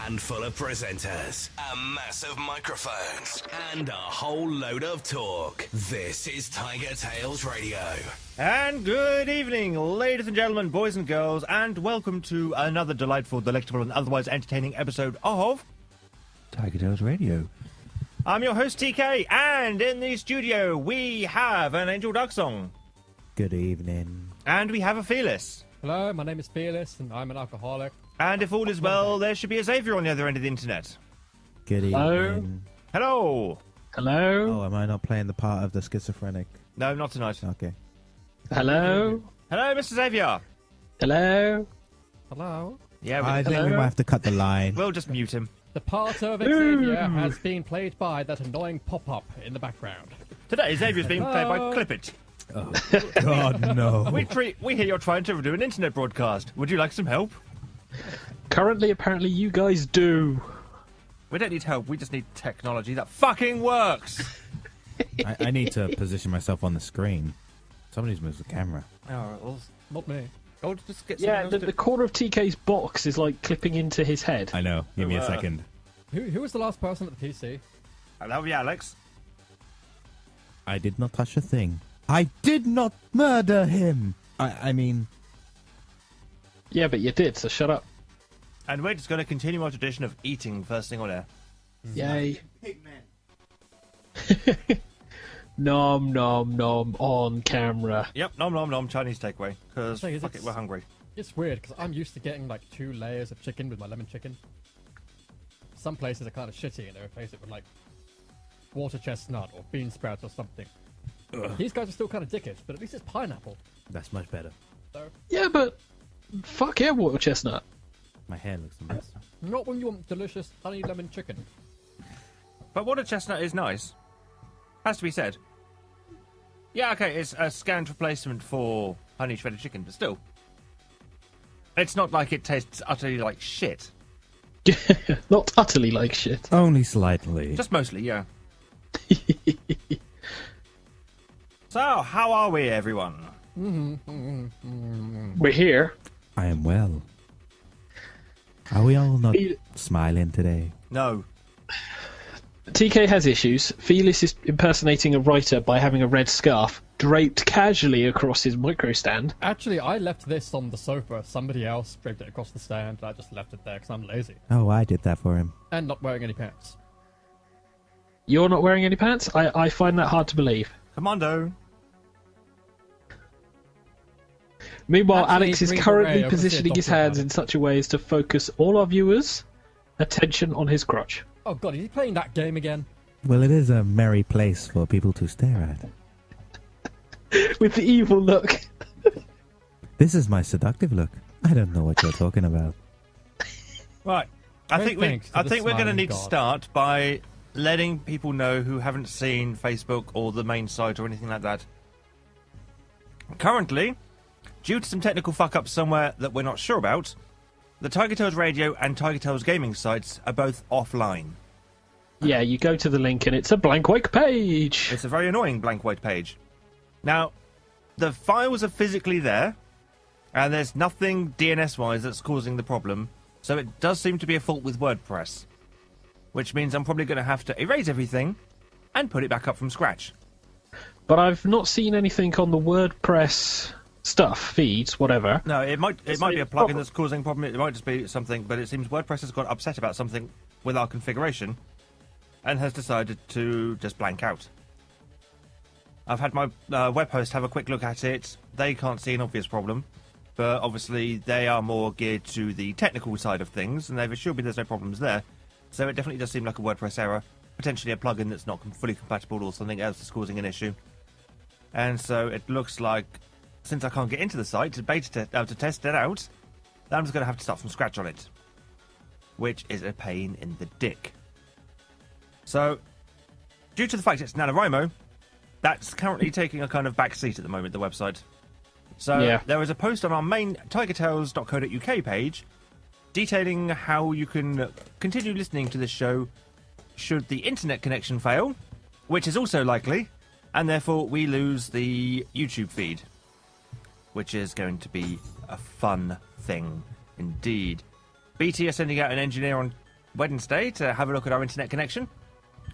handful of presenters, a massive microphones, and a whole load of talk. This is TigerTails Radio. And good evening, ladies and gentlemen, boys and girls, and welcome to another delightful, delectable, and otherwise entertaining episode of TigerTails Radio. I'm your host, TK, and in the studio we have an Angel Ducksong. Good evening. And we have a Fearless. Hello, my name is Fearless, and I'm an alcoholic. And if all is well, there should be a Xavier on the other end of the internet. Good evening. Hello. Hello. Oh, am I not playing the part of the schizophrenic? No, not tonight. Okay. Hello. Hello, Mr. Xavier. Hello. Hello. Yeah, I think we might have to cut the line. we'll just mute him. The part of Xavier has been played by that annoying pop-up in the background. Today, Xavier's being played by Clip It. Oh, God, no. We hear you're trying to do an internet broadcast. Would you like some help? Currently, apparently, you guys do. We don't need help, we just need technology that fucking works! I need to position myself on the screen. Somebody's moved the camera. Alright, well, Not me. go just get Yeah, the corner of TK's box is like clipping into his head. I know. Give me a second. Who was the last person at the PC? That would be Alex. I did not touch a thing. I did not murder him! I mean... Yeah, but you did, so shut up. And we're just going to continue our tradition of eating first thing on air. Yay. Nom nom nom on camera. Yep, nom nom nom, Chinese takeaway. Because, Thing is, fuck it, we're hungry. It's weird, because I'm used to getting like 2 layers of chicken with my lemon chicken. Some places are kind of shitty, and they replace it with like water chestnut or bean sprouts or something. These guys are still kind of dickish, but at least it's pineapple. That's much better. So, Yeah, but fuck yeah, water chestnut. My hair looks a mess. not when you want delicious honey lemon chicken. But water chestnut is nice. Has to be said. Yeah, okay, it's a scant replacement for honey shredded chicken, but still. It's not like it tastes utterly like shit. Not utterly like shit. Only slightly. Just mostly, yeah. So, how are we, everyone? We're here. I am well. Are we all not Fe- smiling today? No. TK has issues. Felis is impersonating a writer by having a red scarf draped casually across his micro stand. Actually, I left this on the sofa. Somebody else draped it across the stand. I just left it there because I'm lazy. Oh, I did that for him. And not wearing any pants. You're not wearing any pants? I find that hard to believe. Commando. Meanwhile, Actually, Alex is Green currently Beret, I can see a positioning his doctor hands about in such a way as to focus all our viewers' attention on his crotch. Oh god, is he playing that game again? Well, it is a merry place for people to stare at. With the evil look. This is my seductive look. I don't know what you're talking about. Right. I Great think thanks to the we're going to smiling need to god. start by letting people know who haven't seen Facebook or the main site or anything like that. Currently, due to some technical fuck-ups somewhere that we're not sure about, the TigerTails Radio and TigerTails Gaming sites are both offline. Yeah, you go to the link and it's a blank white page. It's a very annoying blank white page. Now, the files are physically there, and there's nothing DNS-wise that's causing the problem, so it does seem to be a fault with WordPress. Which means I'm probably going to have to erase everything and put it back up from scratch. But I've not seen anything on the WordPress stuff, feeds, whatever. No, it might be a plugin problem. that's causing a problem. It might just be something, but it seems WordPress has got upset about something with our configuration and has decided to just blank out. I've had my web host have a quick look at it. They can't see an obvious problem, but obviously they are more geared to the technical side of things, and they've assured me there's no problems there. So it definitely does seem like a WordPress error, potentially a plugin that's not fully compatible or something else that's causing an issue. And so it looks like, since I can't get into the site to to test it out, I'm just going to have to start from scratch on it, which is a pain in the dick. So, due to the fact it's NaNoWriMo, that's currently taking a kind of back seat at the moment, the website. So, Yeah. there is a post on our main tigertails.co.uk page detailing how you can continue listening to this show should the internet connection fail, which is also likely, and therefore we lose the YouTube feed, which is going to be a fun thing indeed. BT are sending out an engineer on Wednesday to have a look at our internet connection,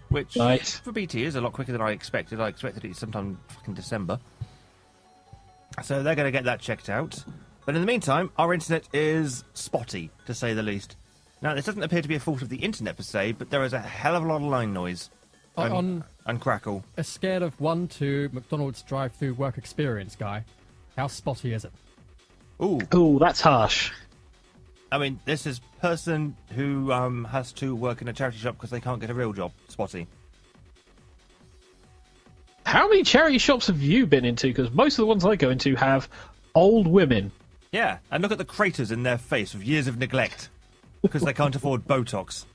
which Nice. for BT is a lot quicker than I expected. I expected it sometime fucking December. So they're going to get that checked out. But in the meantime, our internet is spotty, to say the least. Now, this doesn't appear to be a fault of the internet per se, but there is a hell of a lot of line noise and crackle. A scale of 1 to McDonald's drive-through work experience, guy, how spotty is it? Ooh, that's harsh. I mean, this is person who has to work in a charity shop because they can't get a real job. Spotty. How many charity shops have you been into? Because most of the ones I go into have old women. Yeah, and look at the craters in their face of years of neglect because they can't afford Botox.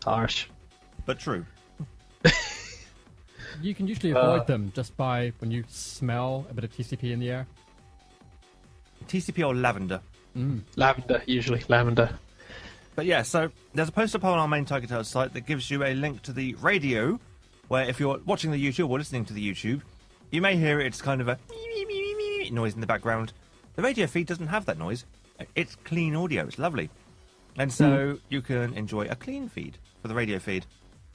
Harsh. But true. You can usually avoid them just by when you smell a bit of TCP in the air. TCP or lavender. Lavender, usually. Lavender. But yeah, so there's a post up on our main TigerTails site that gives you a link to the radio, where if you're watching the YouTube or listening to the YouTube, you may hear it's kind of a noise in the background. The radio feed doesn't have that noise. It's clean audio. It's lovely. And so you can enjoy a clean feed for the radio feed.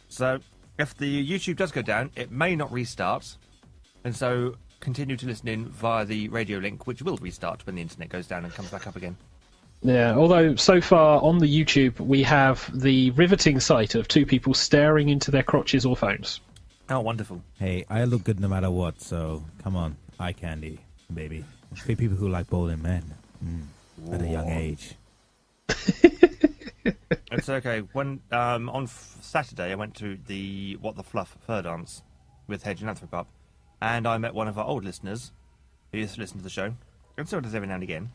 So if the YouTube does go down, it may not restart. And so continue to listen in via the radio link, which will restart when the internet goes down and comes back up again. Yeah, although so far on the YouTube we have the riveting sight of two people staring into their crotches or phones. Oh, wonderful. Hey, I look good no matter what, so come on. Eye candy, baby. For people who like bowling men at a young age. It's okay. When on Saturday I went to the What the Fluff Fur Dance with Hedge and Anthropop, and I met one of our old listeners who used to listen to the show, and so does every now and again.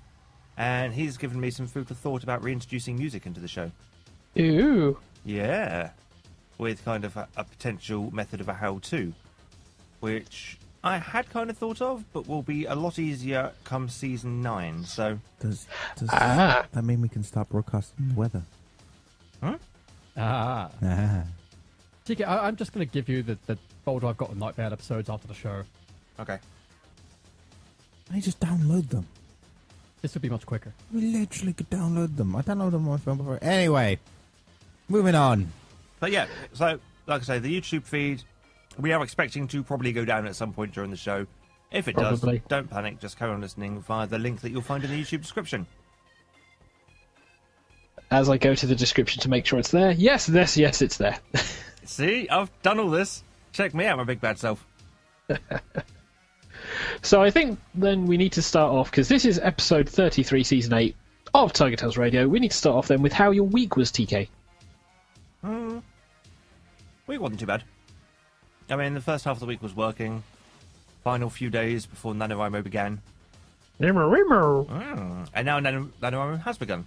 And he's given me some food for thought about reintroducing music into the show. Ooh. Yeah, with kind of a potential method of a how-to, which I had kind of thought of, but will be a lot easier come season 9. So Does that mean we can stop broadcasting the weather? Ah. Ah. TK, I'm just going to give you the folder I've got with Nightmare episodes after the show. okay. I just download them. This would be much quicker. We literally could download them. I downloaded them on my phone before. Anyway, moving on. But yeah, so like I say, the YouTube feed, we are expecting to probably go down at some point during the show. If it Probably. does, don't panic. Just carry on listening via the link that you'll find in the YouTube description. As I go to the description to make sure it's there. Yes, it's there. See, I've done all this. Check me out, my big bad self. So I think then we need to start off, because this is episode 33, season 8 of TigerTails Radio. We need to start off then with how your week was, TK. Week wasn't too bad. I mean, the first half of the week was working. Final few days before NaNoWriMo began. And now NaNoWriMo has begun.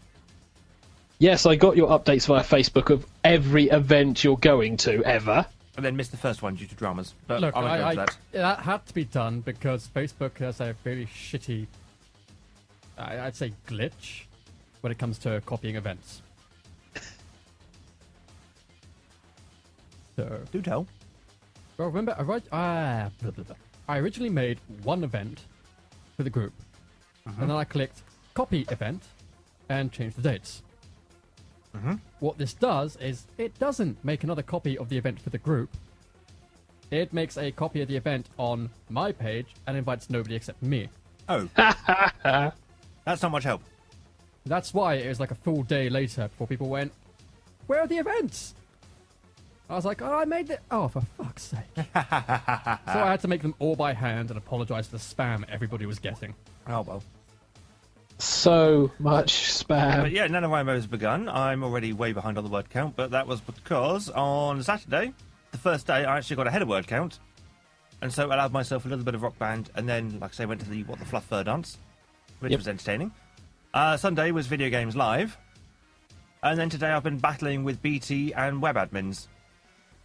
Yes, I got your updates via Facebook of every event you're going to ever. And then missed the first one due to dramas. But Look, I won't go into that. that had to be done because Facebook has a very shitty, I'd say, glitch when it comes to copying events. So, Do tell. well, remember, I originally made one event for the group, and then I clicked copy event and changed the dates. What this does is it doesn't make another copy of the event for the group. It makes a copy of the event on my page and invites nobody except me. Oh. That's not much help. That's why it was like a full day later before people went, "Where are the events?" I was like, "Oh, I made it." Oh, for fuck's sake. So I had to make them all by hand and apologize for the spam everybody was getting. Oh, well. So much spam. But yeah, NaNoWriMo has begun. I'm already way behind on the word count, but that was because on Saturday, the first day, I actually got ahead of word count. And so allowed myself a little bit of Rock Band, and then, like I say, went to the What the Fluff Fur Dance, which was entertaining. Sunday was Video Games Live. And then today I've been battling with BT and web admins.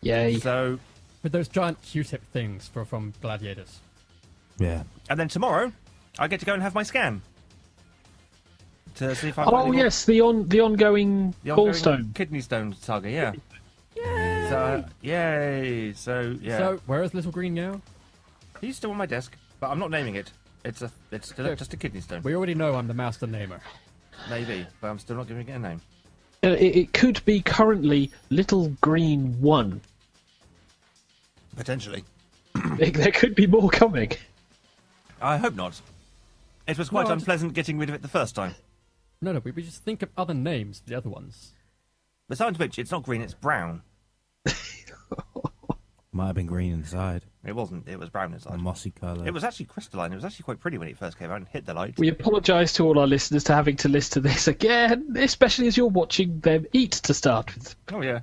Yay. So, With those giant Q-tip things from Gladiators. Yeah. and then tomorrow, I get to go and have my scan. To see if I've got Oh any more- yes, the ongoing the ongoing gallstone. kidney stone saga, yeah. Yay! So, yay! So, yeah. So, where is Little Green now? He's still on my desk, but I'm not naming it. It's still Okay. just a kidney stone. We already know I'm the master namer. Maybe, but I'm still not giving it a name. It could be currently Little Green 1. Potentially. There could be more coming. I hope not. It was quite No, unpleasant getting rid of it the first time. No, we just think of other names for the other ones. Besides which, it's not green, it's brown. Might have been green inside. It wasn't, it was brown A inside. mossy colour. It was actually crystalline. It was actually quite pretty when it first came out and hit the light. We apologise to all our listeners to having to listen to this again, especially as you're watching them eat to start with. Oh, yeah.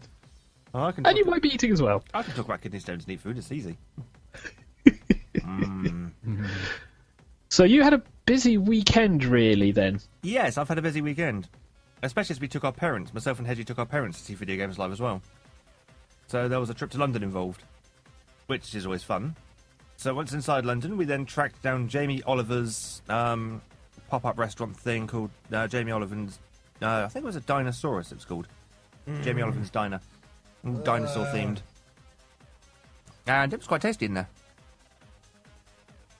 Oh, I can And talk, you might be eating as well. I can talk about kidney stones and eat food. It's easy. So you had a busy weekend, really, then? Yes, I've had a busy weekend. Especially as we took our parents, myself and Hedgie took our parents to see Video Games Live as well. So there was a trip to London involved, which is always fun. So once inside London, we then tracked down Jamie Oliver's pop-up restaurant thing called Jamie Oliver's... I think it was a Dinosaurus, it was called. Jamie Oliver's Diner. Dinosaur-themed. And it was quite tasty in there.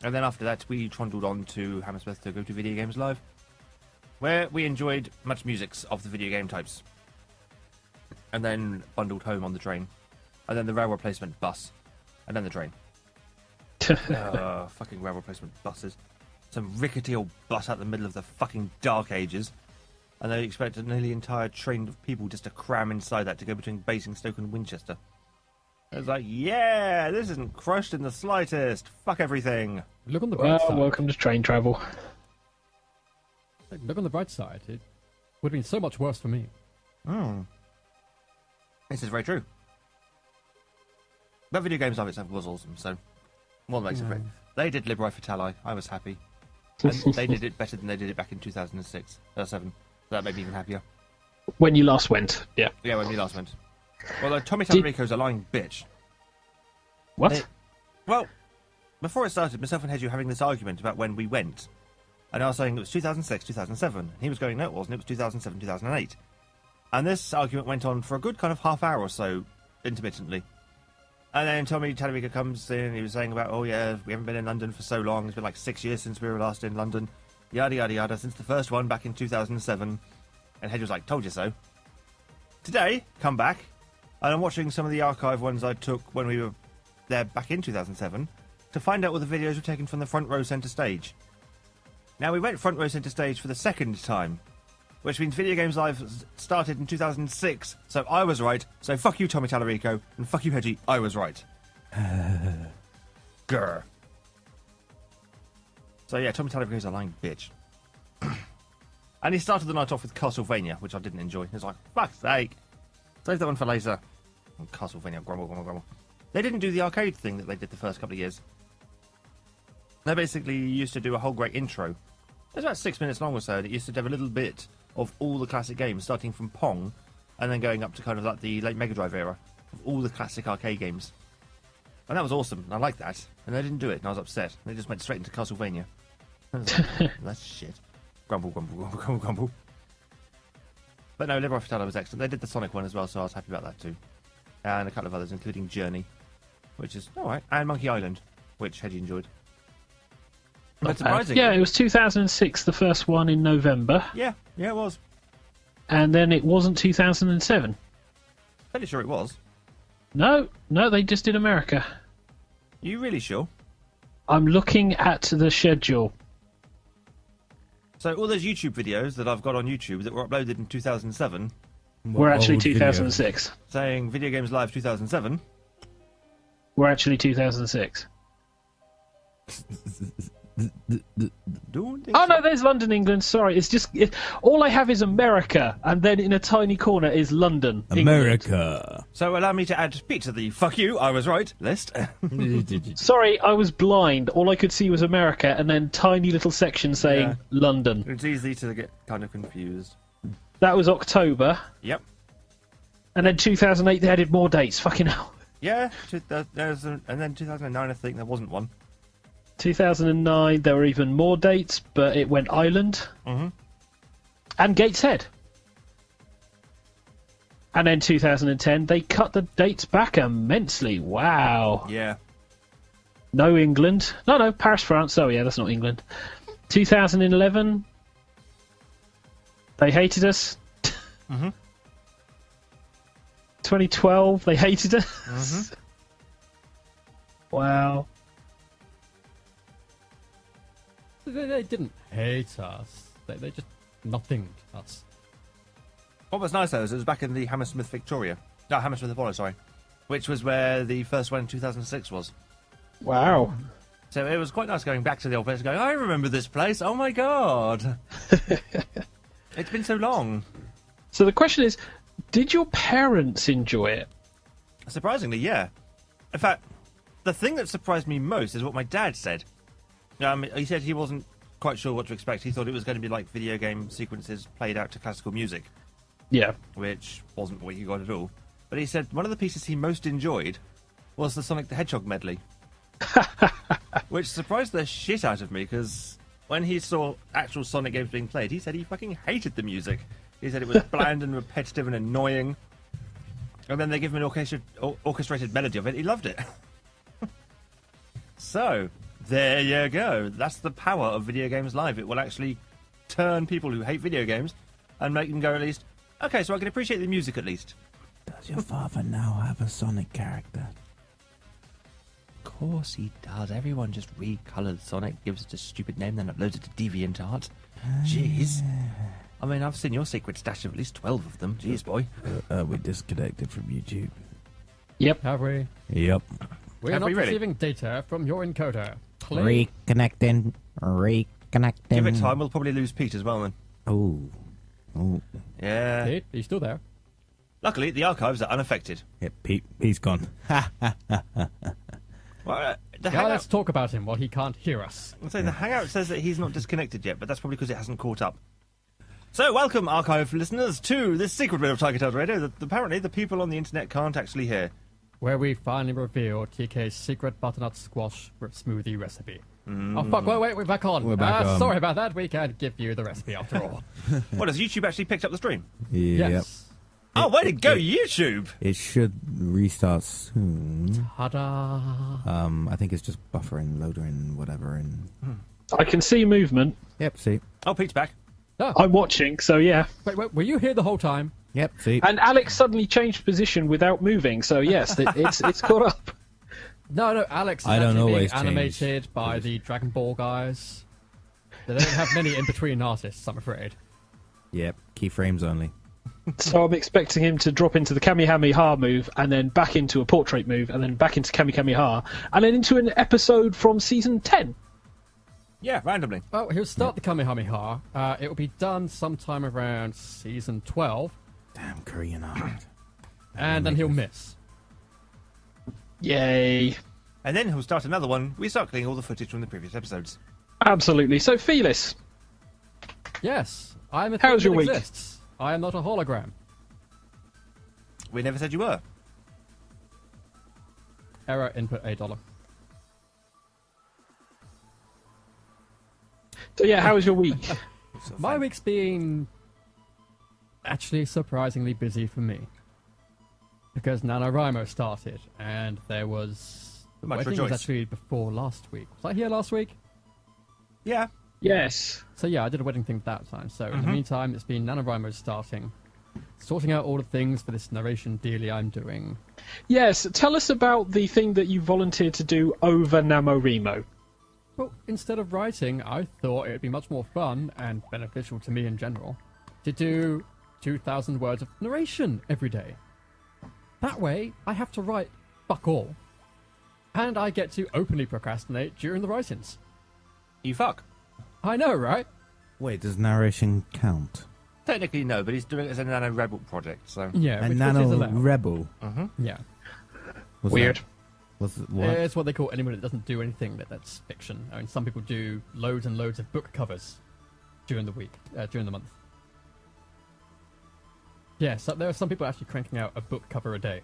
And then after that, we trundled on to Hammersmith to go to Video Games Live, where we enjoyed much musics of the video game types. And then bundled home on the train. And then the rail replacement bus. And then the train. Fucking rail replacement buses. Some rickety old bus out the middle of the fucking dark ages. And they expect a nearly entire train of people just to cram inside that to go between Basingstoke and Winchester. It was like, yeah, this isn't crushed in the slightest. Fuck everything. Look on the bright Well, side. welcome to train travel. Look on the bright side. It would have been so much worse for me. This is very true. But Video Games Live itself was awesome, so more than makes it great. They did Liberi Fatali. I was happy. And they did it better than they did it back in 2006, 7. That made me even happier. When you last went, yeah. Yeah, when we last went. Although Tommy Tallarico's a lying bitch. What? Well, before it started, myself and Hedgie were having this argument about when we went. And I was saying it was 2006, 2007. And he was going, no, it wasn't. It was 2007, 2008. And this argument went on for a good kind of half hour or so, intermittently. And then Tommy Tallarico comes in, he was saying about, oh yeah, we haven't been in London for so long. It's been like 6 years since we were last in London. Yada, yada, yada, since the first one back in 2007. And Hedgie was like, told you so. Today, come back. And I'm watching some of the archive ones I took when we were there back in 2007 to find out what the videos were taken from the front row centre stage. Now, we went front row centre stage for the second time, which means Video Games Live started in 2006, so I was right. So fuck you, Tommy Tallarico, and fuck you, Hedgie, I was right. Grr. So yeah, Tommy Tallarico's a lying bitch. And he started the night off with Castlevania, which I didn't enjoy. He was like, fuck's sake. Save that one for later. And Castlevania, grumble, grumble, grumble. They didn't do the arcade thing that they did the first couple of years. They basically used to do a whole great intro. It was about 6 minutes long or so. It used to have a little bit of all the classic games, starting from Pong, and then going up to kind of like the late Mega Drive era, of all the classic arcade games. And that was awesome. I liked that. And they didn't do it, and I was upset. They just went straight into Castlevania. I was like, that's shit. Grumble, grumble, grumble, grumble, grumble. But no, Liberi Fatali was excellent. They did the Sonic one as well, so I was happy about that too. And a couple of others, including Journey, which is alright, and Monkey Island, which Hedgie enjoyed. But surprisingly, Yeah, it was 2006, the first one in November, yeah, it was. and then it wasn't 2007. Pretty sure it was. No, they just did America. You really sure? I'm looking at the schedule. So all those YouTube videos that I've got on YouTube that were uploaded in 2007, We're actually Old video. 2006. saying Video Games Live 2007. We're actually 2006. Don't think Oh so. no, there's London, England. Sorry, it's just all I have is America, and then in a tiny corner is London, England. America. So allow me to add Pete to the fuck you, I was right list. Sorry, I was blind. All I could see was America, and then tiny little section saying Yeah. London. It's easy to get kind of confused. That was October, Yep. and then 2008 they added more dates. Fucking hell. Yeah, and then 2009 I think there wasn't one. 2009 there were even more dates, but it went Ireland and Gateshead. And then 2010 they cut the dates back immensely. Wow. Yeah. No England. No, Paris, France. Oh yeah, that's not England. 2011. they hated us. 2012, they hated us. Wow. They didn't hate us. They just nothinged us. What was nice though is it was back in the Hammersmith Hammersmith Apollo, sorry, which was where the first one in 2006 was. Wow. So it was quite nice going back to the old place and going, I remember this place. Oh my god. It's been so long. So the question is, did your parents enjoy it? Surprisingly, yeah. In fact, the thing that surprised me most is what my dad said. He said he wasn't quite sure what to expect. He thought it was going to be like video game sequences played out to classical music, Yeah. which wasn't what he got at all. But he said one of the pieces he most enjoyed was the Sonic the Hedgehog medley, which surprised the shit out of me because when he saw actual Sonic games being played, he said he fucking hated the music. He said it was bland and repetitive and annoying. And then they give him an orchestrated melody of it. He loved it. So, there you go. That's the power of video games live. It will actually turn people who hate video games and make them go at least, okay, so I can appreciate the music at least. Does your father now have a Sonic character? Of course he does. Everyone just recoloured Sonic, gives it a stupid name, then uploads it to DeviantArt. Jeez. I mean, I've seen your secret stash of at least 12 of them. Jeez, boy. We disconnected from YouTube. Yep. Have we? Yep. We're Have not we really? receiving data from your encoder. Play. Reconnecting. Give it time, we'll probably lose Pete as well then. Oh. Yeah. Pete, are you still there? Luckily, the archives are unaffected. Yeah, Pete's gone. Well, the Yeah, Hangout, let's talk about him while he can't hear us. I'll say the Hangout says that he's not disconnected yet, but that's probably because it hasn't caught up. So, welcome, archive listeners, to this secret bit of TigerTails Radio that apparently the people on the internet can't actually hear. Where we finally reveal TK's secret butternut squash with smoothie recipe. Oh fuck, wait, we're back on. We're back on. Sorry about that, we can't give you the recipe after all. What, has YouTube actually picked up the stream? Yep. Yes. Oh, way to go, YouTube! It should restart soon. Ta-da. I think it's just buffering, loading, whatever. And I can see movement. yep, see. Oh, Pete's back. Oh, I'm watching, so yeah. wait, were you here the whole time? Yep, see. And Alex suddenly changed position without moving, so yes, it's caught up. No, Alex is I don't actually being always change animated by the Dragon Ball guys. They don't have many in-between artists, I'm afraid. Yep, keyframes only. So I'm expecting him to drop into the Kamehameha move, and then back into a portrait move, and then back into Kamehameha, and then into an episode from season 10. Yeah, randomly. Oh, he'll start the Kamehameha. It will be done sometime around season 12, Damn Korean art. and then he'll miss. Yay. And then he'll start another one, recycling all the footage from the previous episodes. Absolutely. So, Felis, Yes, I'm a thing How's your that week? exists. I am not a hologram. We never said you were. Error, input $1. so yeah, how was your week? My week's been actually surprisingly busy for me. Because NaNoWriMo started, and there was... The Much wedding was rejoice. actually before last week. Was I here last week? Yeah. Yes. So yeah, I did a wedding thing that time. So in the meantime, it's been NaNoWriMo starting. Sorting out all the things for this narration dealie I'm doing. Yes, tell us about the thing that you volunteered to do over NaNoWriMo. Well, instead of writing, I thought it would be much more fun and beneficial to me in general to do 2,000 words of narration every day. That way, I have to write fuck all. And I get to openly procrastinate during the writings. You fuck. I know, right? Wait, does narration count? Technically, no, but he's doing it as a Nano Rebel project, so... Yeah, A which is nano allowed. rebel. Yeah. What's Weird. that? What's what? It's what they call anyone that doesn't do anything that's fiction. I mean, some people do loads and loads of book covers during the week, during the month. Yeah, so there are some people actually cranking out a book cover a day.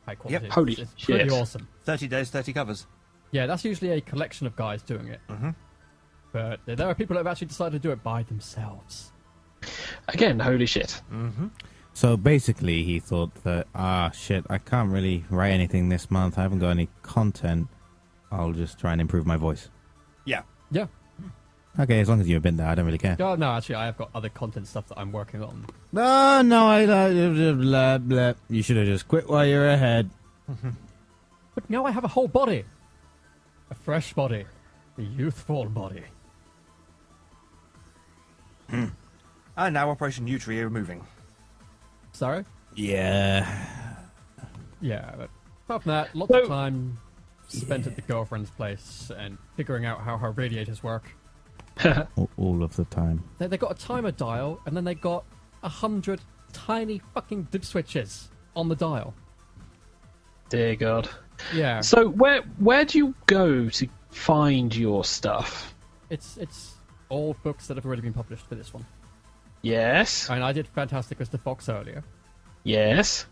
High quality. Yep. Holy it's pretty shit. awesome. 30 days, 30 covers. Yeah, that's usually a collection of guys doing it. But there are people that have actually decided to do it by themselves. Again, holy shit. So basically, he thought that, shit, I can't really write anything this month. I haven't got any content. I'll just try and improve my voice. Yeah. Yeah. Okay, as long as you've been there, I don't really care. Oh, no, actually, I have got other content stuff that I'm working on. No, blah, blah. You should have just quit while you're ahead. But now I have a whole body. A fresh body. A youthful body. And now Operation U-Tree are moving. Sorry? Yeah. Yeah, but apart from that, lots of time spent at the girlfriend's place and figuring out how her radiators work. All of the time. They got a timer dial, and then they got 100 tiny fucking dip switches on the dial. Dear God. Yeah. So where do you go to find your stuff? It's old books that have already been published for this one. Yes. I mean, I did Fantastic Mr. Fox earlier. Yes.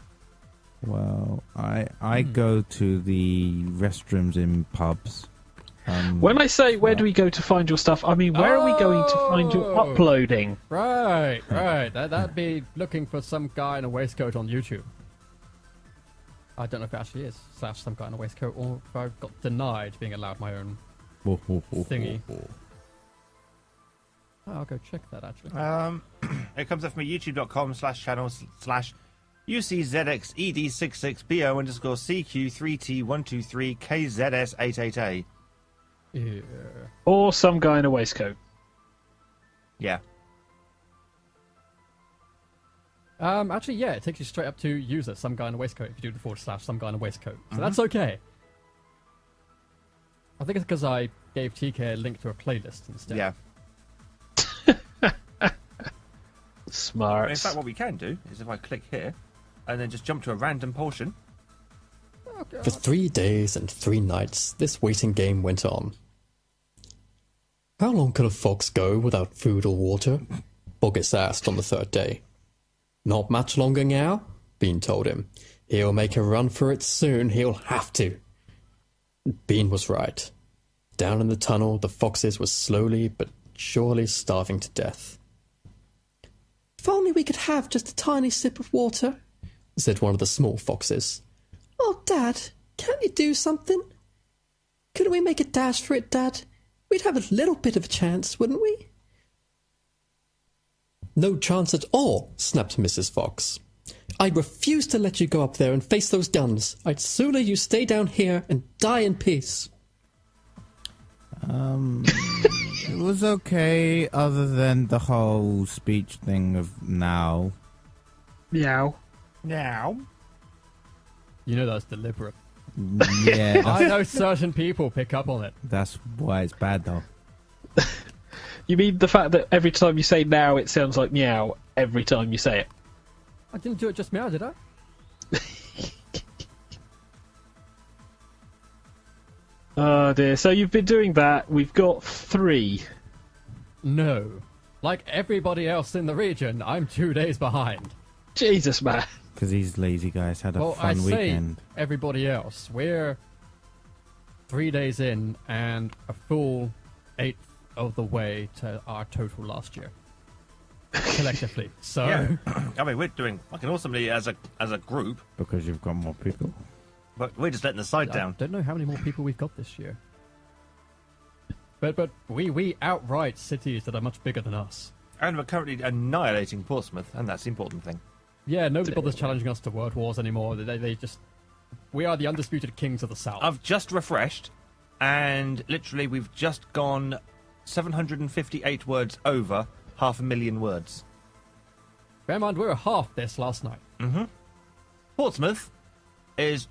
Well, I go to the restrooms in pubs. When I say where do we go to find your stuff, I mean where are we going to find your uploading? Right. That'd be looking for some guy in a waistcoat on YouTube. I don't know if it actually is / some guy in a waistcoat, or if I got denied being allowed my own thingy. I'll go check that actually. It comes up from youtube.com/channel/UCZXED66BO_CQ3T123KZS88A. Yeah. Or some guy in a waistcoat. Yeah. Actually, yeah, it takes you straight up to user, some guy in a waistcoat, if you do the / some guy in a waistcoat. So that's okay. I think it's because I gave TK a link to a playlist instead. Yeah. Smart. In fact, what we can do is if I click here and then just jump to a random portion. Okay. For 3 days and 3 nights, this waiting game went on. How long could a fox go without food or water? Boggis asked on the 3rd day. Not much longer now, Bean told him. He'll make a run for it soon, he'll have to. Bean was right. Down in the tunnel, the foxes were slowly but surely starving to death. If only we could have just a tiny sip of water, said one of the small foxes. Oh, Dad, can't you do something? Couldn't we make a dash for it, Dad? We'd have a little bit of a chance, wouldn't we? No chance at all, snapped Mrs. Fox. I refuse to let you go up there and face those guns. I'd sooner you stay down here and die in peace. It was okay, other than the whole speech thing of now. Meow. Now. You know that's deliberate. Yeah, I know certain people pick up on it. that's why it's bad, though. You mean the fact that every time you say now, it sounds like meow every time you say it? I didn't do it just meow, did I? Oh dear. So you've been doing that. We've got 3. No. Like everybody else in the region, I'm 2 days behind. Jesus, man. Because these lazy guys had a Well, I fun say weekend. everybody else. We're 3 days in and a full 1/8 of the way to our total last year. Collectively. So Yeah. I mean, we're doing fucking awesomely as a group, Because you've got more people. but we're just letting the side I down. don't know how many more people we've got this year. But we outright cities that are much bigger than us. And we're currently annihilating Portsmouth, and that's the important thing. Yeah, nobody bothers challenging us to word wars anymore. They just... We are the undisputed kings of the south. I've just refreshed, and literally we've just gone 758 words over 500,000 words. Bear in mind, we were half this last night. Portsmouth is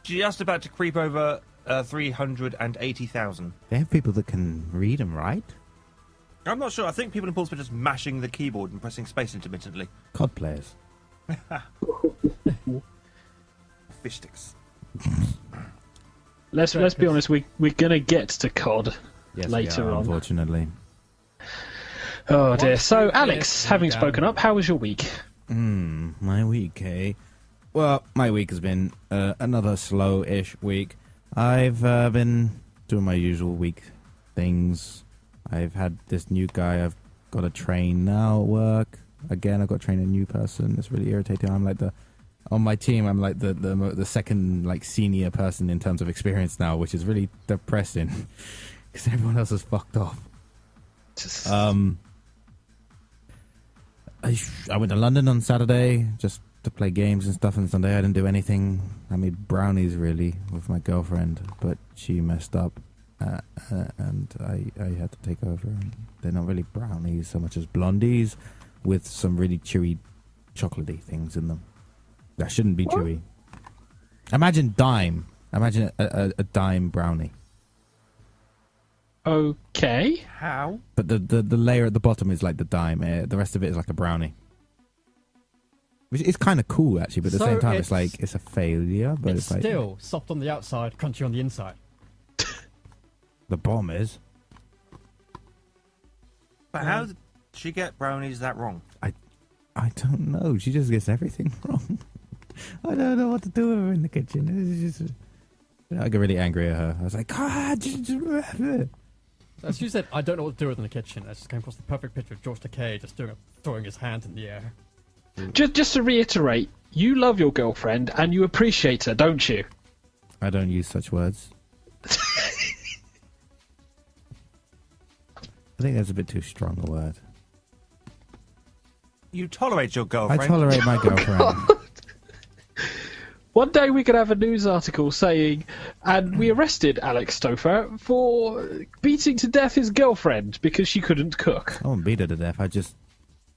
just about to creep over 380,000. They have people that can read and write? I'm not sure. I think people in Portsmouth are just mashing the keyboard and pressing space intermittently. COD players. Fish sticks. Let's be honest. We're gonna get to COD Yes, later we are, on. unfortunately. Oh dear. So, Yes, Alex, having down. spoken up, how was your week? My week, eh? Well, my week has been another slow-ish week. I've been doing my usual week things. I've had this new guy I've got to train now at work. Again, I've got to train a new person. It's really irritating. I'm like on my team, I'm like the second like senior person in terms of experience now, which is really depressing because everyone else is fucked off. I went to London on Saturday just to play games and stuff, and Sunday I didn't do anything. I made brownies, really, with my girlfriend, but she messed up, and I had to take over. They're not really brownies so much as blondies with some really chewy, chocolatey things in them. That shouldn't be chewy. Imagine dime. Imagine a dime brownie. Okay. How? But the layer at the bottom is like the dime. The rest of it is like a brownie. Which is kind of cool, actually, but at the So same time, it's like, it's a failure. But It's like, still soft on the outside, crunchy on the inside. the bomb is. But how did she get brownies that wrong? I don't know. She just gets everything wrong. I don't know what to do with her in the kitchen. It's just, I get really angry at her. I was like, God, just... As you said, I don't know what to do with in the kitchen. I just came across the perfect picture of George Takei just throwing his hand in the air. Just to reiterate, you love your girlfriend and you appreciate her, don't you? I don't use such words. I think that's a bit too strong a word. You tolerate your I girlfriend. tolerate my girlfriend. One day we could have a news article saying, and we arrested Alex Stouffer for beating to death his girlfriend because she couldn't cook. I won't beat her to death. I just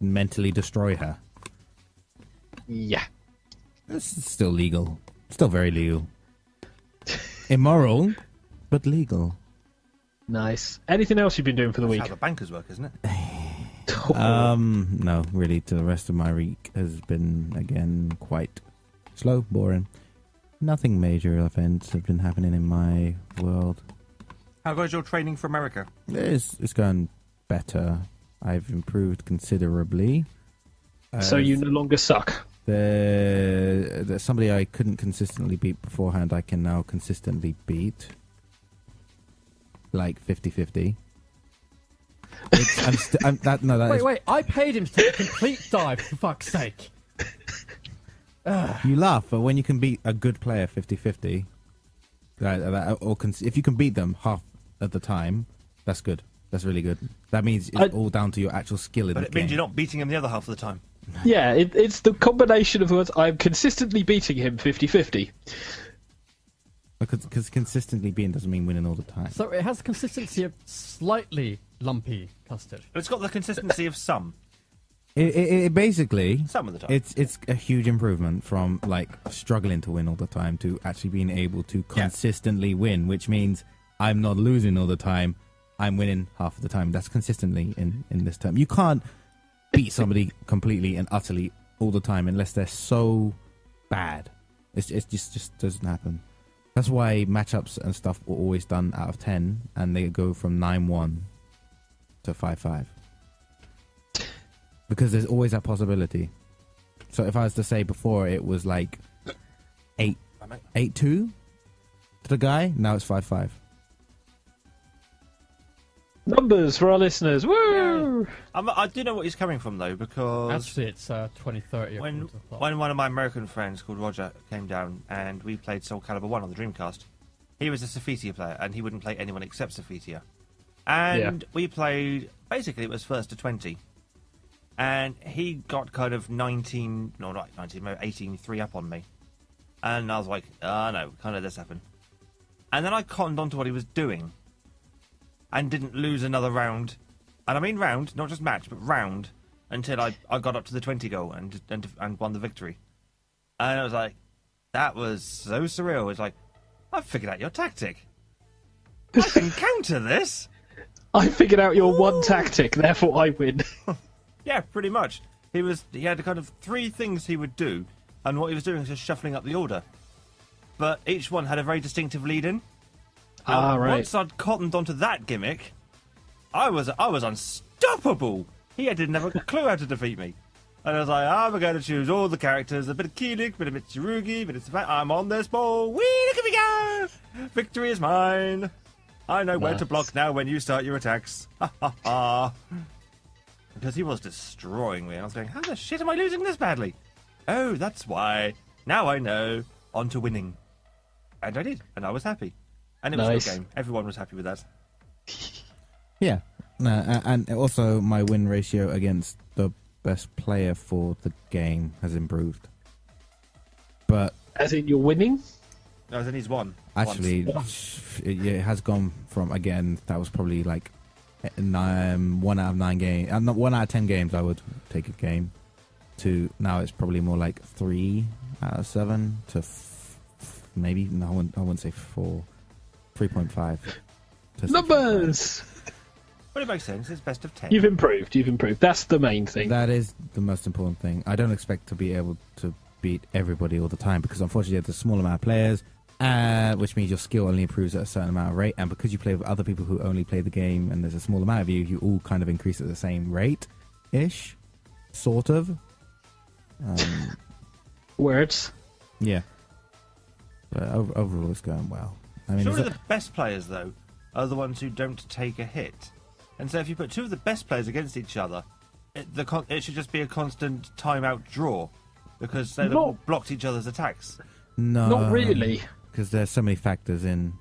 mentally destroy her. Yeah. It's still legal. Still very legal. Immoral, but legal. Nice. Anything else you've been doing for the That's week? how the bankers work, isn't it? No, really. The rest of my week has been, again, quite slow, boring. Nothing major events have been happening in my world. How goes your training for America? It's going better. I've improved considerably. So you no longer suck. There's somebody I couldn't consistently beat beforehand, I can now consistently beat. Like 50-50. Wait, I paid him to take a complete dive, for fuck's sake. You laugh, but when you can beat a good player 50-50, if you can beat them half of the time, that's good. That's really good. That means it's all down to your actual skill in But the it game. means you're not beating him the other half of the time. Yeah, it's the combination of words. I'm consistently beating him 50-50. Because consistently beating doesn't mean winning all the time. So it has the consistency of slightly lumpy custard. But it's got the consistency of some. It basically, Some of the time. it's a huge improvement from like struggling to win all the time to actually being able to consistently win, which means I'm not losing all the time. I'm winning half of the time. That's consistently in this term. You can't beat somebody completely and utterly all the time unless they're so bad. It just doesn't happen. That's why matchups and stuff were always done out of 10, and they go from 9-1 to 5-5. Because there's always that possibility. So if I was to say before it was like 8-2 to the guy, now it's 5-5. Numbers for our listeners. Woo! I do know what he's coming from, though, because Actually, it's 2030. when one of my American friends called Roger came down and we played Soul Calibur 1 on the Dreamcast, he was a Sophitia player and he wouldn't play anyone except Sophitia. And we played, basically it was first to 20. And he got kind of 18, 3 up on me. And I was like, no, can't let this happen. And then I cottoned onto what he was doing and didn't lose another round. And I mean round, not just match, but round, until I got up to the 20 goal and won the victory. And I was like, that was so surreal. It's like, I've figured out your tactic. I can counter this. I figured out your one tactic, therefore I win. Yeah, pretty much. He had kind of 3 things he would do, and what he was doing was just shuffling up the order. But each one had a very distinctive lead-in. Right. Once I'd cottoned onto that gimmick, I was unstoppable. He didn't have a clue how to defeat me. And I was like, I'm going to choose all the characters, a bit of Keelik, a bit of Mitsurugi, a bit of I'm on this ball. Whee, look at me go! Victory is mine. I know where to block now when you start your attacks. Ha ha ha. Because he was destroying me. I was going, how the shit am I losing this badly? Oh, that's why. Now I know. On to winning. And I did. And I was happy. And it was a good game. Everyone was happy with that. Yeah. No, and also my win ratio against the best player for the game has improved. But As in, you're winning? No, then he's won. actually, it has gone from, again, that was probably like 1 out of 9 games. Not 1 out of 10 games I would take a game, to now it's probably more like 3 out of 7 to maybe, no, I wouldn't say 4, 3.5. Numbers! But it makes sense. It's best of 10. You've improved. That's the main thing. That is the most important thing. I don't expect to be able to beat everybody all the time, because unfortunately there's a small amount of players, which means your skill only improves at a certain amount of rate, and because you play with other people who only play the game and there's a small amount of you, you all kind of increase at the same rate-ish, sort of. Words. Yeah. But overall it's going well. I mean, Surely the best players, though, are the ones who don't take a hit. And so if you put two of the best players against each other, it should just be a constant timeout draw, because they've all blocked each other's attacks. No. Not really. Because there's so many factors in.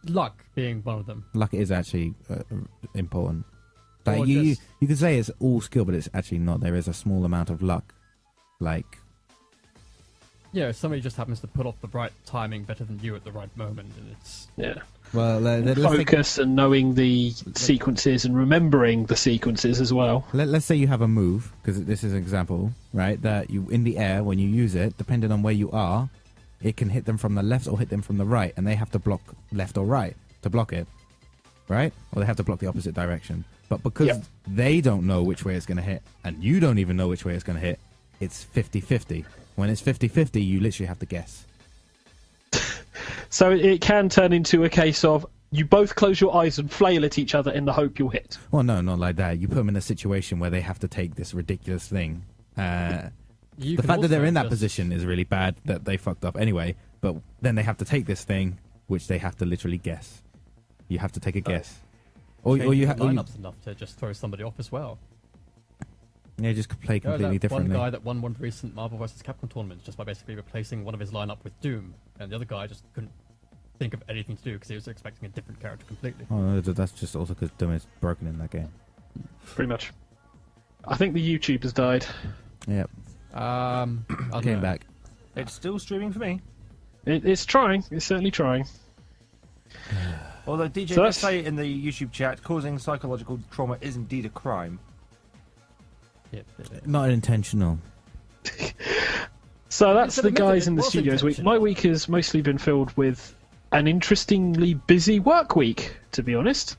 Luck being one of them. Luck is actually important. Or Like you just- could say it's all skill, but it's actually not. There is a small amount of luck. Like, Yeah, if somebody just happens to pull off the right timing better than you at the right moment, and it's... Yeah. well, let's think, Focus and knowing the sequences and remembering the sequences as well. let's say you have a move, because this is an example, right? That you in the air, when you use it, depending on where you are, it can hit them from the left or hit them from the right, and they have to block left or right to block it, right? Or they have to block the opposite direction. But because they don't know which way it's going to hit, and you don't even know which way it's going to hit, it's 50-50. When it's 50-50, you literally have to guess. So it can turn into a case of you both close your eyes and flail at each other in the hope you'll hit. Well, no, not like that. You put them in a situation where they have to take this ridiculous thing. You The can fact that they're also in that just- position is really bad, that they fucked up anyway, but then they have to take this thing, which they have to literally guess. You have to take a guess. Or you change have the lineups enough to just throw somebody off as well. yeah, just play There was completely that one differently. guy that won one of the recent Marvel vs. Capcom tournaments just by basically replacing one of his lineup with Doom, and the other guy just couldn't think of anything to do because he was expecting a different character completely. Oh, that's just also because Doom is broken in that game. Pretty much. I think the YouTube has died. Yep, I don't came know. back. It's still streaming for me. It's trying. It's certainly trying. Although DJ So did that's- say in the YouTube chat, causing psychological trauma is indeed a crime. Yeah, Not intentional. So that's Instead the of guys method, in it the was studios week. intentional. My week has mostly been filled with an interestingly busy work week, to be honest.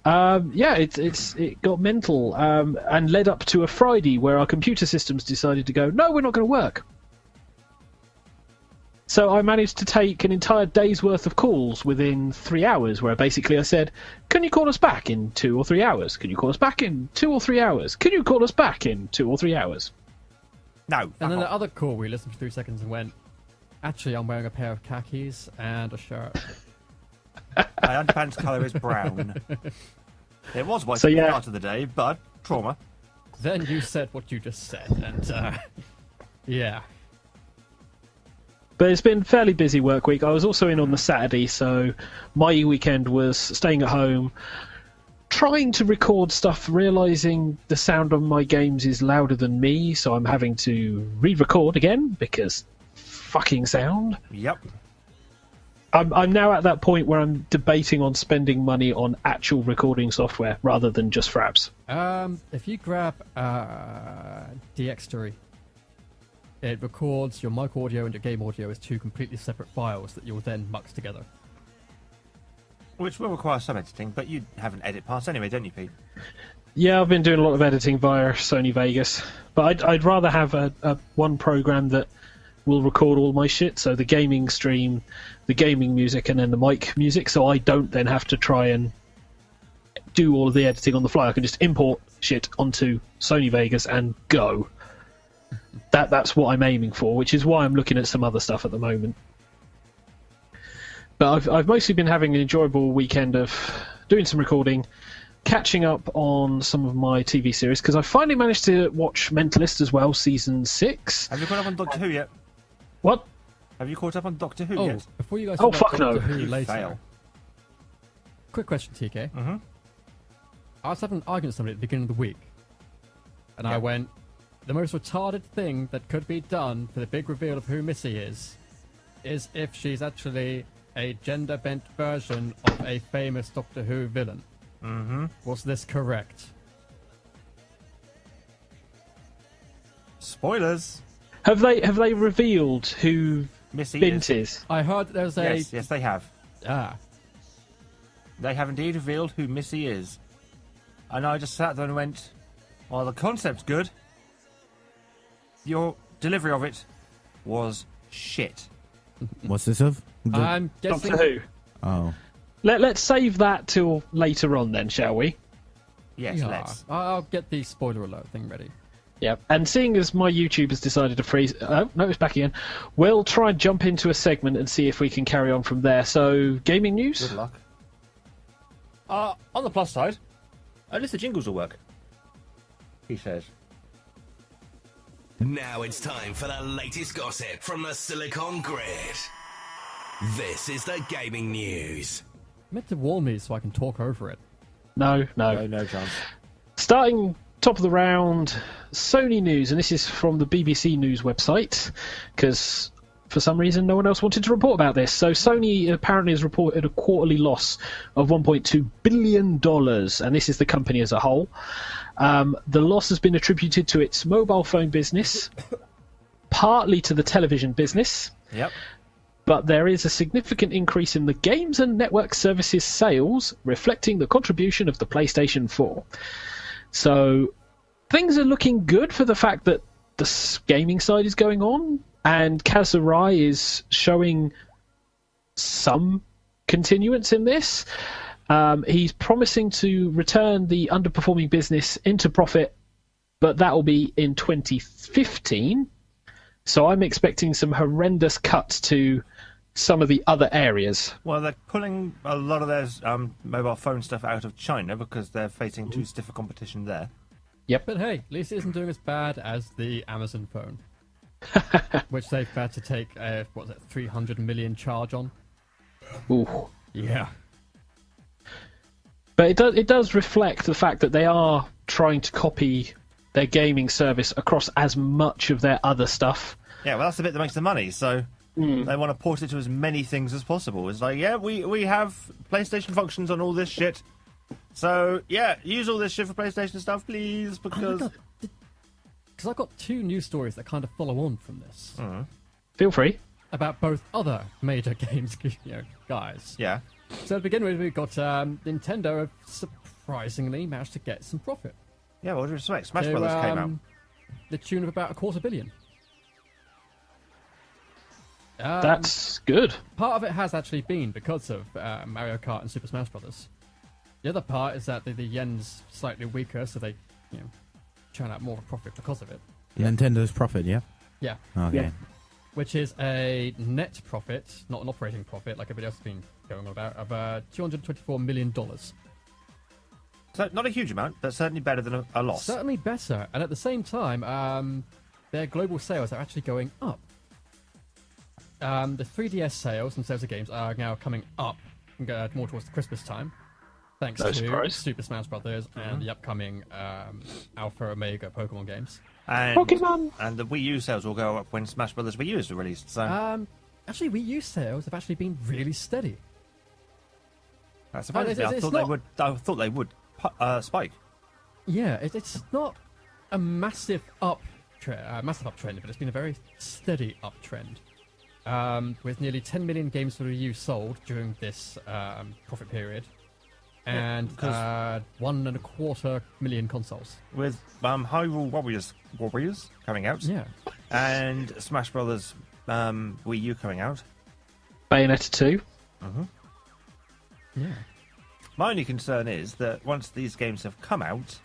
It got mental and led up to a Friday where our computer systems decided to go, no, we're not going to work. So I managed to take an entire day's worth of calls within 3 hours, where basically I said, can you call us back in 2 or 3 hours? Can you call us back in 2 or 3 hours? Can you call us back in 2 or 3 hours? No. And then the other call, we listened for 3 seconds and went, actually, I'm wearing a pair of khakis and a shirt. My underpants colour is brown. It was white So, at the yeah. start of the day, but trauma. Then you said what you just said, and yeah. But it's been a fairly busy work week. I was also in on the Saturday, so my weekend was staying at home, trying to record stuff, realising the sound on my games is louder than me, so I'm having to re-record again, because fucking sound. Yep. I'm now at that point where I'm debating on spending money on actual recording software rather than just fraps. If you grab DX3, it records your mic audio and your game audio as 2 completely separate files that you'll then mux together. Which will require some editing, but you have an edit pass anyway, don't you, Pete? Yeah, I've been doing a lot of editing via Sony Vegas, but I'd rather have a one program that will record all my shit, so the gaming stream, the gaming music, and then the mic music, so I don't then have to try and do all of the editing on the fly. I can just import shit onto Sony Vegas and go. That's what I'm aiming for, which is why I'm looking at some other stuff at the moment. But I've mostly been having an enjoyable weekend of doing some recording, catching up on some of my TV series, because I finally managed to watch Mentalist as well, season 6. Have you caught up on Doctor Who yet? What? Have you caught up on Doctor Who Oh, yet? before you guys Oh, talk about fuck no. Doctor Who You later. fail. Quick question, TK. Mhm. I was having an argument with somebody at the beginning of the week, and I went, the most retarded thing that could be done for the big reveal of who Missy is if she's actually a gender-bent version of a famous Doctor Who villain. Mm-hmm. Was this correct? Spoilers. Have they revealed who Missy Bint is. is? I heard there's a... Yes, they have. Ah. They have indeed revealed who Missy is. And I just sat there and went, well, the concept's good. Your delivery of it was shit. What's this of? I'm guessing... Doctor Who. Oh. Let's save that till later on then, shall we? Yes, Yeah. let's. I'll get the spoiler alert thing ready. Yeah, and seeing as my YouTube has decided to freeze... Oh, no, it's back again. We'll try and jump into a segment and see if we can carry on from there. So, gaming news? Good luck. On the plus side, at least the jingles will work. He says. Now it's time for the latest gossip from the Silicon Grid. This is the gaming news. Meant to warn me so I can talk over it. No. No chance. Starting top of the round, Sony news, and this is from the BBC News website, because for some reason no one else wanted to report about this. So Sony apparently has reported a quarterly loss of $1.2 billion, and this is the company as a whole. The loss has been attributed to its mobile phone business, partly to the television business, Yep. but there is a significant increase in the games and network services sales, reflecting the contribution of the PlayStation 4. So things are looking good for the fact that the gaming side is going on, and Kazurai is showing some continuance in this. He's promising to return the underperforming business into profit, but that will be in 2015. So I'm expecting some horrendous cuts to some of the other areas. Well, they're pulling a lot of their mobile phone stuff out of China because they're facing too stiff a competition there. Yep. But hey, at least it isn't doing as bad as the Amazon phone. Which they've had to take, 300 million charge on? Ooh. Yeah. But it does reflect the fact that they are trying to copy their gaming service across as much of their other stuff. Yeah, well, that's the bit that makes the money, so they want to port it to as many things as possible. It's like, yeah, we have PlayStation functions on all this shit, so, yeah, use all this shit for PlayStation stuff, please, because... Because I've got two news stories that kind of follow on from this. Feel free. About both other major games guys. Yeah. So to begin with, we've got Nintendo have surprisingly managed to get some profit. Yeah, what do you expect? Smash To, Brothers came out. The tune of about $250 million. That's good. Part of it has actually been because of Mario Kart and Super Smash Brothers. The other part is that the yen's slightly weaker, so they, churn out more of a profit because of it. Nintendo's profit, yeah? Yeah. Okay. Yeah. Which is a net profit, not an operating profit, like everybody else has been going on about, of $224 million. So, not a huge amount, but certainly better than a loss. Certainly better, and at the same time, their global sales are actually going up. The 3DS sales and sales of games are now coming up more towards the Christmas time, thanks No to surprise. Super Smash Brothers and the upcoming Alpha Omega Pokemon games. And, Pokemon! And the Wii U sales will go up when Smash Brothers Wii U is released, so... Actually, Wii U sales have actually been really steady. that surprises me. I it's thought they would spike. Yeah, it's not a massive uptrend, but it's been a very steady uptrend. With nearly 10 million games for Wii U sold during this profit period, and 1.25 million consoles. With Hyrule Warriors coming out, Yeah. and Smash Brothers Wii U coming out. Bayonetta 2. Yeah. My only concern is that once these games have come out,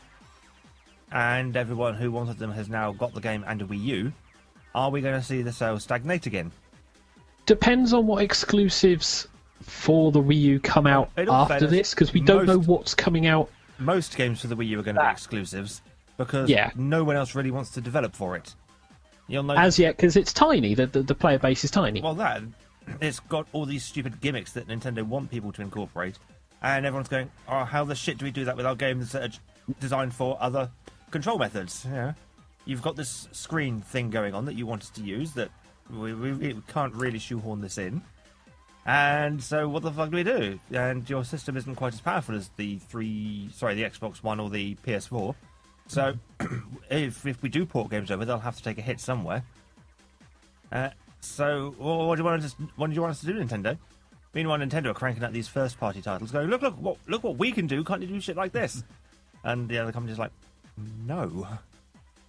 and everyone who wanted them has now got the game and a Wii U, are we going to see the sales stagnate again? Depends on what exclusives for the Wii U come out In all after fairness, this, because we don't know most- what's coming out. Most games for the Wii U are going to be exclusives because Yeah. no one else really wants to develop for it. You'll know. As yet, because it's tiny. The player base is tiny. Well, it's got all these stupid gimmicks that Nintendo want people to incorporate, and everyone's going, "Oh, how the shit do we do that with our games that are designed for other control methods?" Yeah, you've got this screen thing going on that you want us to use that we can't really shoehorn this in. And so what the fuck do we do? And your system isn't quite as powerful as the Xbox One or the PS4. So if we do port games over, they'll have to take a hit somewhere. So what do you want us to do, Nintendo? Meanwhile, Nintendo are cranking out these first-party titles, going, look what we can do. Can't you do shit like this? And the other company's like, no.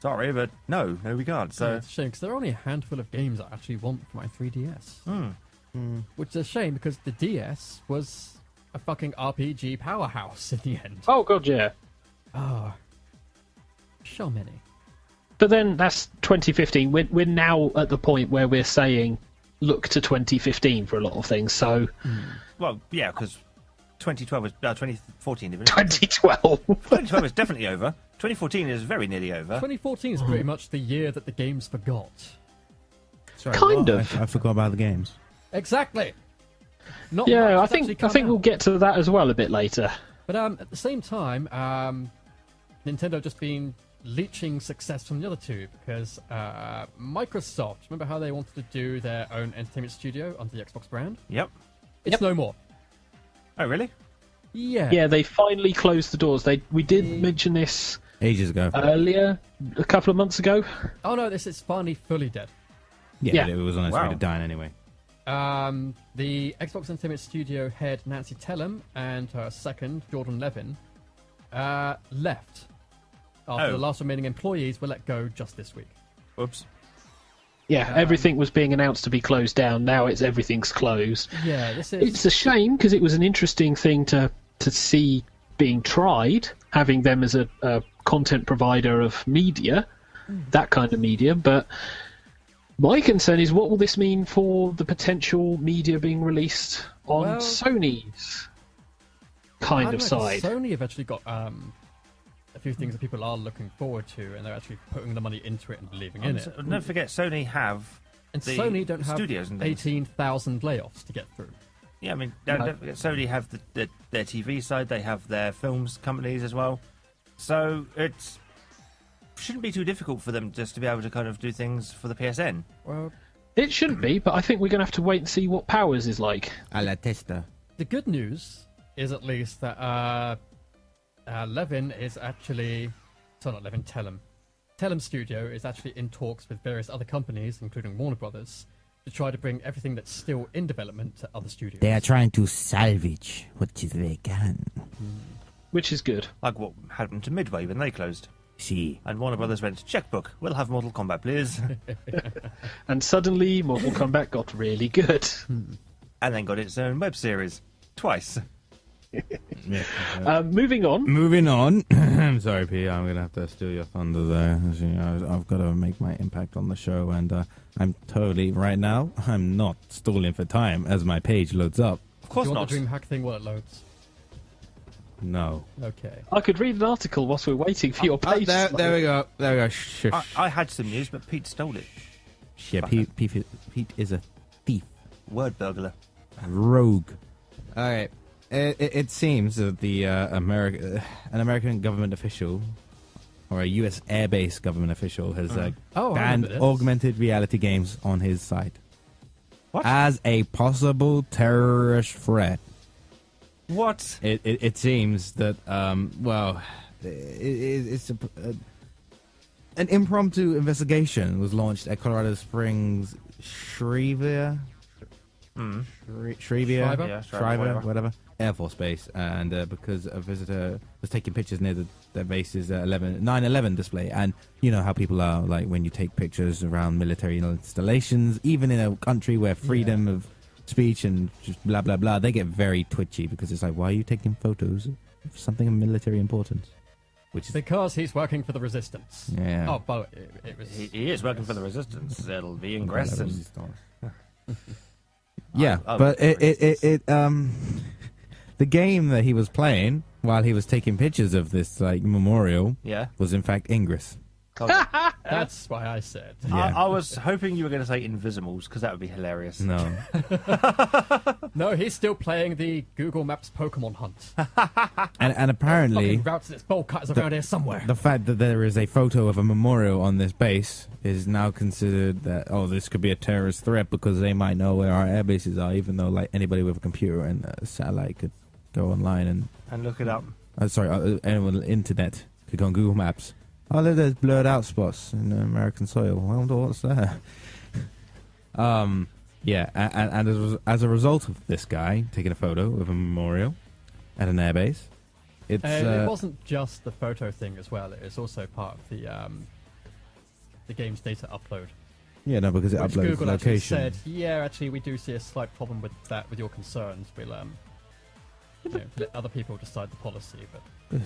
Sorry, but no, we can't. So it's a shame, because there are only a handful of games I actually want for my 3DS. Which is a shame, because the DS was a fucking RPG powerhouse in the end. Oh, God, yeah. Oh. So many. But then that's 2015. We're now at the point where we're saying, look to 2015 for a lot of things, so... Well, yeah, because 2012 was... 2014 even. 2012. 2012 is definitely over. 2014 is very nearly over. 2014 is pretty much the year that the games forgot. Sorry, Kind what? of. I forgot about the games. Exactly. Not Yeah, much I has actually think come we'll out. get to that as well a bit later. But at the same time, Nintendo just been leeching success from the other two, because Microsoft, remember how they wanted to do their own entertainment studio under the Xbox brand? Yep. It's no more. Oh, really? Yeah. Yeah, they finally closed the doors. We did mention this Ages ago. earlier, a couple of months ago. Oh no, this is finally fully dead. yeah. But it was on its way Wow. to dying anyway. The Xbox Entertainment Studio head Nancy Tellem and her second, Jordan Levin, left after the last remaining employees were let go just this week. Whoops. Yeah, everything was being announced to be closed down. Now everything's closed. Yeah, this is... It's a shame, because it was an interesting thing to see being tried, having them as a content provider of media, that kind of media. But my concern is, what will this mean for the potential media being released on Sony's kind of side? Sony have actually got a few things that people are looking forward to, and they're actually putting the money into it and believing in it. Don't forget, Sony have And the Sony don't have studios and things. 18,000 layoffs to get through. Yeah, I mean, don't forget, Sony have their TV side, they have their films companies as well. So it shouldn't be too difficult for them just to be able to kind of do things for the PSN. Well, It shouldn't be, but I think we're going to have to wait and see what Powers is like. A la testa. the good news is at least that Levin is actually... Sorry, not Levin, Tellem. Tellem Studio is actually in talks with various other companies, including Warner Brothers, to try to bring everything that's still in development to other studios. They are trying to salvage what they can. Which is good. Like what happened to Midway when they closed. See. And Warner Brothers went, checkbook, we'll have Mortal Kombat, please. And suddenly, Mortal Kombat got really good. And then got its own web series. Twice. Moving on. Moving on. I'm sorry, P. I'm going to have to steal your thunder there. As you know, I've got to make my impact on the show, and I'm totally, right now, I'm not stalling for time as my page loads up. Of course Do you want not. the DreamHack thing while it loads? No. Okay. I could read an article whilst we're waiting for your page. There we go. There we go. Shush. I had some news, but Pete stole it. Yeah, Pete is a thief. Word burglar. Rogue. All right. It seems that an American government official, or a U.S. air-based government official, has I banned remember this. augmented reality games on his site. What? As a possible terrorist threat. What? It seems that, it's an impromptu investigation was launched at Colorado Springs Shrevia? Shrevia? Yeah, Shriver, whatever. Air Force Base, and because a visitor was taking pictures near the base's 9/11 display, and you know how people are like when you take pictures around military installations, even in a country where freedom of speech and just blah blah blah, they get very twitchy because it's like, why are you taking photos of something of military importance? Which is Because he's working for the Resistance. Yeah. Oh, but it was... He is working for the Resistance. It'll be ingress and... yeah, but the game that he was playing while he was taking pictures of this like memorial Yeah. was in fact Ingress. That's why I said. Yeah. I was hoping you were going to say Invisimals, because that would be hilarious. No. No, he's still playing the Google Maps Pokemon hunt. And apparently, Fucking routes and its bowl cutters around here somewhere. the fact that there is a photo of a memorial on this base is now considered that, this could be a terrorist threat because they might know where our air bases are, even though like anybody with a computer and a satellite could go online And look it up. anyone on the internet could go on Google Maps. Oh, there's blurred out spots in American soil. I wonder what's there. Yeah, and as a result of this guy taking a photo of a memorial at an airbase, it's it wasn't just the photo thing as well. It was also part of the game's data upload. yeah, no, because it Which uploads Google actually location. said, yeah, actually, we do see a slight problem with that, with your concerns. We'll let other people decide the policy. But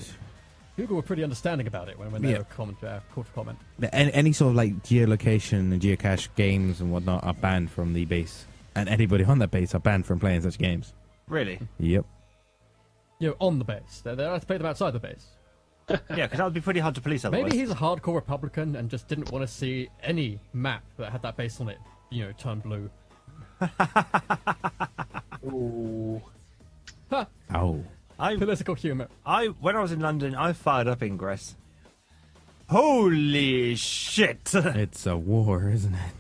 Google were pretty understanding about it when they were called for comment. Any sort of like geolocation and geocache games and whatnot are banned from the base, and anybody on that base are banned from playing such games. Really? Yep. On the base. They're allowed to play them outside the base. Yeah, because that would be pretty hard to police otherwise. Maybe he's a hardcore Republican and just didn't want to see any map that had that base on it, turn blue. Ooh. Oh. Political humour. When I was in London, I fired up Ingress. Holy shit! It's a war, isn't it?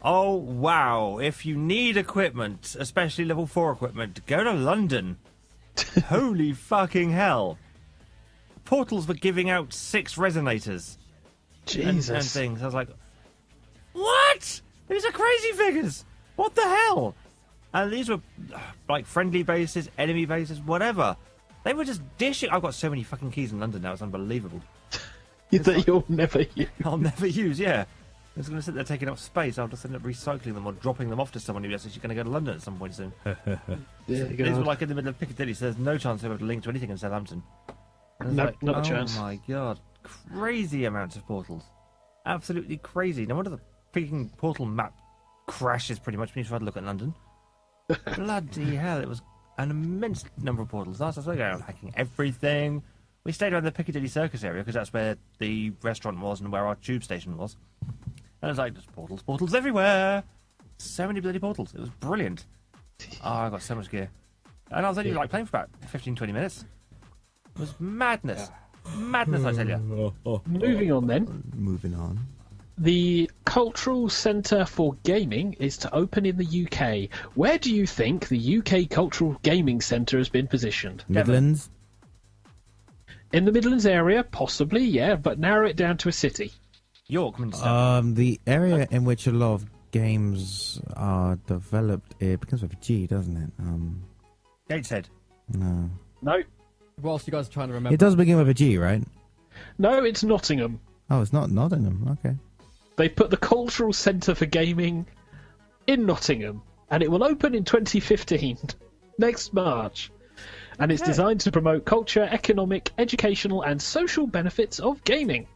Oh, wow. If you need equipment, especially level 4 equipment, go to London. Holy fucking hell. Portals were giving out 6 resonators. Jesus. And things. I was like, what? These are crazy figures. What the hell? And these were like friendly bases, enemy bases, whatever. They were just dishing. I've got so many fucking keys in London now. It's unbelievable. That you'll never use. I'll never use, yeah. I was going to sit there taking up space. I'll just end up recycling them or dropping them off to someone who says she's going to go to London at some point soon. These were like in the middle of Piccadilly, so there's no chance they would link to anything in Southampton. No, not a chance. Oh my god. Crazy amounts of portals. Absolutely crazy. No wonder the freaking portal map crashes pretty much when you try to look at London. Bloody hell, it was an immense number of portals. Last I was going hacking everything. We stayed around the Piccadilly Circus area because that's where the restaurant was and where our tube station was. And it was like, there's portals everywhere. So many bloody portals. It was brilliant. Oh, I got so much gear. And I was only like playing for about 15-20 minutes. It was madness. Madness, I tell you. Moving on then. Moving on. The Cultural Centre for Gaming is to open in the UK. Where do you think the UK Cultural Gaming Centre has been positioned? Midlands. In the Midlands area, possibly, yeah, but narrow it down to a city. York, Minster. The area in which a lot of games are developed, it begins with a G, doesn't it? Gateshead. No. No, Whilst you guys are trying to remember. It does begin with a G, right? no, it's Nottingham. Oh, it's not Nottingham. Okay. They put the Cultural Centre for Gaming in Nottingham, and it will open in 2015, next March. And it's designed to promote culture, economic, educational, and social benefits of gaming.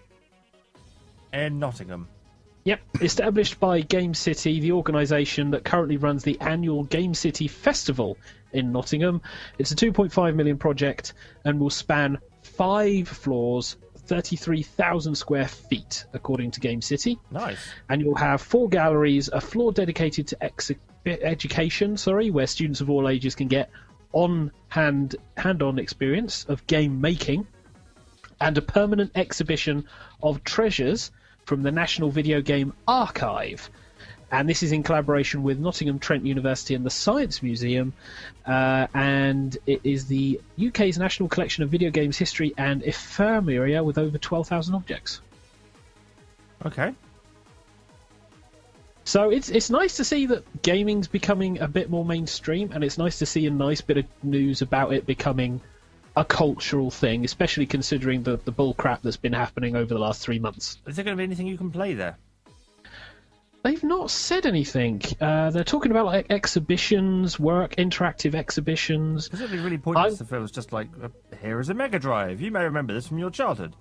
In Nottingham. Yep, established by Game City, the organisation that currently runs the annual Game City Festival in Nottingham. It's a 2.5 million project and will span 5 floors, 33,000 square feet, according to Game City. Nice. And you'll have 4 galleries, a floor dedicated to education, where students of all ages can get hands-on experience of game making, and a permanent exhibition of treasures from the National Video Game Archive. And this is in collaboration with Nottingham Trent University and the Science Museum, and it is the UK's national collection of video games history and ephemeria with over 12,000 objects. Okay. So it's nice to see that gaming's becoming a bit more mainstream, and it's nice to see a nice bit of news about it becoming a cultural thing, especially considering the bull crap that's been happening over the last 3 months. Is there going to be anything you can play there? They've not said anything. They're talking about like exhibitions, interactive exhibitions. Because it would be really pointless if it was just like, here is a Mega Drive. You may remember this from your childhood.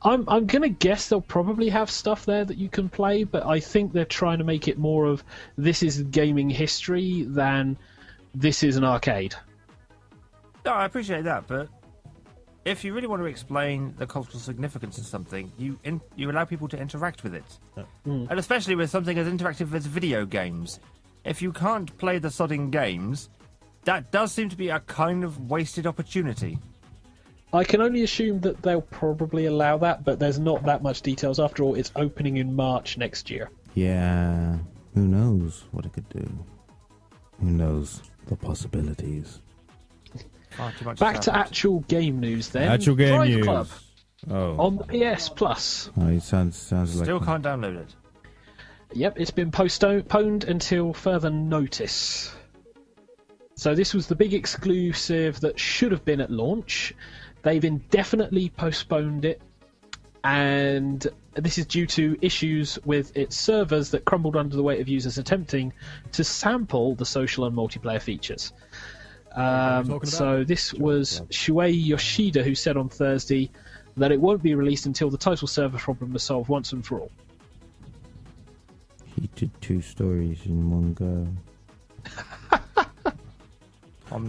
I'm gonna guess they'll probably have stuff there that you can play, but I think they're trying to make it more of this is gaming history than this is an arcade. No, I appreciate that, but if you really want to explain the cultural significance of something, you allow people to interact with it. And especially with something as interactive as video games. If you can't play the sodding games, that does seem to be a kind of wasted opportunity. I can only assume that they'll probably allow that, but there's not that much details. After all, it's opening in March next year. Yeah, who knows what it could do? Who knows the possibilities? Far too much Back has to happened. actual game news then. Actual game Drive news. Club Oh, on the PS Plus. it sounds like Still can't download it. Yep, it's been postponed until further notice. So this was the big exclusive that should have been at launch. They've indefinitely postponed it, and this is due to issues with its servers that crumbled under the weight of users attempting to sample the social and multiplayer features. So this was Shuei Yoshida who said on Thursday that it won't be released until the title server problem is solved once and for all. he did 2 stories in one go.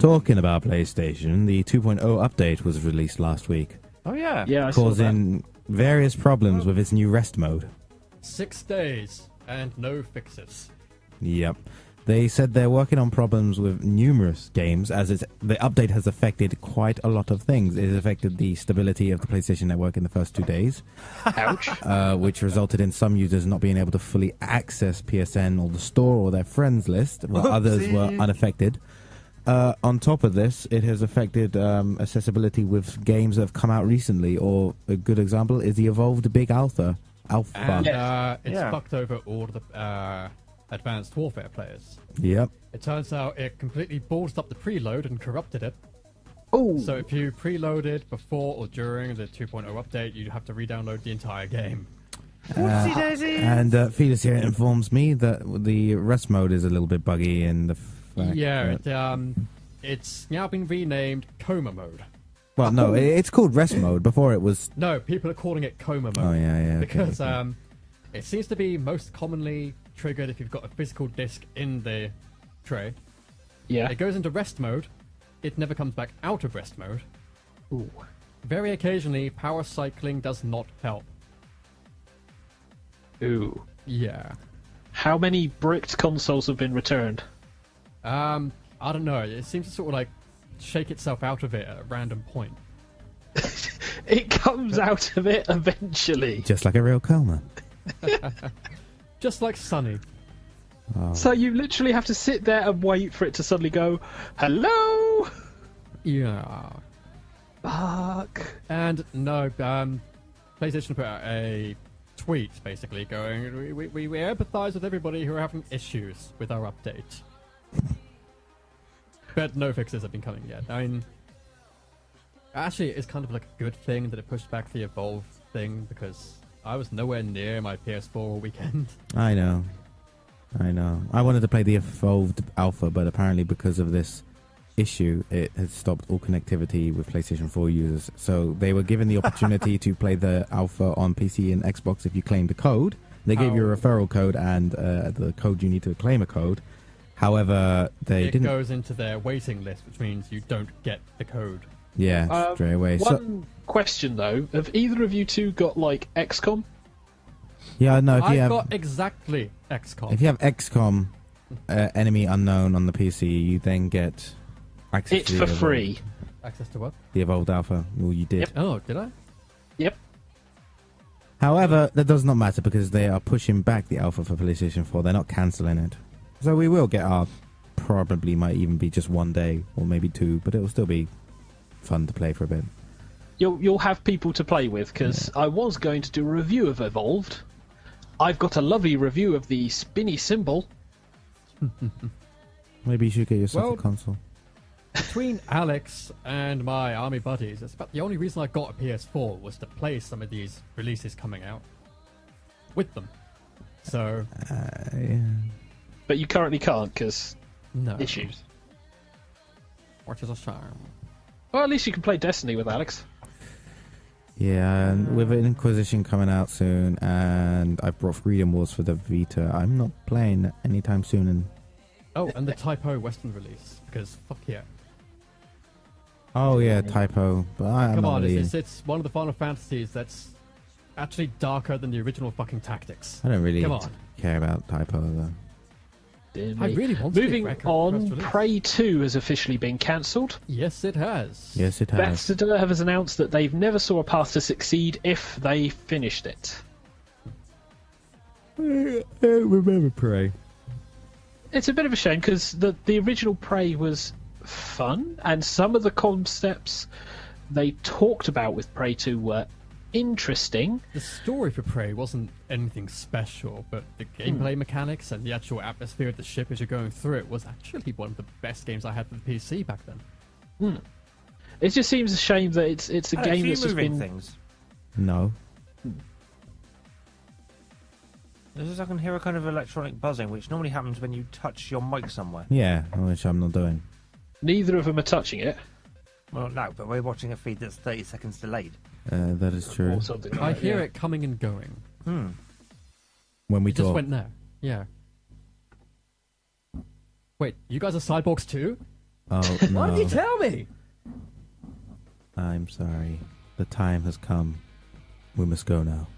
Talking about PlayStation, the 2.0 update was released last week, Oh, yeah. Yeah, I saw that. causing various problems with its new rest mode. 6 days and no fixes. Yep. They said they're working on problems with numerous games, as the update has affected quite a lot of things. It has affected the stability of the PlayStation Network in the first 2 days, Ouch. which resulted in some users not being able to fully access PSN or the store or their friends list, while others were unaffected. On top of this, it has affected accessibility with games that have come out recently, or a good example is the Evolved Big Alpha. And it's Yeah. fucked over all the Advanced Warfare players. Yep. It turns out it completely ballsed up the preload and corrupted it. Oh, So if you preloaded before or during the 2.0 update, you'd have to re-download the entire game. Whoopsie daisy. And Felix here informs me that the rest mode is a little bit buggy in the fact Yeah, that- it's now been renamed Coma Mode. well, no, it's called rest mode. Before it was... No, people are calling it Coma Mode. Oh, yeah, okay, Because okay. it seems to be most commonly triggered if you've got a physical disc in the tray. yeah. It goes into rest mode. It never comes back out of rest mode. Ooh. Very occasionally, power cycling does not help. Ooh. Yeah. How many bricked consoles have been returned? I don't know. It seems to sort of like shake itself out of it at a random point. It comes out of it eventually. Just like a real coma. Just like Sunny. So you literally have to sit there and wait for it to suddenly go, hello? Yeah. Fuck. And no, PlayStation put out a tweet basically going, we empathize with everybody who are having issues with our update. But no fixes have been coming yet. I mean, actually, it's kind of like a good thing that it pushed back the Evolve thing because I was nowhere near my PS4 all weekend. I know. I wanted to play the Evolved Alpha, but apparently because of this issue, it has stopped all connectivity with PlayStation 4 users. So they were given the opportunity to play the Alpha on PC and Xbox if you claimed the code. They gave you a referral code and the code you need to claim a code. However, they It didn't. goes into their waiting list, which means you don't get the code. Yeah, straight away. So, One question though: have either of you two got like XCOM? yeah, no. If you I've have got exactly XCOM. if you have XCOM, Enemy Unknown on the PC, you then get access It's to for the free. Access to what? The Evolved Alpha. Well, you did. Yep. Oh, did I? Yep. However, that does not matter because they are pushing back the alpha for PlayStation 4. They're not cancelling it. So we will get our... Probably might even be just 1 day or maybe 2, but it'll still be fun to play for a bit. You'll have people to play with because I was going to do a review of Evolved. I've got a lovely review of the spinny symbol. Maybe you should get yourself Well- a console. Between Alex and my army buddies, it's about the only reason I got a PS4 was to play some of these releases coming out with them. So, Yeah. But you currently can't because no. issues. Which is a charm. Well, at least you can play Destiny with Alex. Yeah, and with Inquisition coming out soon, and I've brought Freedom Wars for the Vita, I'm not playing anytime soon. And Oh, and the Typo Western release, because fuck yeah. Oh yeah, typo. But I'm Come not on, really, it's one of the Final Fantasies that's actually darker than the original fucking Tactics. I don't really Come on. care about typo though. Dear I me. really want to Moving be press on, release. Prey 2 has officially been cancelled. Yes, it has. Yes, it has. Bethesda have announced that they've never saw a path to succeed if they finished it. I remember Prey. It's a bit of a shame because the original Prey was fun, and some of the concepts they talked about with Prey 2 were interesting. The story for Prey wasn't anything special, but the gameplay mechanics and the actual atmosphere of the ship as you're going through it was actually one of the best games I had for the PC back then. It just seems a shame that it's a Alex, game are you that's just moving been. things? No. This is I can hear a kind of electronic buzzing, which normally happens when you touch your mic somewhere. Yeah, which I'm not doing. Neither of them are touching it. Well, no, but we're watching a feed that's 30 seconds delayed. That is true. Or something like I that, hear yeah. it coming and going. When we It just talk. went there. Yeah. Wait, you guys are cyborgs too? Oh Why didn't you no. tell me? I'm sorry. The time has come. We must go now.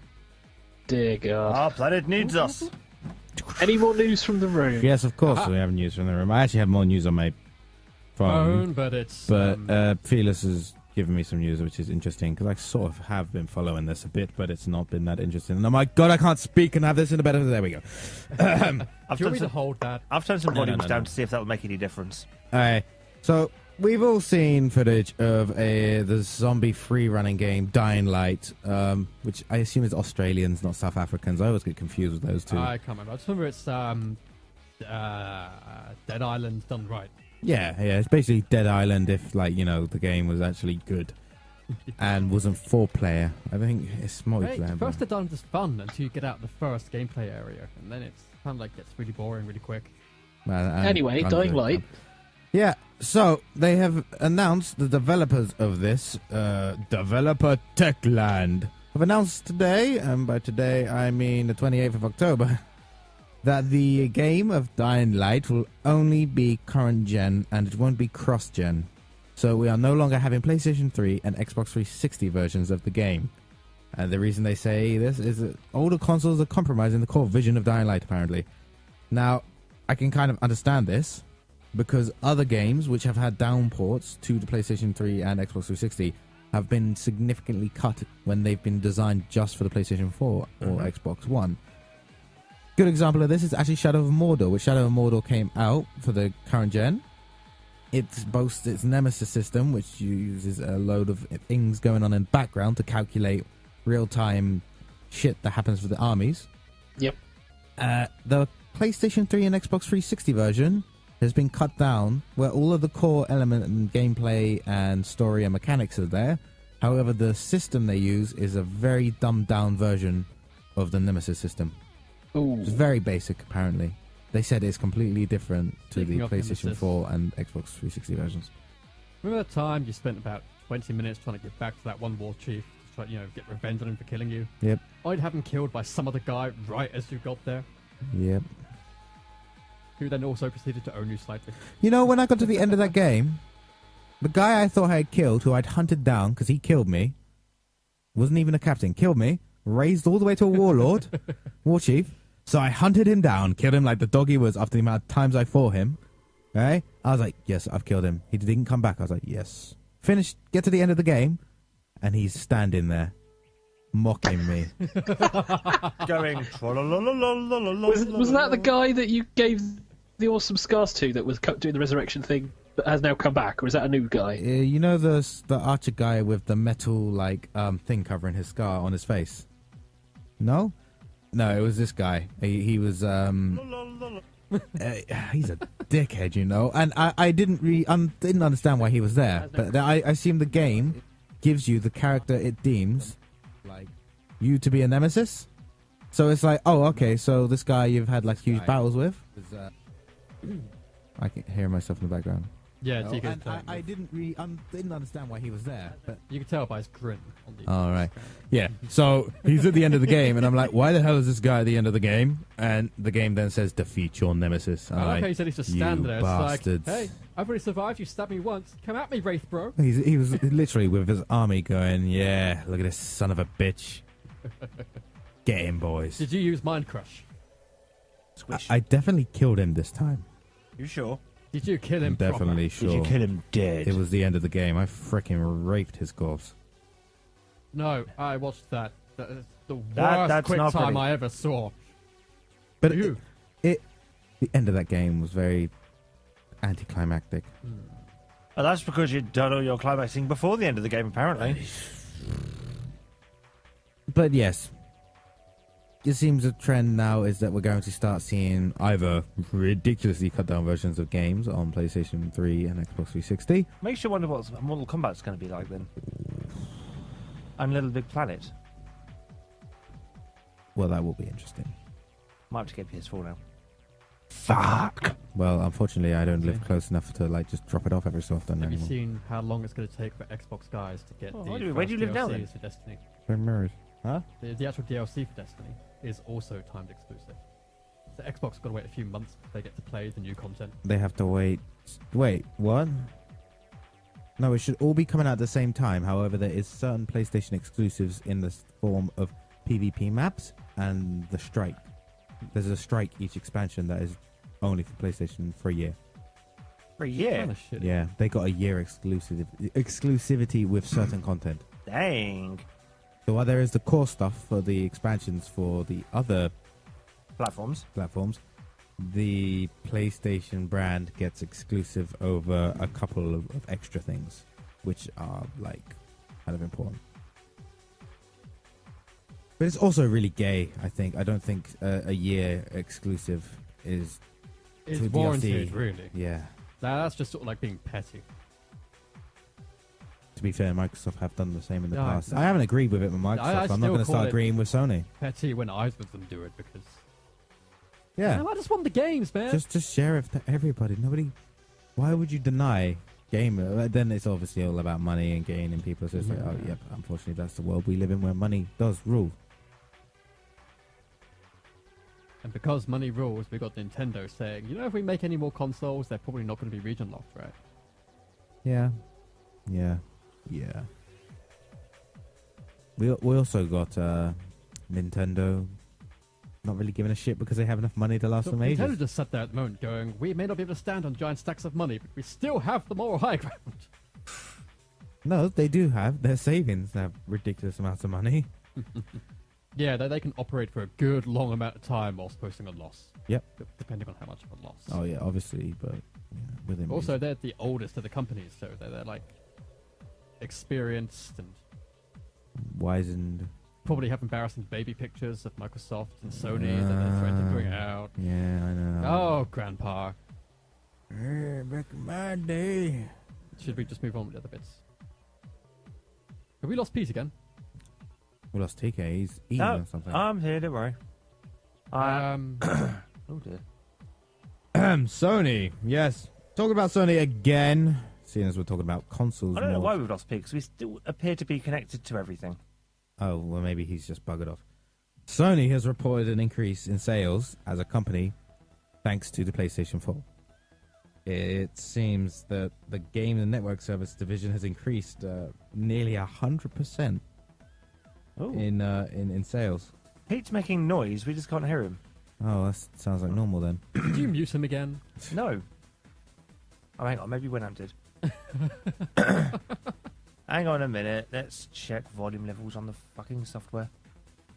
Dear God. Our planet needs us. Any more news from the room? Yes, of course we have news from the room. I actually have more news on my phone. But it's. But Felis has given me some news, which is interesting, because I sort of have been following this a bit, but it's not been that interesting. And oh my God, I can't speak and have this in the better. There we go. do you want me to hold that? I've turned some No, volumes no, down no. to see if that'll make any difference. Alright, so we've all seen footage of the zombie free-running game Dying Light, which I assume is Australians, not South Africans. I always get confused with those two. I can't remember. I just remember it's Dead Island done right. Yeah, it's basically Dead Island if, like, you know, the game was actually good and wasn't four-player. I think it's multiplayer. Right, but- first Dead Island is fun until you get out the first gameplay area, and then it's kind of like gets really boring really quick. Anyway, Dying Light. Yeah, so they have announced, the developers of this, Developer Techland, have announced today, and by today I mean the 28th of October, that the game of Dying Light will only be current gen and it won't be cross-gen. So we are no longer having PlayStation 3 and Xbox 360 versions of the game. And the reason they say this is that older consoles are compromising the core vision of Dying Light, apparently. Now, I can kind of understand this, because other games which have had down ports to the PlayStation 3 and Xbox 360 have been significantly cut when they've been designed just for the PlayStation 4 or Xbox One. Good example of this is actually Shadow of Mordor, which Shadow of Mordor came out for the current gen. It boasts its Nemesis system, which uses a load of things going on in the background to calculate real-time shit that happens for the armies. Yep. The PlayStation 3 and Xbox 360 version has been cut down, where all of the core element and gameplay and story and mechanics are there. However, the system they use is a very dumbed-down version of the Nemesis system. Ooh. It's very basic, apparently. They said it's completely different to Speaking the of PlayStation Nemesis. 4 and Xbox 360 versions. Remember that time you spent about 20 minutes trying to get back to that one war chief, to try, get revenge on him for killing you? Yep. I'd have him killed by some other guy right as you got there, Yep. who then also proceeded to own you slightly. You know, when I got to the end of that game, the guy I thought I had killed, who I'd hunted down because he killed me, wasn't even a captain, killed me, raised all the way to a warlord, war chief. So I hunted him down, killed him like the dog he was after the amount of times I fought him. Right? I was like, yes, I've killed him. He didn't come back. I was like, yes. Finished, get to the end of the game, and he's standing there, mocking me. Going. Was that the guy that you gave the awesome scars to that was doing the resurrection thing that has now come back, or is that a new guy? You know the archer guy with the metal thing covering his scar on his face? No? No, it was this guy. He was he's a dickhead, you know. And I didn't really didn't understand why he was there. But I assume the game gives you the character it deems like you to be a nemesis. So it's like, oh, okay, so this guy you've had like huge battles with. I can hear myself in the background. Yeah, Oh, TK's and playing I with- didn't understand why he was there. But You can tell by his grin on the. all right, yeah. So he's at the end of the game, and I'm like, why the hell is this guy at the end of the game? And the game then says, defeat your nemesis. I'm I like like, how he said he's just you standing there. It's bastards. like, hey, I've already survived. You stabbed me once. Come at me, Wraith, bro. He was literally with his army going, yeah, look at this son of a bitch. Get him, boys. Did you use Mind Crush? Squish. I definitely killed him this time. You sure? Did you kill him? I'm definitely Did you sure. kill him dead? It was the end of the game. I freaking raped his corpse. No, I watched that. That is the worst that's quick not time pretty. I ever saw. But You. the end of that game was very anticlimactic. Oh, that's because you'd done all your climaxing before the end of the game, apparently. But yes, it seems a trend now is that we're going to start seeing either ridiculously cut down versions of games on PlayStation 3 and Xbox 360. Makes you wonder what Mortal Kombat's going to be like then. And Little Big Planet. Well, that will be interesting. Might have to get PS4 now. Fuck! Well, unfortunately, I don't live close enough to like just drop it off every so often Have you anymore. seen how long it's going to take for Xbox guys to get Oh, the where do you live now, DLCs then? for Destiny? St. Mary's. Huh? The actual DLC for Destiny is also timed exclusive. So Xbox got to wait a few months before they get to play the new content. They have to wait. Wait, what? No, it should all be coming out at the same time. However, there is certain PlayStation exclusives in the form of PvP maps and the Strike. There's a Strike each expansion that is only for PlayStation for a year. For a year? Kinda shitty. Yeah, they got a year exclusivity with certain content. Dang. So while there is the core stuff for the expansions for the other Platforms. platforms, the PlayStation brand gets exclusive over a couple of extra things, which are like kind of important. But it's also really gay, I think. I don't think a year exclusive is It's to warranted, DLC. really. Yeah. That's just sort of like being petty. To be fair, Microsoft have done the same in the Yeah, past. exactly. I haven't agreed with it with Microsoft. I I'm not still going to call start it- agreeing with Sony. Petty when either of them do it because Yeah. no, I just want the games, man. Just share it to everybody. Nobody. Why would you deny game? Then it's obviously all about money and gain and people. So it's like, oh, Yeah. yep. Unfortunately, that's the world we live in where money does rule. And because money rules, we got Nintendo saying, you know, if we make any more consoles, they're probably not going to be region locked, right? Yeah. Yeah. Yeah. We also got Nintendo not really giving a shit because they have enough money to last So them Nintendo ages. just sat there at the moment going, we may not be able to stand on giant stacks of money, but we still have the moral high ground. No, they do have their savings. They have ridiculous amounts of money. Yeah, they can operate for a good long amount of time whilst posting a loss. Yep. Depending on how much of a loss. Oh yeah, obviously, but yeah, within Also, reason. they're the oldest of the companies, so they're like experienced and Wizened. probably have embarrassing baby pictures of Microsoft and Sony that they're threatening to bring out. Yeah, I know. Oh, Grandpa. Hey, back in my day. Should we just move on with the other bits? Have we lost Pete again? We lost TK. He's eating No, or something. I'm here, don't worry. Oh dear. Sony. Yes. Talking about Sony again. Seeing as we're talking about consoles. I don't know more. why we've lost Pete, because we still appear to be connected to everything. Oh, well, maybe he's just buggered off. Sony has reported an increase in sales as a company thanks to the PlayStation 4. It seems that the game and network service division has increased nearly 100% Oh. in sales. Pete's making noise, we just can't hear him. Oh, that sounds like normal then. Did you mute him again? No. Oh, hang on, maybe Winamp did. Hang on a minute, let's check volume levels on the fucking software.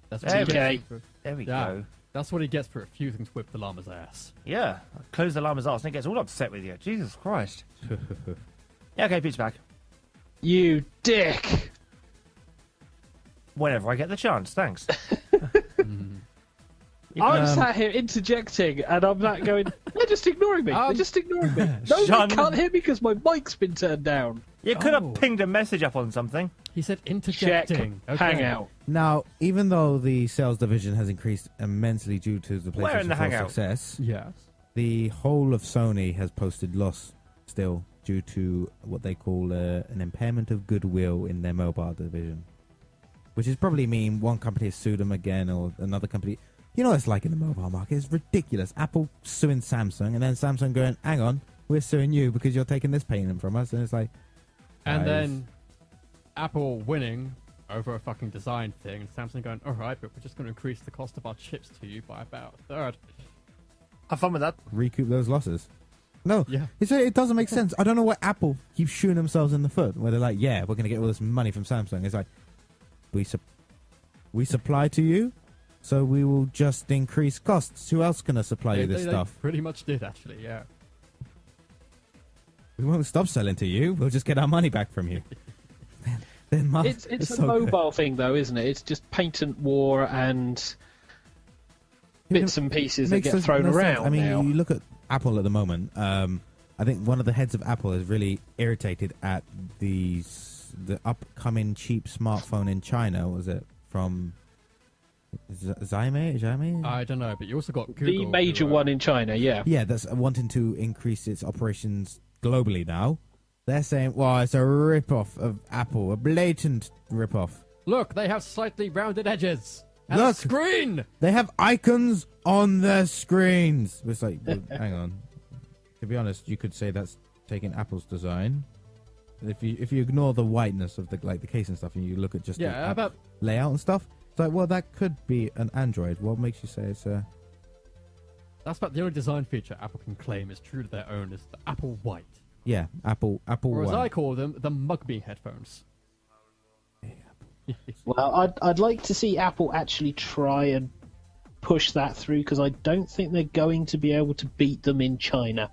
That's There he we gets go. for- There we Yeah. go. That's what he gets for refusing to whip the llama's ass. Yeah, close the llama's arse and it gets all upset with you. Jesus Christ. Yeah, okay, Pete's back. You dick! Whenever I get the chance, thanks. I'm sat here interjecting, and I'm not going. They're just ignoring me. They're just ignoring me. No, Sean- they can't hear me because my mic's been turned down. You could have Oh. pinged a message up on something. He said Check. interjecting. Okay. Hangout. Now, even though the sales division has increased immensely due to the Where in PlayStation the 4 Hangout? success, Yes. the whole of Sony has posted loss still due to what they call an impairment of goodwill in their mobile division, which is probably mean one company has sued them again or another company. You know what it's like in the mobile market? It's ridiculous. Apple suing Samsung, and then Samsung going, "Hang on, we're suing you because you're taking this payment from us," and it's like, And guys. then Apple winning over a fucking design thing, and Samsung going, all right, but we're just going to increase the cost of our chips to you by about a third. Have fun with that. recoup those losses. No, Yeah. it doesn't make sense. I don't know why Apple keeps shooting themselves in the foot, where they're like, "Yeah, we're going to get all this money from Samsung." It's like, we supply to you, so we will just increase costs. Who else can supply you this They stuff? pretty much did, actually, yeah. We won't stop selling to you. We'll just get our money back from you. It's a so good. mobile thing, though, isn't it? It's just patent war and bits and pieces that get thrown around. I mean, now. you look at Apple at the moment. I think one of the heads of Apple is really irritated at the upcoming cheap smartphone in China. Was it from Xiaomi? I don't know, but you also got Google. The major one in China, yeah. Yeah, that's wanting to increase its operations globally now. They're saying, well, it's a rip-off of Apple, a blatant rip-off. Look, they have slightly rounded edges. And Look. a screen! They have icons on their screens. It's like, well, hang on. To be honest, you could say that's taking Apple's design. If you ignore the whiteness of the case and stuff, and you look at just the app layout and stuff, it's like, well, that could be an Android. What makes you say it's a... That's about the only design feature Apple can claim is true to their own is the Apple White. Yeah, Apple Or as One. I call them, the Mugby headphones. Well, I'd like to see Apple actually try and push that through, because I don't think they're going to be able to beat them in China.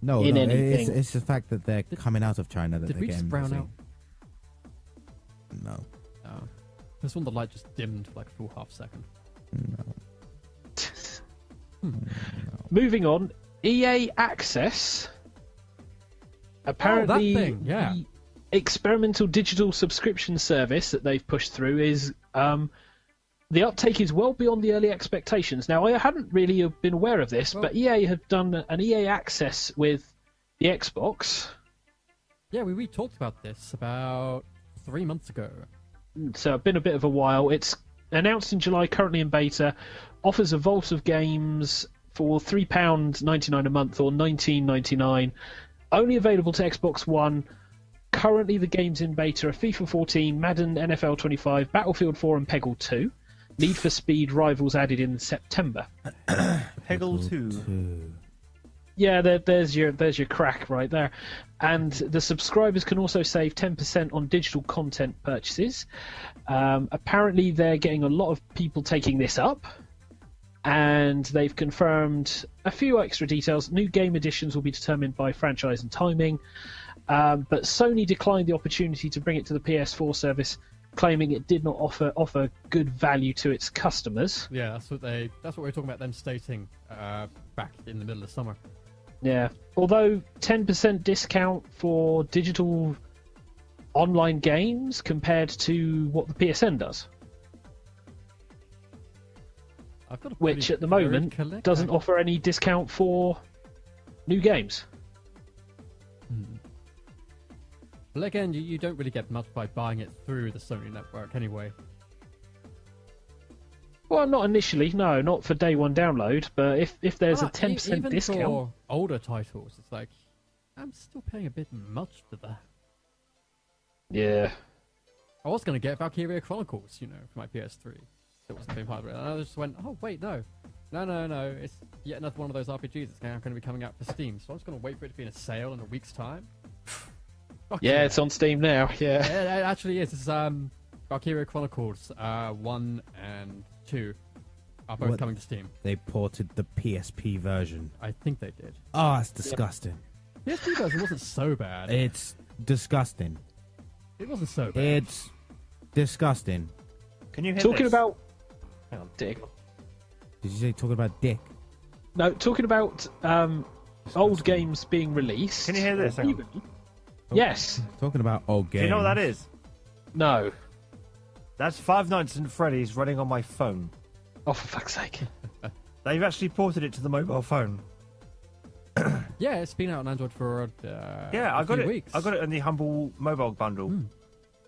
No, in no, anything. it's the fact that they're coming out of China that Did they're we just getting brown busy. out? No, Oh. This one, the light just dimmed for like a full half second. no. Moving on, EA Access. Apparently, thing, yeah. the experimental digital subscription service that they've pushed through is the uptake is well beyond the early expectations. Now, I hadn't really been aware of this, but EA had done an EA Access with the Xbox. Yeah, we talked about this about 3 months ago. So it's been a bit of a while. It's announced in July, currently in beta, offers a vault of games for £3.99 a month or $19.99. Only available to Xbox One. Currently, the games in beta are FIFA 14, Madden NFL 25, Battlefield 4, and Peggle 2. Need for Speed Rivals added in September. Peggle 2. Yeah, there's your crack right there. And the subscribers can also save 10% on digital content purchases. Apparently, they're getting a lot of people taking this up. And they've confirmed a few extra details. New game additions will be determined by franchise and timing. But Sony declined the opportunity to bring it to the PS4 service, claiming it did not offer good value to its customers. Yeah, that's what we were talking about them stating back in the middle of summer. Yeah. Although 10% discount for digital online games compared to what the PSN does. I've got a Which pretty at the varied moment collect- doesn't offer any discount for new games. Well, again, you don't really get much by buying it through the Sony network anyway. Well, not initially, no, not for day one download, but if there's a 10% even discount... for older titles, it's like, I'm still paying a bit much for that. Yeah. I was going to get Valkyria Chronicles, for my PS3. That wasn't being part of it. And I just went, oh, wait, no. No. It's yet another one of those RPGs that's now going to be coming out for Steam. So I'm just going to wait for it to be in a sale in a week's time. Yeah, it's on Steam now, yeah. It actually is. It's Valkyria Chronicles 1 and 2 are both coming to Steam. They ported the PSP version. I think they did. Oh, that's disgusting. The PSP version wasn't so bad. It's disgusting. It wasn't so bad. It's disgusting. Can you hear Talking this? about... Hang on. Dick. Did you say talking about dick? No, talking about old games being released... Can you hear this? Hang on. Yes. Talking about old games. Do you know what that is? No. That's Five Nights at Freddy's running on my phone. Oh, for fuck's sake. They've actually ported it to the mobile phone. Yeah, it's been out on Android for Yeah, I a got few it. weeks. I got it in the Humble Mobile bundle.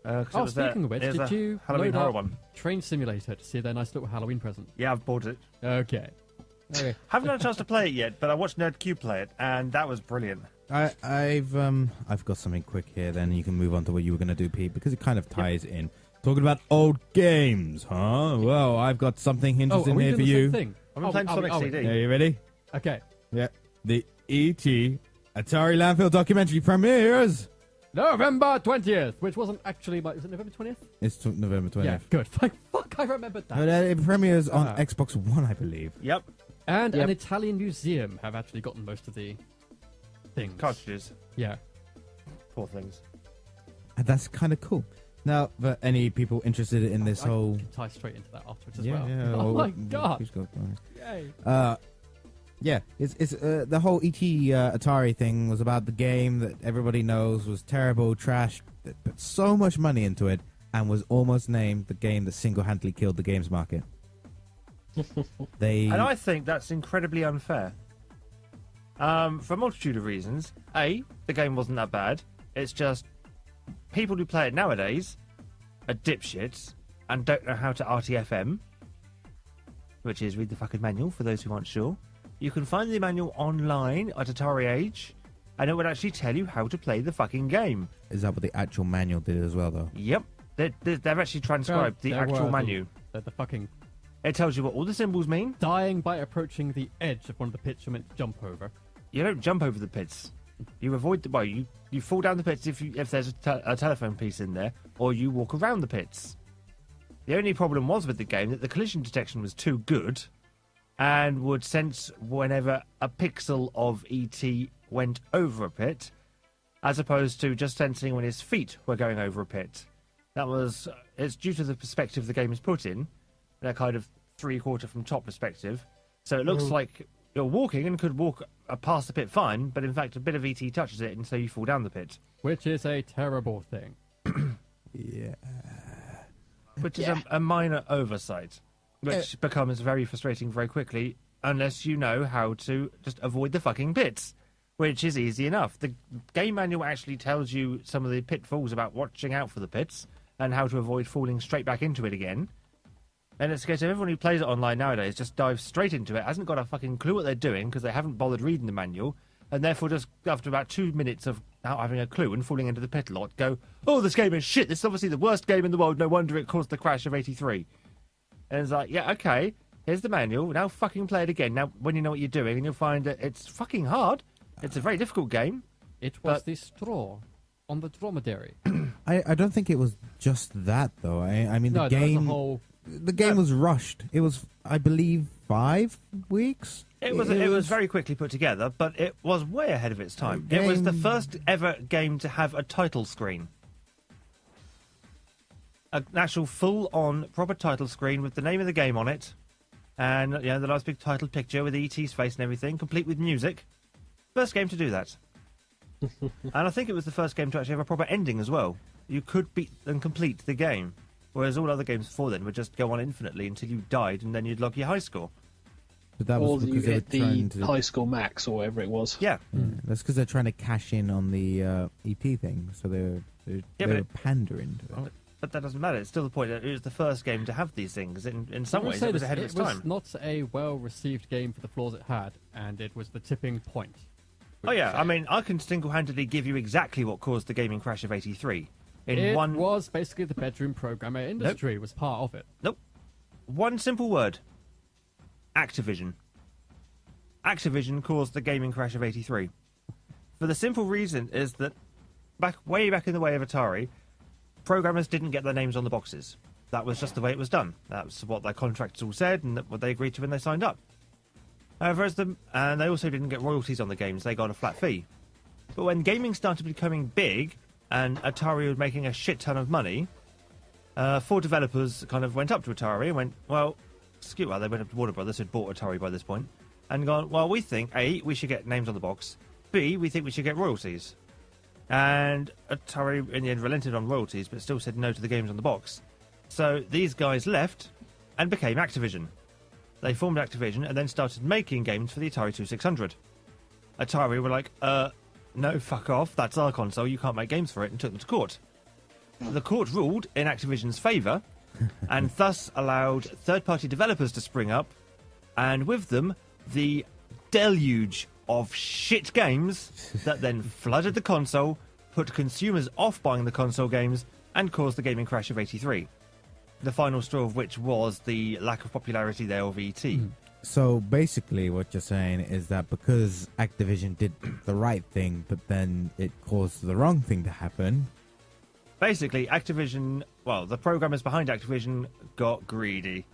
'Cause it Oh, was speaking of which, it was did a you Halloween load horror up one? Train Simulator to see their nice little Halloween present? Yeah, I've bought it. Okay. Okay. Haven't had a chance to play it yet, but I watched NerdQ play it, and that was brilliant. I've got something quick here. Then you can move on to what you were going to do, Pete, because it kind of ties in. Talking about old games, huh? Well, I've got something Oh, are interesting we here doing for the you. same thing? I've been playing Sonic CD. Are you ready? Okay. Yeah. The E.T. Atari Landfill documentary premieres. November 20th, which wasn't actually was it November 20th? It's November 20th. Yeah, good. Fuck, I remembered that. But it premieres on Ah. Xbox One, I believe. Yep, And Yep. an Italian museum have actually gotten most of the things. cartridges. Yeah. Poor things. And that's kind of cool. Now, but any people interested in this I whole... can tie straight into that afterwards as Yeah, well. yeah. Oh my god. Please go on. Yay. Yeah, it's the whole ET Atari thing was about the game that everybody knows was terrible, trash, that put so much money into it, and was almost named the game that single-handedly killed the games market. And I think that's incredibly unfair. For a multitude of reasons. A, the game wasn't that bad. It's just people who play it nowadays are dipshits and don't know how to RTFM, which is read the fucking manual for those who aren't sure. You can find the manual online at Atari Age, and it would actually tell you how to play the fucking game. Is that what the actual manual did as well, though? Yep. They've actually transcribed the There actual were manual. The fucking It tells you what all the symbols mean. dying by approaching the edge of one of the pits you're meant to jump over. You don't jump over the pits. You avoid the... Well, you fall down the pits if there's a telephone piece in there, or you walk around the pits. The only problem was with the game that the collision detection was too good and would sense whenever a pixel of ET went over a pit, as opposed to just sensing when his feet were going over a pit. It's due to the perspective the game is put in, that kind of three-quarter from top perspective. So it looks like you're walking and could walk past the pit fine, but in fact a bit of ET touches it and so you fall down the pit. Which is a terrible thing. Yeah. Which is a minor oversight, which becomes very frustrating very quickly unless you know how to just avoid the fucking pits, which is easy enough. The game manual actually tells you some of the pitfalls about watching out for the pits and how to avoid falling straight back into it again. And it's a case of everyone who plays it online nowadays just dives straight into it, hasn't got a fucking clue what they're doing because they haven't bothered reading the manual, and therefore just after about 2 minutes of not having a clue and falling into the pit lot, go, oh, this game is shit, this is obviously the worst game in the world, no wonder it caused the crash of 83. And it's like, yeah, okay, here's the manual, now fucking play it again, now when you know what you're doing, and you'll find that it's fucking hard, it's a very difficult game. It was But- the straw on the dromedary. I don't think it was just that, though. I mean, No, the there was a game... whole... The game was rushed. It was, I believe, 5 weeks? It was very quickly put together, but it was way ahead of its time. It was the Game- first ever game to have a title screen. An actual full-on proper title screen with the name of the game on it, and the nice big title picture with E.T.'s face and everything, complete with music. First game to do that. And I think it was the first game to actually have a proper ending as well. You could beat and complete the game, whereas all other games before then would just go on infinitely until you died, and then you'd log your high score. But that Or was you because they were hit the trying to... high score max or whatever it was. Yeah. That's because they're trying to cash in on the EP thing, so they but were it- pandering to it. But that doesn't matter. It's still the point that it was the first game to have these things. In some I will ways, say it was this, ahead of its It time. was not a well-received game for the flaws it had, and it was the tipping point. Oh yeah, I mean, I can single-handedly give you exactly what caused the gaming crash of '83. It was basically the bedroom programmer industry was part of it. Nope. One simple word. Activision. Activision caused the gaming crash of '83. For the simple reason is that way back in the way of Atari, programmers didn't get their names on the boxes. That was just the way it was done. That's what their contracts all said and what they agreed to when they signed up. However, and they also didn't get royalties on the games, they got a flat fee. But when gaming started becoming big and Atari was making a shit ton of money, 4 developers kind of went up to Atari and went, well, they went up to Warner Brothers, who'd bought Atari by this point, and gone, well, we think, A, we should get names on the box, B, we think we should get royalties. And Atari, in the end, relented on royalties, but still said no to the games on the box. So these guys left and became Activision. They formed Activision and then started making games for the Atari 2600. Atari were like, no, fuck off, that's our console, you can't make games for it, and took them to court. The court ruled in Activision's favour, and thus allowed third-party developers to spring up, and with them, the deluge of shit games that then flooded the console, put consumers off buying the console games, and caused the gaming crash of '83. The final straw of which was the lack of popularity there of ET. So basically what you're saying is that because Activision did the right thing, but then it caused the wrong thing to happen. Basically, Activision, well, the programmers behind Activision got greedy.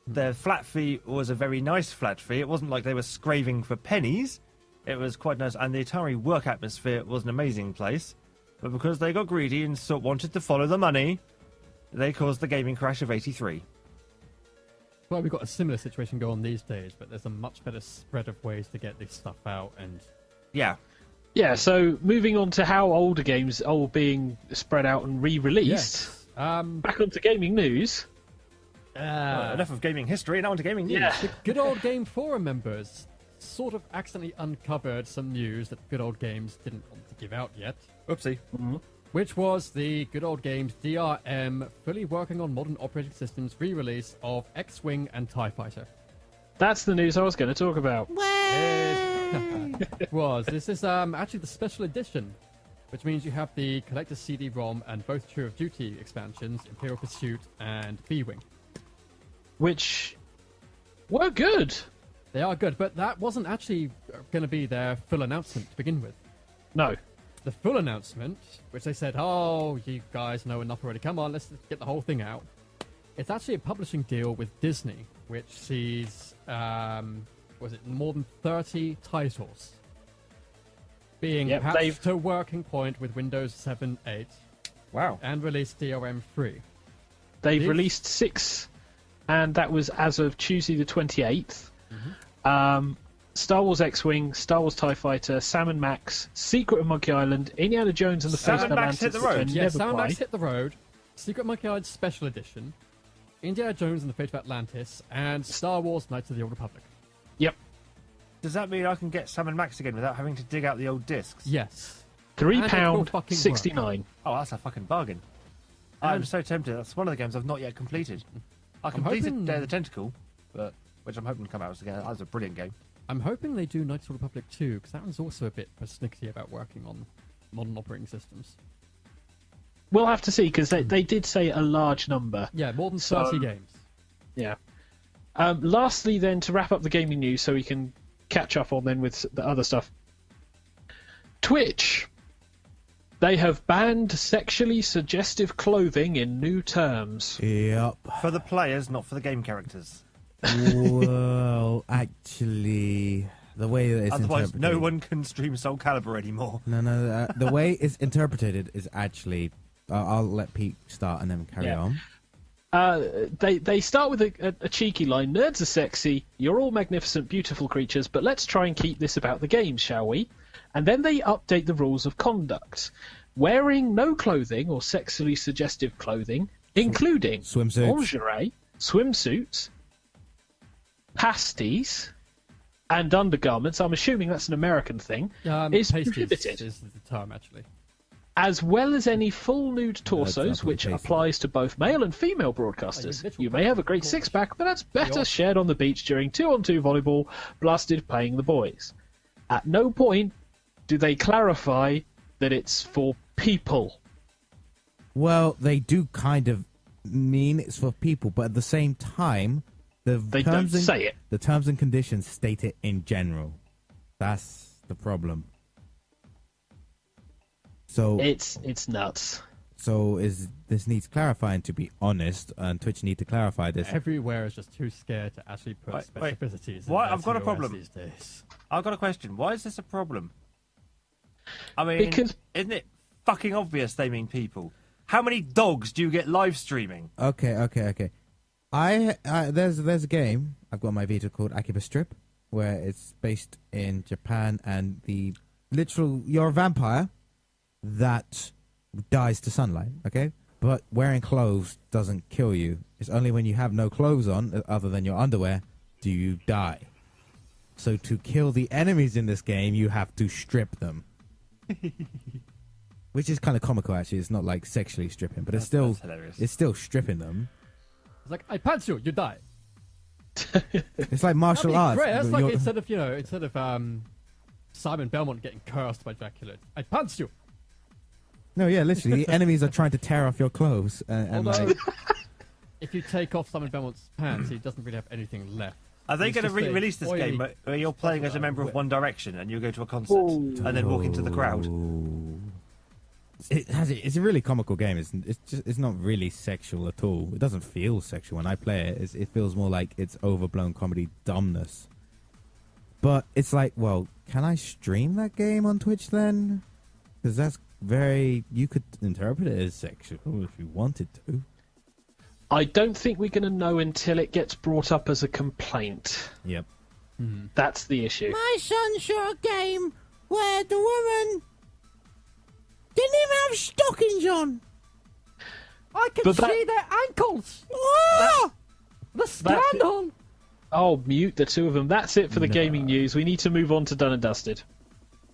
Their flat fee was a very nice flat fee. It wasn't like they were scraving for pennies. It was quite nice, and the Atari work atmosphere was an amazing place. But because they got greedy and wanted to follow the money, they caused the gaming crash of '83. Well, we've got a similar situation going on these days, but there's a much better spread of ways to get this stuff out, and Yeah. Yeah, so moving on to how older games are being spread out and re-released. yes. Back onto gaming news. Enough of gaming history, now on to gaming news. Yeah. The Good Old Game Forum members sort of accidentally uncovered some news that Good Old Games didn't want to give out yet, Oopsie. which was the Good Old Games DRM fully working on modern operating systems re-release of X-Wing and TIE Fighter. That's the news I was going to talk about. This is actually the special edition, which means you have the collector's CD-ROM and both True of Duty expansions, Imperial Pursuit and B-Wing. Which were good. They are good, but that wasn't actually going to be their full announcement to begin with. No. The full announcement, which they said, oh, you guys know enough already, come on, let's get the whole thing out. It's actually a publishing deal with Disney, which sees, more than 30 titles being patched to working point with Windows 7, 8, Wow. and released DRM 3. They've released 6, and that was as of Tuesday the 28th. Star Wars X-Wing, Star Wars TIE Fighter, Sam and Max, Secret of Monkey Island, Indiana Jones and the Sam Fate of and Max Atlantis. hit the road. Yeah, Never Sam and Max quite. hit the road, Secret Monkey Island Special Edition, Indiana Jones and the Fate of Atlantis, and Star Wars Knights of the Old Republic. Yep. Does that mean I can get Sam and Max again without having to dig out the old discs? Yes. And it will £3 fucking 69. Oh, that's a fucking bargain. I'm so tempted. That's one of the games I've not yet completed. I completed hoping- Day of the Tentacle, which I'm hoping to come out again. That's a brilliant game. I'm hoping they do Knights of the Republic 2, because that one's also a bit persnickety about working on modern operating systems. We'll have to see, because they did say a large number. Yeah, more than 30 games. Yeah. Lastly, then, to wrap up the gaming news so we can catch up on then with the other stuff. Twitch. They have banned sexually suggestive clothing in new terms. Yep. For the players, not for the game characters. Well, actually, the way that it's Otherwise, interpreted... no one can stream Soul Calibur anymore. No. The way it's interpreted is actually... I'll let Pete start and then carry on. They start with a cheeky line. Nerds are sexy. You're all magnificent, beautiful creatures, but let's try and keep this about the game, shall we? And then they update the rules of conduct. Wearing no clothing or sexually suggestive clothing, including Swimsuits. lingerie, swimsuits, pasties, and undergarments, I'm assuming that's an American thing, is Pasties prohibited. is the term, actually. As well as any full nude That's torsos, not which pasties. applies to both male and female broadcasters. literal You may have a pasties, great of course. six-pack, but that's better Yeah. shared on the beach during 2-on-2 volleyball, blasted playing the boys. At no point do they clarify that it's for people. Well, they do kind of mean it's for people, but at the same time, They don't say it. The terms and conditions state it in general. That's the problem. So It's nuts. So this needs clarifying, to be honest, and Twitch need to clarify this. Everywhere is just too scared to actually put Wait. specificities. Why- in I've got a SEOs problem. these days. I've got a question. Why is this a problem? I mean, Because- isn't it fucking obvious they mean people? How many dogs do you get live streaming? Okay. There's a game I've got on my Vita called Akiba Strip, where it's based in Japan, and you're a vampire that dies to sunlight, okay? But wearing clothes doesn't kill you. It's only when you have no clothes on, other than your underwear, do you die. So to kill the enemies in this game, you have to strip them. Which is kind of comical, actually. It's not like sexually stripping, but it's still stripping them. It's like, I punch you, you die. It's like martial arts. Great. That's like instead of Simon Belmont getting cursed by Dracula, I punch you. No, yeah, literally, the enemies are trying to tear off your clothes, and Although, like, if you take off Simon Belmont's pants, he doesn't really have anything left. Are they He's going to just a re-release this oily game where you're playing as a member of One Direction and you go to a concert and then walk into the crowd? It's a really comical game. It's not really sexual at all. It doesn't feel sexual when I play it. It feels more like it's overblown comedy dumbness. But it's like, well, can I stream that game on Twitch then? Because that's you could interpret it as sexual if you wanted to. I don't think we're going to know until it gets brought up as a complaint. Yep. That's the issue. My son saw a game where the woman didn't even have stockings on. I can see their ankles. The stand on. Oh, mute the two of them. That's it for the gaming news. We need to move on to Done and Dusted.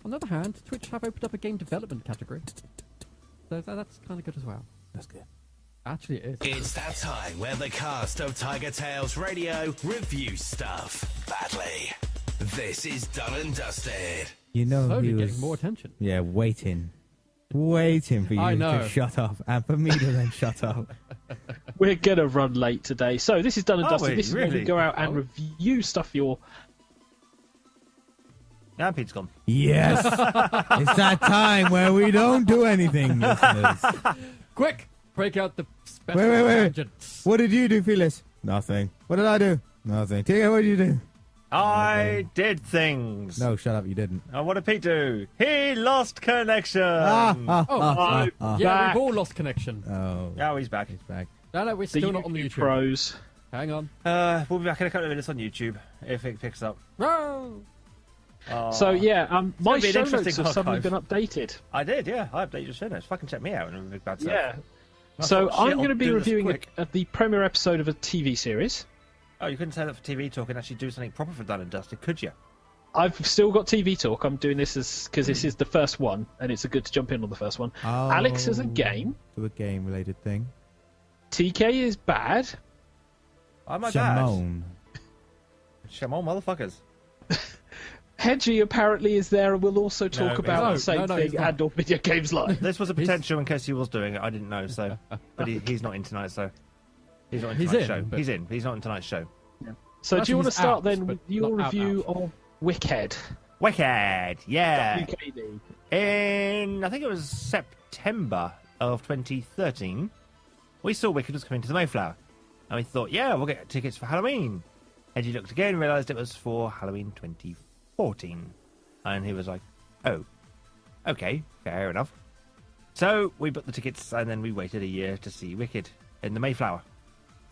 On the other hand, Twitch have opened up a game development category. So that's kind of good as well. That's good. Actually, it is. It's that time where the cast of TigerTails Radio review stuff badly. This is Done and Dusted. You know, Slowly he was getting more attention. Yeah, waiting for you to shut up and for me to then shut up. We're going to run late today. So this is Done and Are Dusted. we? This is where we Really? go out and review stuff Now Pete's gone. Yes, it's that time where we don't do anything, listeners. Quick! Break out the special Wait. tangents. What did you do, Phyllis? Nothing. What did I do? Nothing. Tia, what did you do? I did things. No, shut up, you didn't. And what did Pete do? He lost connection. Yeah, back. we've all lost connection. Oh, Now he's back. he's back. No, we're the still not on the YouTube YouTube. pros. Hang on. We'll be back in a couple of minutes on YouTube if it picks up. No! So yeah, my gonna be an show interesting notes have suddenly archive. been updated. I did, yeah. I updated your show notes. Fucking check me out and big bad stuff. Yeah. I So thought, I'm shit, going to I'll be do this reviewing quick. the premiere episode of a TV series. Oh, you couldn't say that for TV talk and actually do something proper for Done and Dusted, could you? I've still got TV talk. I'm doing this because this is the first one, and it's good to jump in on the first one. Oh. Alex has a game. Do a game-related thing. TK is bad. Oh my Shimon. god. Shimon, motherfuckers. Hedgie apparently is there and will also talk No, about no, the same no, thing he's not. and or video games live. This was a potential in case he was doing it. I didn't know, so. But he's not in tonight, so. He's not in He's tonight's in, show. but- He's in. He's not in tonight's show. So do Actually, you want to he's start out, then but with your not out, review out. of Wicked? Wicked, yeah. WKD. I think it was September of 2013, we saw Wicked was coming to the Mayflower. And we thought, yeah, we'll get tickets for Halloween. And he looked again and realised it was for Halloween 2014. And he was like, oh, okay, fair enough. So we booked the tickets and then we waited a year to see Wicked in the Mayflower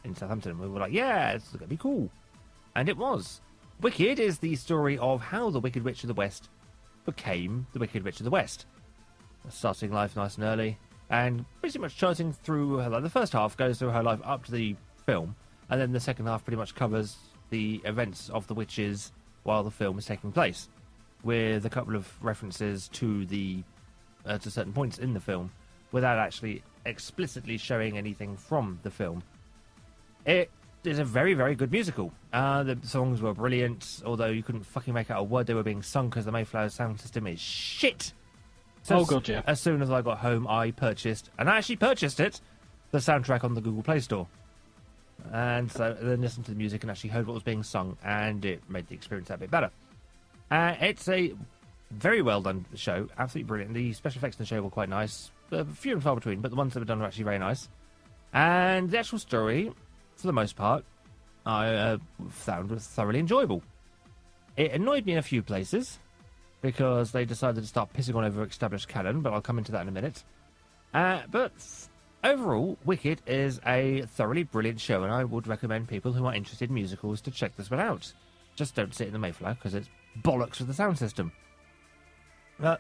in Southampton. We were like, yeah, it's going to be cool. And it was. Wicked is the story of how the Wicked Witch of the West became the Wicked Witch of the West. Starting life nice and early, and pretty much charting through her life. The first half goes through her life up to the film, and then the second half pretty much covers the events of the witches while the film is taking place, with a couple of references to the to certain points in the film, without actually explicitly showing anything from the film. It is a very, very good musical. The songs were brilliant, although you couldn't fucking make out a word they were being sung because the Mayflower sound system is shit. So Oh, God, yeah. As soon as I got home, I purchased, and I actually purchased it, the soundtrack on the Google Play Store. And so then listened to the music and actually heard what was being sung, and it made the experience that bit better. It's a very well done show, absolutely brilliant. The special effects in the show were quite nice, few and far between, but the ones that were done were actually very nice. And the actual story, for the most part, I found was thoroughly enjoyable. It annoyed me in a few places, because they decided to start pissing all over established canon, but I'll come into that in a minute. But overall, Wicked is a thoroughly brilliant show, and I would recommend people who are interested in musicals to check this one out. Just don't sit in the Mayflower, because it's bollocks with the sound system. The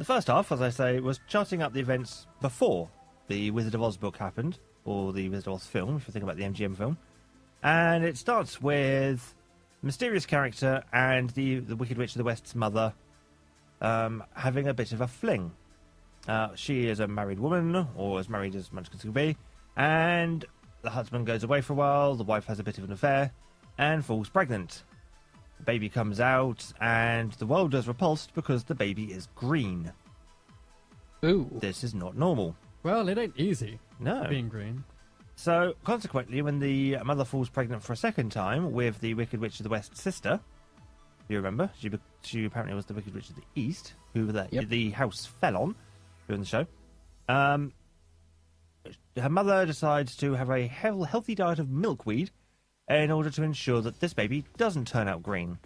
first half, as I say, was charting up the events before the Wizard of Oz book happened, or the Wizard of Oz film, if you think about the MGM film. And it starts with mysterious character and the Wicked Witch of the West's mother having a bit of a fling. She is a married woman, or as married as much as can be, and the husband goes away for a while, the wife has a bit of an affair, and falls pregnant. The baby comes out, and the world is repulsed because the baby is green. Ooh. This is not normal. Well, it ain't easy No. being green. So, consequently, when the mother falls pregnant for a second time with the Wicked Witch of the West's sister, you remember, she apparently was the Wicked Witch of the East, who the house fell on during the show. Her mother decides to have a healthy diet of milkweed in order to ensure that this baby doesn't turn out green.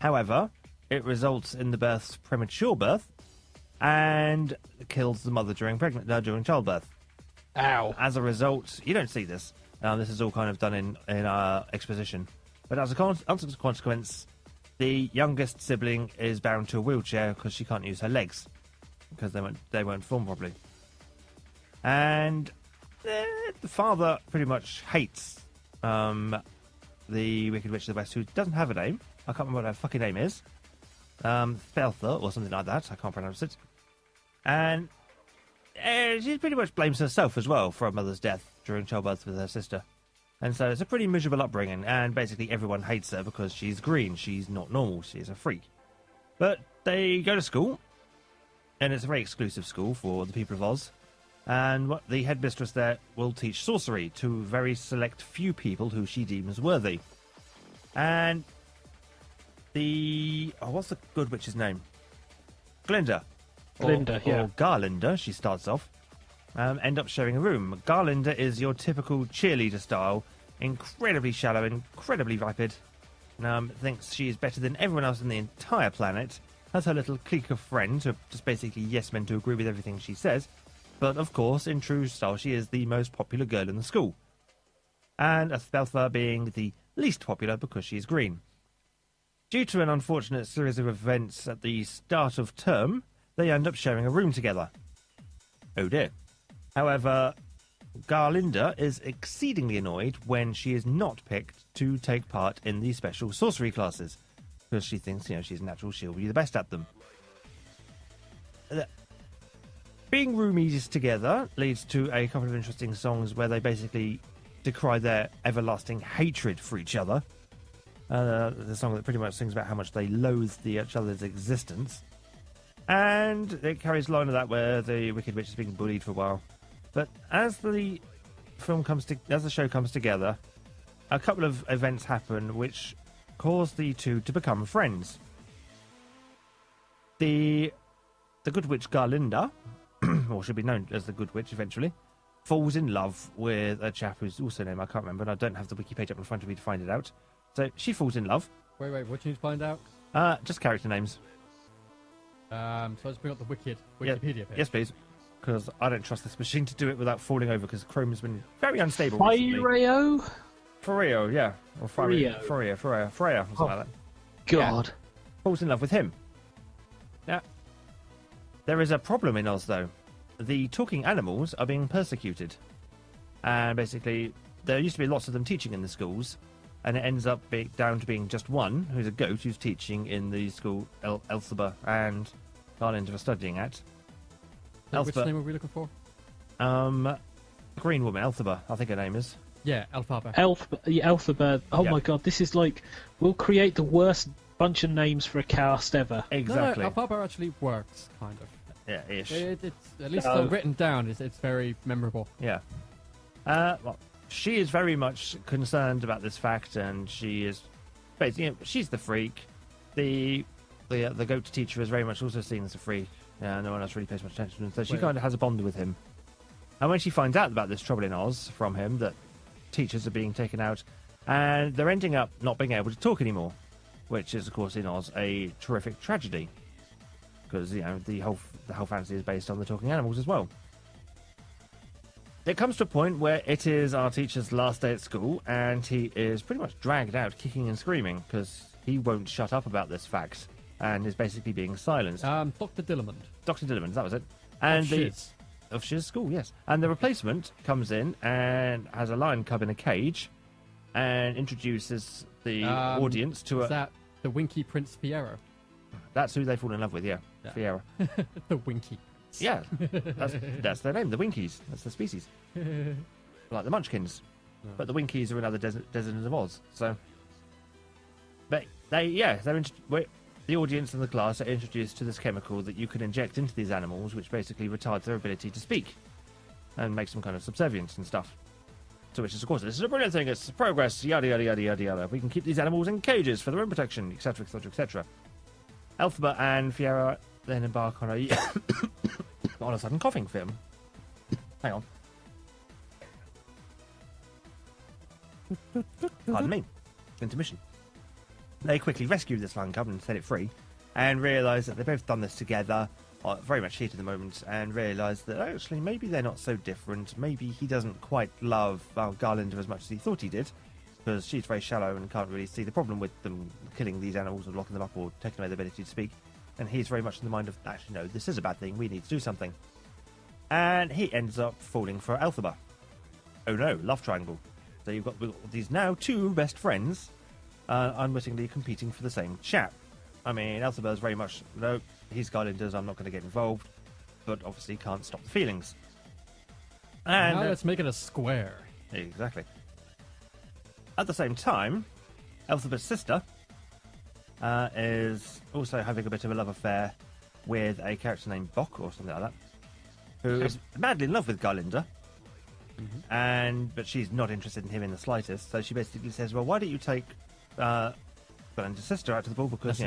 However, it results in the birth's premature birth and kills the mother during childbirth. Ow. As a result, you don't see this. This is all kind of done in exposition. But as a consequence, the youngest sibling is bound to a wheelchair because she can't use her legs because they won't form properly. And the father pretty much hates the Wicked Witch of the West, who doesn't have a name. I can't remember what her fucking name is. Theltha or something like that. I can't pronounce it. And she pretty much blames herself as well for her mother's death during childbirth with her sister. And so it's a pretty miserable upbringing, and basically everyone hates her because she's green. She's not normal. She's a freak. But they go to school, and it's a very exclusive school for the people of Oz. And the headmistress there will teach sorcery to very select few people who she deems worthy. And what's the good witch's name? Glinda. Glinda, yeah. Or Garlinda, she starts off. End up sharing a room. Garlinda is your typical cheerleader style, incredibly shallow, incredibly vapid. Thinks she is better than everyone else on the entire planet. Has her little clique of friends who are just basically yes men to agree with everything she says. But of course, in true style, she is the most popular girl in the school. And Theltha being the least popular because she's green. Due to an unfortunate series of events at the start of term, they end up sharing a room together. Oh dear. However, Garlinda is exceedingly annoyed when she is not picked to take part in the special sorcery classes, because she thinks, she's natural, she'll be the best at them. Being roomies together leads to a couple of interesting songs where they basically decry their everlasting hatred for each other. The song that pretty much sings about how much they loathe each other's existence. And it carries a line of that where the Wicked Witch is being bullied for a while. But as the show comes together, a couple of events happen which cause the two to become friends. The Good Witch Garlinda, or should be known as the Good Witch eventually, falls in love with a chap who's also named, I can't remember, and I don't have the wiki page up in front of me to find it out. So she falls in love. Wait, what do you need to find out? Just character names. So let's bring up the Wikipedia page. Yes, please. Because I don't trust this machine to do it without falling over, because Chrome has been very unstable recently. Fireo? Yeah. Or Freya, or something like that. God. Yeah. Falls in love with him. Now, there is a problem in Oz, though. The talking animals are being persecuted. And basically, there used to be lots of them teaching in the schools, and it ends up down to being just one, who's a goat, who's teaching in the school Elphaba and Garland are studying at. Which name are we looking for? Green woman, Elphaba, I think her name is. Yeah, Elphaba. Elphaba. Oh Yeah. my god, this is like, we'll create the worst bunch of names for a cast ever. Exactly. No, Elphaba actually works, kind of. Yeah, ish. It's at least written down. It's very memorable. Yeah. Well, she is very much concerned about this fact, and she is basically, she's the freak. The goat teacher is very much also seen as a freak. Yeah, no one else really pays much attention to him, so she kind of has a bond with him. And when she finds out about this trouble in Oz from him, that teachers are being taken out, and they're ending up not being able to talk anymore, which is, of course, in Oz a terrific tragedy, because the whole fantasy is based on the talking animals as well. It comes to a point where it is our teacher's last day at school, and he is pretty much dragged out kicking and screaming because he won't shut up about this fact and is basically being silenced. Dr. Dillamond. Dr. Dillamond, that was it. And of Shiz School, yes. And the replacement comes in and has a lion cub in a cage and introduces the audience to Is that the Winky Prince Fiero? That's who they fall in love with, yeah. Fiera. The Winky. Yeah, that's their name, the Winkies. That's the species. Like the Munchkins. No. But the Winkies are another descendant of Oz. So, but the audience and the class are introduced to this chemical that you can inject into these animals, which basically retards their ability to speak and makes them kind of subservient and stuff. So, which is, of course, this is a brilliant thing. It's progress, yada, yada, yada, yada, yada. We can keep these animals in cages for their own protection, etc., etc., etc. Elphaba and Fiera then embark on a on a sudden coughing fit. Hang on. Pardon me. Intermission. They quickly rescue this lion cub and set it free, and realise that they've both done this together, very much heat at the moment, and realise that actually maybe they're not so different. Maybe he doesn't quite love Garlinder as much as he thought he did, because she's very shallow and can't really see the problem with them killing these animals or locking them up or taking away their ability to speak. And he's very much in the mind of, actually, no, this is a bad thing, we need to do something. And he ends up falling for Elphaba. Oh no, love triangle. So we've got these now two best friends, unwittingly competing for the same chap. I mean, Elphaba's very much, no, he's Garlinder's, I'm not going to get involved, but obviously can't stop the feelings. And now let's make it a square. Exactly. At the same time, Elphaba's sister is also having a bit of a love affair with a character named Bok or something like that, who is madly in love with Garlinder, but she's not interested in him in the slightest. So she basically says, "Well, why don't you take Garlinder's sister out to the ball because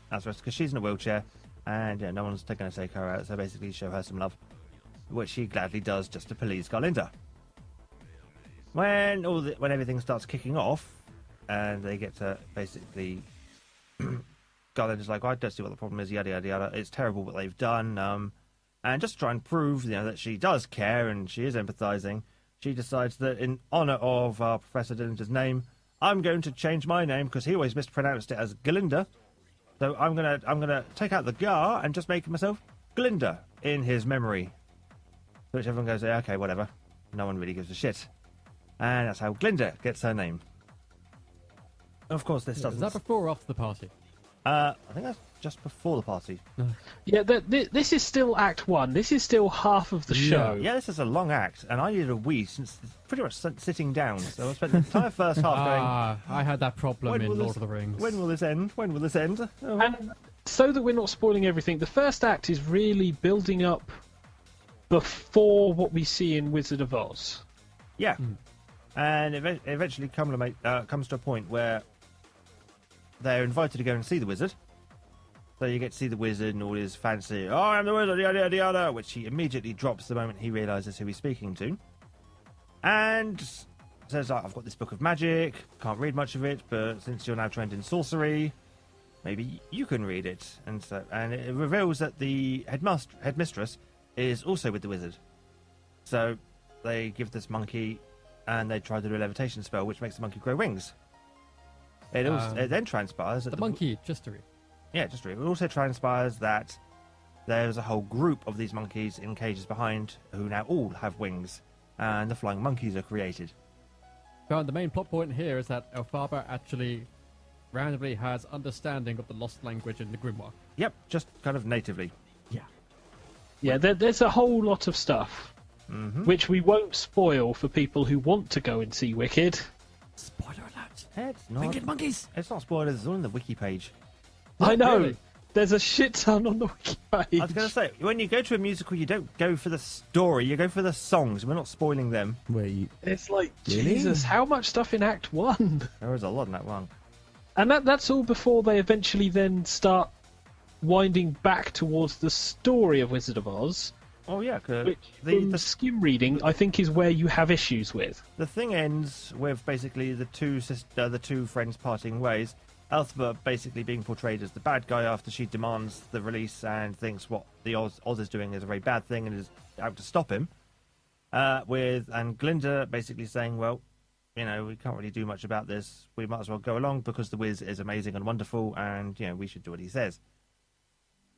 because she's in a wheelchair and no one's going to take her out. So basically, show her some love, which she gladly does just to please Garlinder." When everything starts kicking off, and they get to basically, Garlinder's like, I don't see what the problem is, yada yada yada. It's terrible what they've done, and just to try and prove, that she does care and she is empathising, she decides that in honour of Professor Dillinger's name, I'm going to change my name because he always mispronounced it as Galinda. So I'm gonna take out the Gar and just make myself Glinda in his memory. To which everyone goes, yeah, okay, whatever. No one really gives a shit. And that's how Glinda gets her name. Of course, this doesn't... Is that before or after the party? I think that's just before the party. Yeah, this is still Act 1. This is still half of the show. Yeah, this is a long act, and I needed a wee since pretty much sitting down. So I spent the entire first half going... I had that problem in Lord of the Rings. When will this end? When will this end? Oh. And so that we're not spoiling everything, the first act is really building up before what we see in Wizard of Oz. Yeah. And it eventually comes to a point where they're invited to go and see the wizard. So you get to see the wizard and all his fancy, oh, I'm the wizard, yada yada yada, which he immediately drops the moment he realises who he's speaking to. And says, I've got this book of magic, can't read much of it, but since you're now trained in sorcery, maybe you can read it. And it reveals that the headmistress is also with the wizard. So they give this monkey, and they try to do a levitation spell, which makes the monkey grow wings. It then transpires that the monkey, just to read. Yeah, just to read. It also transpires that there's a whole group of these monkeys in cages behind who now all have wings, and the flying monkeys are created. But the main plot point here is that Elphaba actually randomly has understanding of the lost language in the grimoire. Yep, just kind of natively. Yeah, there's a whole lot of stuff, which we won't spoil for people who want to go and see Wicked. Spoiler alert! It's not. Wicked monkeys! It's not spoilers, it's all in the wiki page. I know! Really? There's a shit ton on the wiki page. I was going to say, when you go to a musical, you don't go for the story, you go for the songs. We're not spoiling them. Wait, It's like, Really? Jesus, how much stuff in Act 1? There is a lot in that one. And that's all before they eventually then start winding back towards the story of Wizard of Oz, Oh, yeah, because which, from skim reading, I think is where you have issues with. the thing ends with basically the two friends parting ways. Elphaba basically being portrayed as the bad guy after she demands the release and thinks what the Oz is doing is a very bad thing and is out to stop him. And Glinda basically saying, well, we can't really do much about this. We might as well go along because the Wiz is amazing and wonderful, and we should do what he says.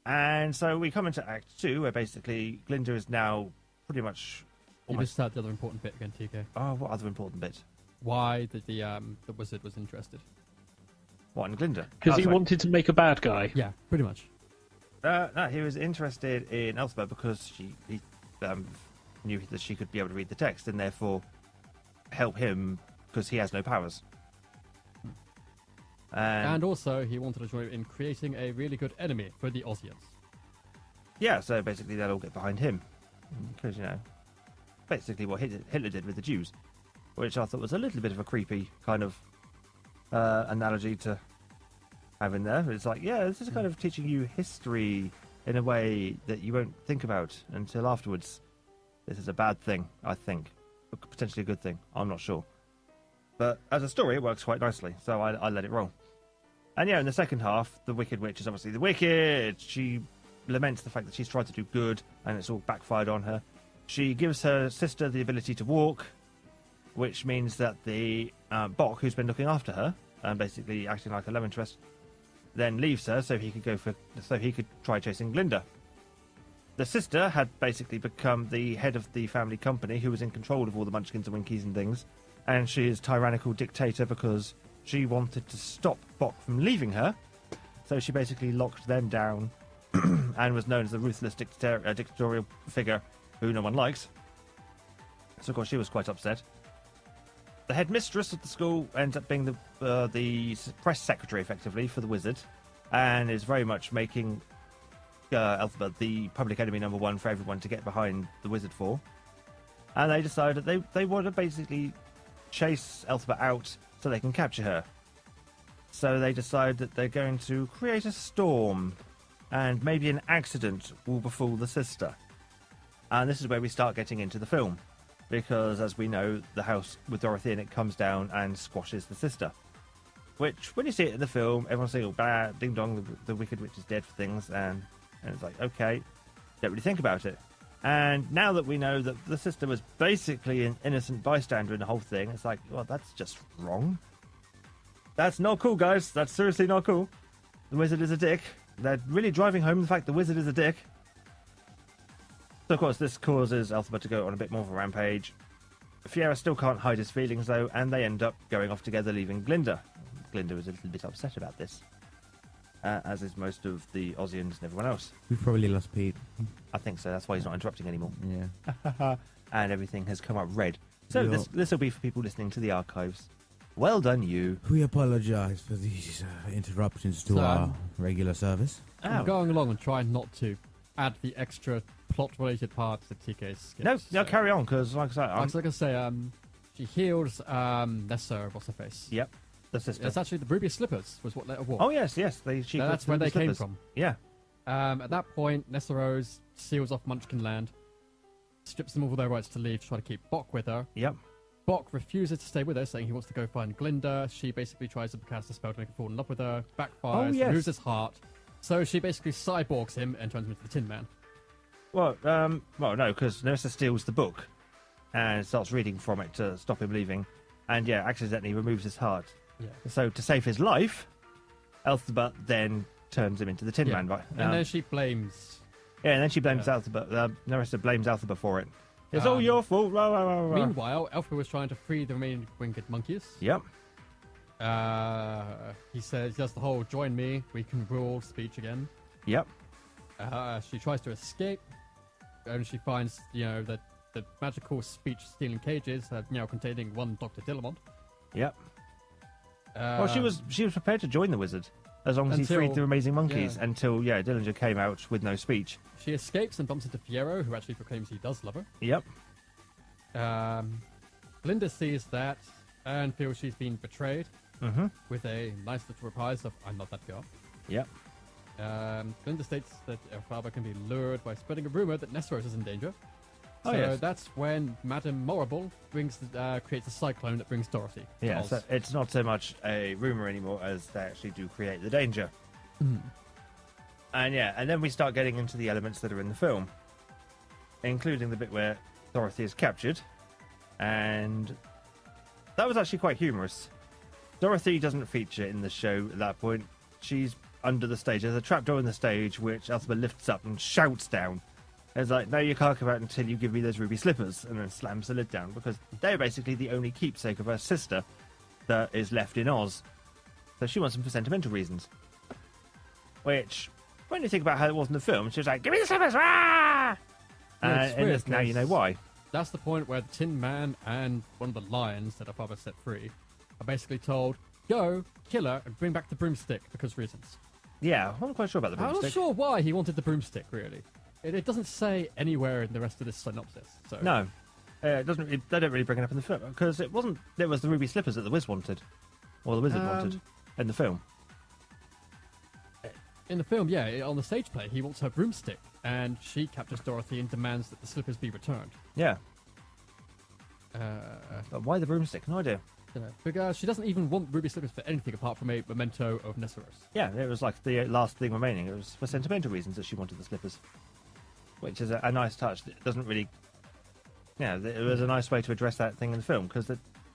And so we come into Act 2, where basically Glinda is now pretty much You almost... missed out the other important bit again, TK. Oh, what other important bit? Why the wizard was interested. What, in Glinda? Because Oh, he sorry. wanted to make a bad guy. Yeah, pretty much. No, he was interested in Elphaba because he knew that she could be able to read the text and therefore help him because he has no powers. And also, he wanted to join in creating a really good enemy for the Aussians. Yeah, so basically they'll all get behind him. Because, basically what Hitler did with the Jews, which I thought was a little bit of a creepy kind of analogy to have in there. It's like, yeah, this is kind of teaching you history in a way that you won't think about until afterwards. This is a bad thing, I think. But potentially a good thing. I'm not sure. But as a story, it works quite nicely, so I let it roll. And yeah, in the second half, the Wicked Witch is obviously the Wicked. She laments the fact that she's tried to do good, and it's all backfired on her. She gives her sister the ability to walk, which means that the Bok, who's been looking after her, and basically acting like a love interest, then leaves her so he could try chasing Glinda. The sister had basically become the head of the family company who was in control of all the Munchkins and Winkies and things, and she is tyrannical dictator because she wanted to stop Bok from leaving her, so she basically locked them down and was known as the ruthless dictatorial figure who no one likes. So of course she was quite upset. The headmistress of the school ends up being the press secretary, effectively, for the wizard, and is very much making Elphaba the public enemy number one for everyone to get behind the wizard for. And they decide that they want to basically chase Elphaba out so they can capture her. So they decide that they're going to create a storm, and maybe an accident will befall the sister. And this is where we start getting into the film, because as we know, the house with Dorothy in it comes down and squashes the sister. Which, when you see it in the film, everyone's saying, oh, bah, ding dong, the Wicked Witch is dead for things, and it's like, okay, don't really think about it. And now that we know that the sister was basically an innocent bystander in the whole thing, it's like, well, that's just wrong. That's not cool, guys. That's seriously not cool. The wizard is a dick. They're really driving home the fact the wizard is a dick. So, of course, this causes Elphaba to go on a bit more of a rampage. Fiera still can't hide his feelings, though, and they end up going off together, leaving Glinda. Glinda was a little bit upset about this, as is most of the Aussians and everyone else. We probably lost Pete. I think so. That's why he's not interrupting anymore. Yeah. And everything has come up red. So Yeah. this will be for people listening to the archives. Well done, you. We apologise for these interruptions to So, our regular service. I'm going along and trying not to add the extra plot-related parts that TK skips. No, carry on, because like I said, Like I say, she heals Nessa, what's her face? yep, the sister. It's actually the ruby slippers was what let her walk. Oh yes, That's where they came from. Yeah, At that point, Nessa Rose seals off Munchkin Land, strips them of all their rights to leave to try to keep Bok with her. yep, Bok refuses to stay with her, saying he wants to go find Glinda. She basically tries to cast a spell to make him fall in love with her, backfires, Oh, yes. removes his heart. So she basically cyborgs him and turns him into the Tin Man. Well, no, because Nessa steals the book and starts reading from it to stop him leaving, and yeah, accidentally removes his heart. Yeah. So to save his life, Elphaba then turns him into the Tin Man. Right? And then she blames. Yeah, and then she blames Yeah. Elphaba. Nessa blames Elphaba for it. It's all your fault. Rah, rah, rah, rah. Meanwhile, Elphaba was trying to free the remaining winged monkeys. Yep. He says just the whole "join me, we can rule" speech again. Yep. She tries to escape, and she finds, that the magical speech-stealing cages are now containing one Dr. Dillamont. Yep. Well, she was prepared to join the wizard as long as he Until- freed the amazing monkeys yeah. until Dillinger came out with no speech. She escapes and bumps into Fiero, who actually proclaims he does love her. Yep. Glinda sees that and feels she's been betrayed Mm-hmm. with a nice little reprise of "I'm not that girl." Yep. Glinda states that Elphaba can be lured by spreading a rumor that Nesteros is in danger. Oh, So yes. that's when Madame Morrible creates a cyclone that brings Dorothy. to Yeah, Oz. so it's not so much a rumor anymore as they actually do create the danger. And then we start getting into the elements that are in the film, including the bit where Dorothy is captured, and that was actually quite humorous. Dorothy doesn't feature in the show at that point. She's under the stage. There's a trapdoor in the stage which Elphaba lifts up and shouts down. It's like, no, you can't come out until you give me those ruby slippers, and then slams the lid down, because they're basically the only keepsake of her sister that is left in Oz. So she wants them for sentimental reasons. Which, when you think about how it was in the film, she was like, "Give me the slippers!" Rah! Yeah, it's And weird, now you know 'cause why. That's the point where the Tin Man and one of the lions that Elphaba set free are basically told, go, kill her, and bring back the broomstick because reasons. Yeah, I'm not quite sure about the I'm broomstick. not sure why he wanted the broomstick, really. It doesn't say anywhere in the rest of this synopsis. So. No, it doesn't. They don't really bring it up in the film because it wasn't. It was the ruby slippers that the Wiz wanted, or the wizard wanted in the film. In the film, yeah, on the stage play, he wants her broomstick, and she captures Dorothy and demands that the slippers be returned. Yeah. But why the broomstick? No idea. Because she doesn't even want ruby slippers for anything apart from a memento of Nesseros. Yeah, it was like the last thing remaining. It was for sentimental reasons that she wanted the slippers, which is a nice touch. It doesn't really. Yeah, it was a nice way to address that thing in the film because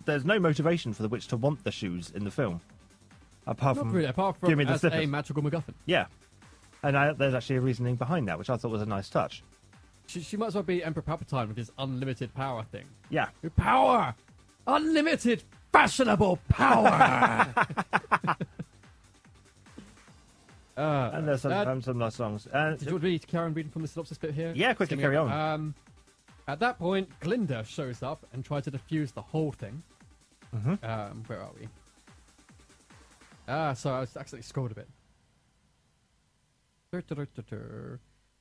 there's no motivation for the witch to want the shoes in the film, apart Not from really, apart give from me the as slippers. a magical MacGuffin. Yeah, and there's actually a reasoning behind that, which I thought was a nice touch. She might as well be Emperor Palpatine with his unlimited power thing. Yeah, Power! Unlimited fashionable power! and there's some nice songs. Did you want me to carry on reading from the synopsis bit here? Yeah, quickly carry on. At that point, Glinda shows up and tries to defuse the whole thing. Mm-hmm. Where are we? So I was actually scrolled a bit.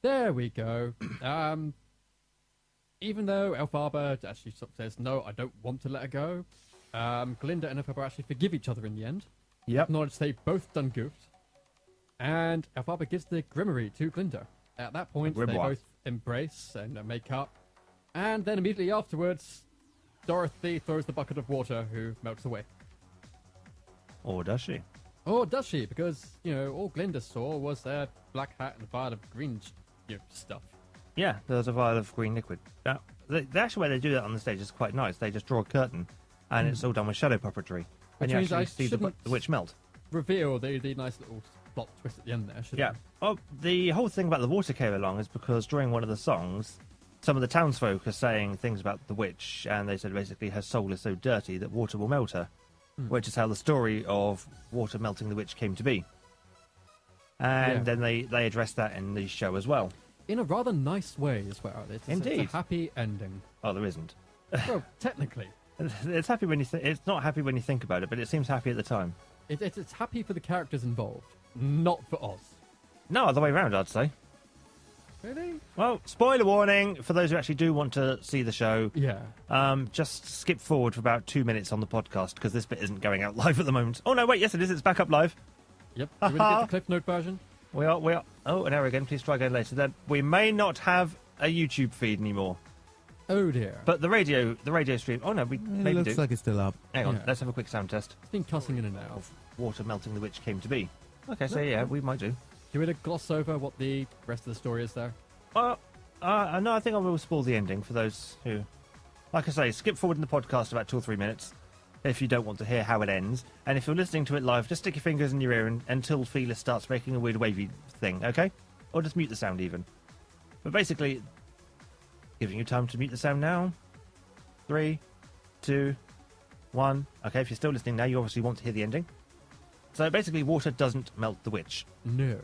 There we go. Even though Elphaba actually sort of says, no, I don't want to let her go, Glinda and Elphaba actually forgive each other in the end. Yep. Acknowledge they both done goofed. And Elphaba gives the Grimoire to Glinda. At that point, they both embrace and make up. And then immediately afterwards, Dorothy throws the bucket of water, who melts away. Or does she? Or does she? Because, all Glinda saw was their black hat and vial of green stuff. Yeah, there's a vial of green liquid. Now, the actual way they do that on the stage is quite nice. They just draw a curtain, and it's all done with shadow puppetry. And you means actually I see the witch melt. Reveal the nice little plot twist at the end there, shouldn't Yeah. Oh, the whole thing about the water came along is because during one of the songs, some of the townsfolk are saying things about the witch, and they said basically her soul is so dirty that water will melt her, which is how the story of water melting the witch came to be. And then they addressed that in the show as well. In a rather nice way as well. It's Indeed. a happy ending. Oh, there isn't. Well, technically. It's happy when it's not happy when you think about it, but it seems happy at the time. It's happy for the characters involved, not for Oz. No, other way around, I'd say. Really? Well, spoiler warning for those who actually do want to see the show. Yeah. Just skip forward for about 2 minutes on the podcast because this bit isn't going out live at the moment. Oh no, wait, yes it is. It's back up live. Yep. Do we get the Cliff Note version? We are. Oh, an hour again. Please try again later. Then we may not have a YouTube feed anymore, Oh dear. but the radio stream. Oh no, we It maybe looks do. like it's still up. Hang on, Yeah. let's have a quick sound test. It's been cussing in and out. Of water melting the witch came to be. Okay, so yeah, we might do. Do we gloss over what the rest of the story is there? Well, no, I think I will spoil the ending for those who, like I say, skip forward in the podcast about 2 or 3 minutes if you don't want to hear how it ends. And if you're listening to it live, just stick your fingers in your ear until Felis starts making a weird wavy thing, okay? Or just mute the sound even. But basically, giving you time to mute the sound now. 3, 2, 1. Okay, if you're still listening now, you obviously want to hear the ending. So basically, water doesn't melt the witch. No.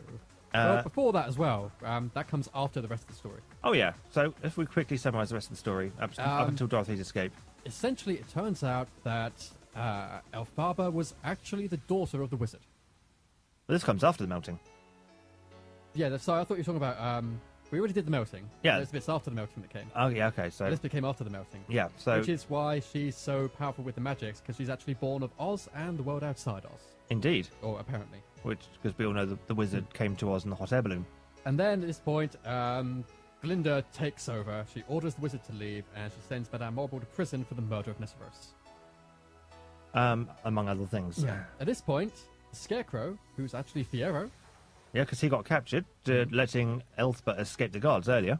Well, before that as well, that comes after the rest of the story. Oh yeah. So if we quickly summarise the rest of the story up until Dorothy's escape. Essentially, it turns out that Elphaba was actually the daughter of the wizard. But this comes after the melting. Yeah, so I thought you were talking about... we already did the melting. Yeah. There's bits after the melting that came. Oh yeah. Okay. So This became after the melting. yeah. So Which is why she's so powerful with the magics, because she's actually born of Oz and the world outside Oz. indeed, Or apparently. which because we all know the wizard came to Oz in the hot air balloon. And then at this point, Glinda takes over. She orders the wizard to leave, and she sends Madame Marble to prison for the murder of Nesseros. Among other things. At this point, the Scarecrow, who's actually Fiero, Yeah, because he got captured, letting Elphaba escape the guards earlier.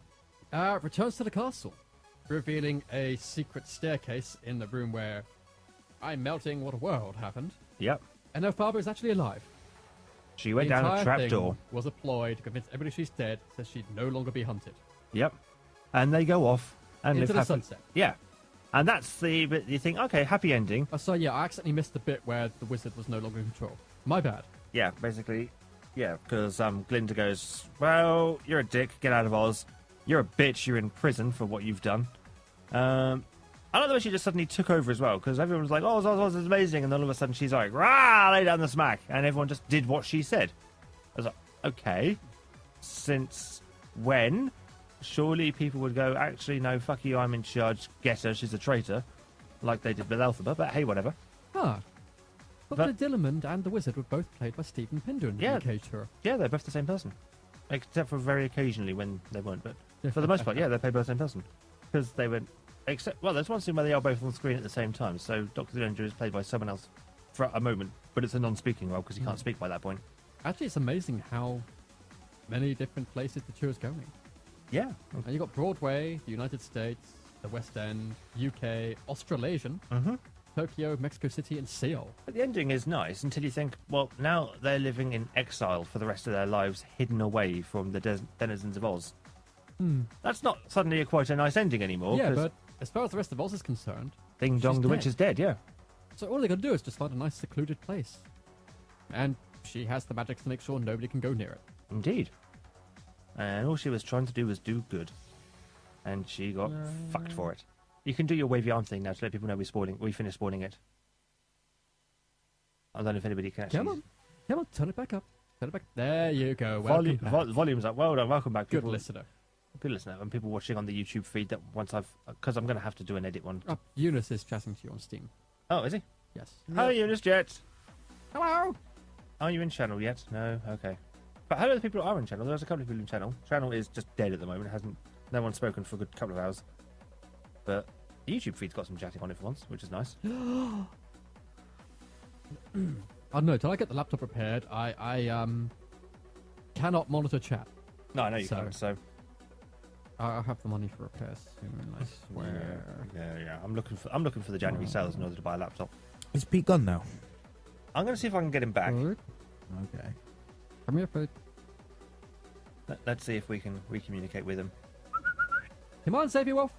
returns to the castle, revealing a secret staircase in the room where I'm melting what a world happened. Yep. And Elphaba is actually alive. She went The down a entire trapdoor. thing was a ploy to convince everybody she's dead, so she'd no longer be hunted. Yep. And they go off and Into live the happily. sunset. Yeah. And that's the bit you think, okay, happy ending. So yeah, I accidentally missed the bit where the wizard was no longer in control. My bad. Yeah, basically, yeah, because Glinda goes, well, you're a dick, get out of Oz. You're a bitch, you're in prison for what you've done. I like the way she just suddenly took over as well, because everyone was like, oh, Oz is amazing, and then all of a sudden she's like, rah, lay down the smack, and everyone just did what she said. I was like, okay, since when? Surely people would go, actually, no, fuck you, I'm in charge, get her, she's a traitor, like they did with Elphaba, but hey, whatever. Ah. Dr. Dillamond and the Wizard were both played by Stephen Pinder in the UK tour. Yeah, they're both the same person. Except for very occasionally when they weren't, but for the most part, yeah, they're played by the same person. Because they went, well, there's one scene where they are both on screen at the same time, so Dr. Dillinger is played by someone else for a moment, but it's a non-speaking role because he can't speak by that point. Actually, it's amazing how many different places the tour is going. Yeah. And you got Broadway, the United States, the West End, UK, Australasian, Tokyo, Mexico City, and Seoul. But the ending is nice until you think, well, now they're living in exile for the rest of their lives, hidden away from the denizens of Oz. That's not suddenly quite a nice ending anymore. Yeah, but as far as the rest of Oz is concerned, Ding Dong, she's the witch dead. is dead, yeah. So all they gotta do is just find a nice secluded place. And she has the magic to make sure nobody can go near it. Indeed. And all she was trying to do was do good. And she got fucked for it. You can do your wavy arm thing now to let people know we finished spoiling it. I don't know if anybody can actually... Come on, turn it back up. Turn it back. There you go. Welcome back. Volume's up. Well done. Welcome back. Good listener. Good listener. And people watching on the YouTube feed that once because I'm going to have to do an edit one. Oh, Eunice is chatting to you on Steam. Oh, is he? Yes. Hi, Eunice Jet. Hello. Are you in channel yet? No? Okay. But hello to the people who are in channel. There's a couple of people in channel. Channel is just dead at the moment. No one's spoken for a good couple of hours. But the YouTube feed's got some chatting on it for once, which is nice. I don't know. Till I get the laptop repaired, I cannot monitor chat. No, I know you can't, so... I'll have the money for repairs soon, I swear. Yeah. I'm looking for the January sales in order to buy a laptop. Is Pete gone now? I'm going to see if I can get him back. Good. Okay. Come here, Pete. Let's see if we can communicate with him. Come on, Xavier Wolf.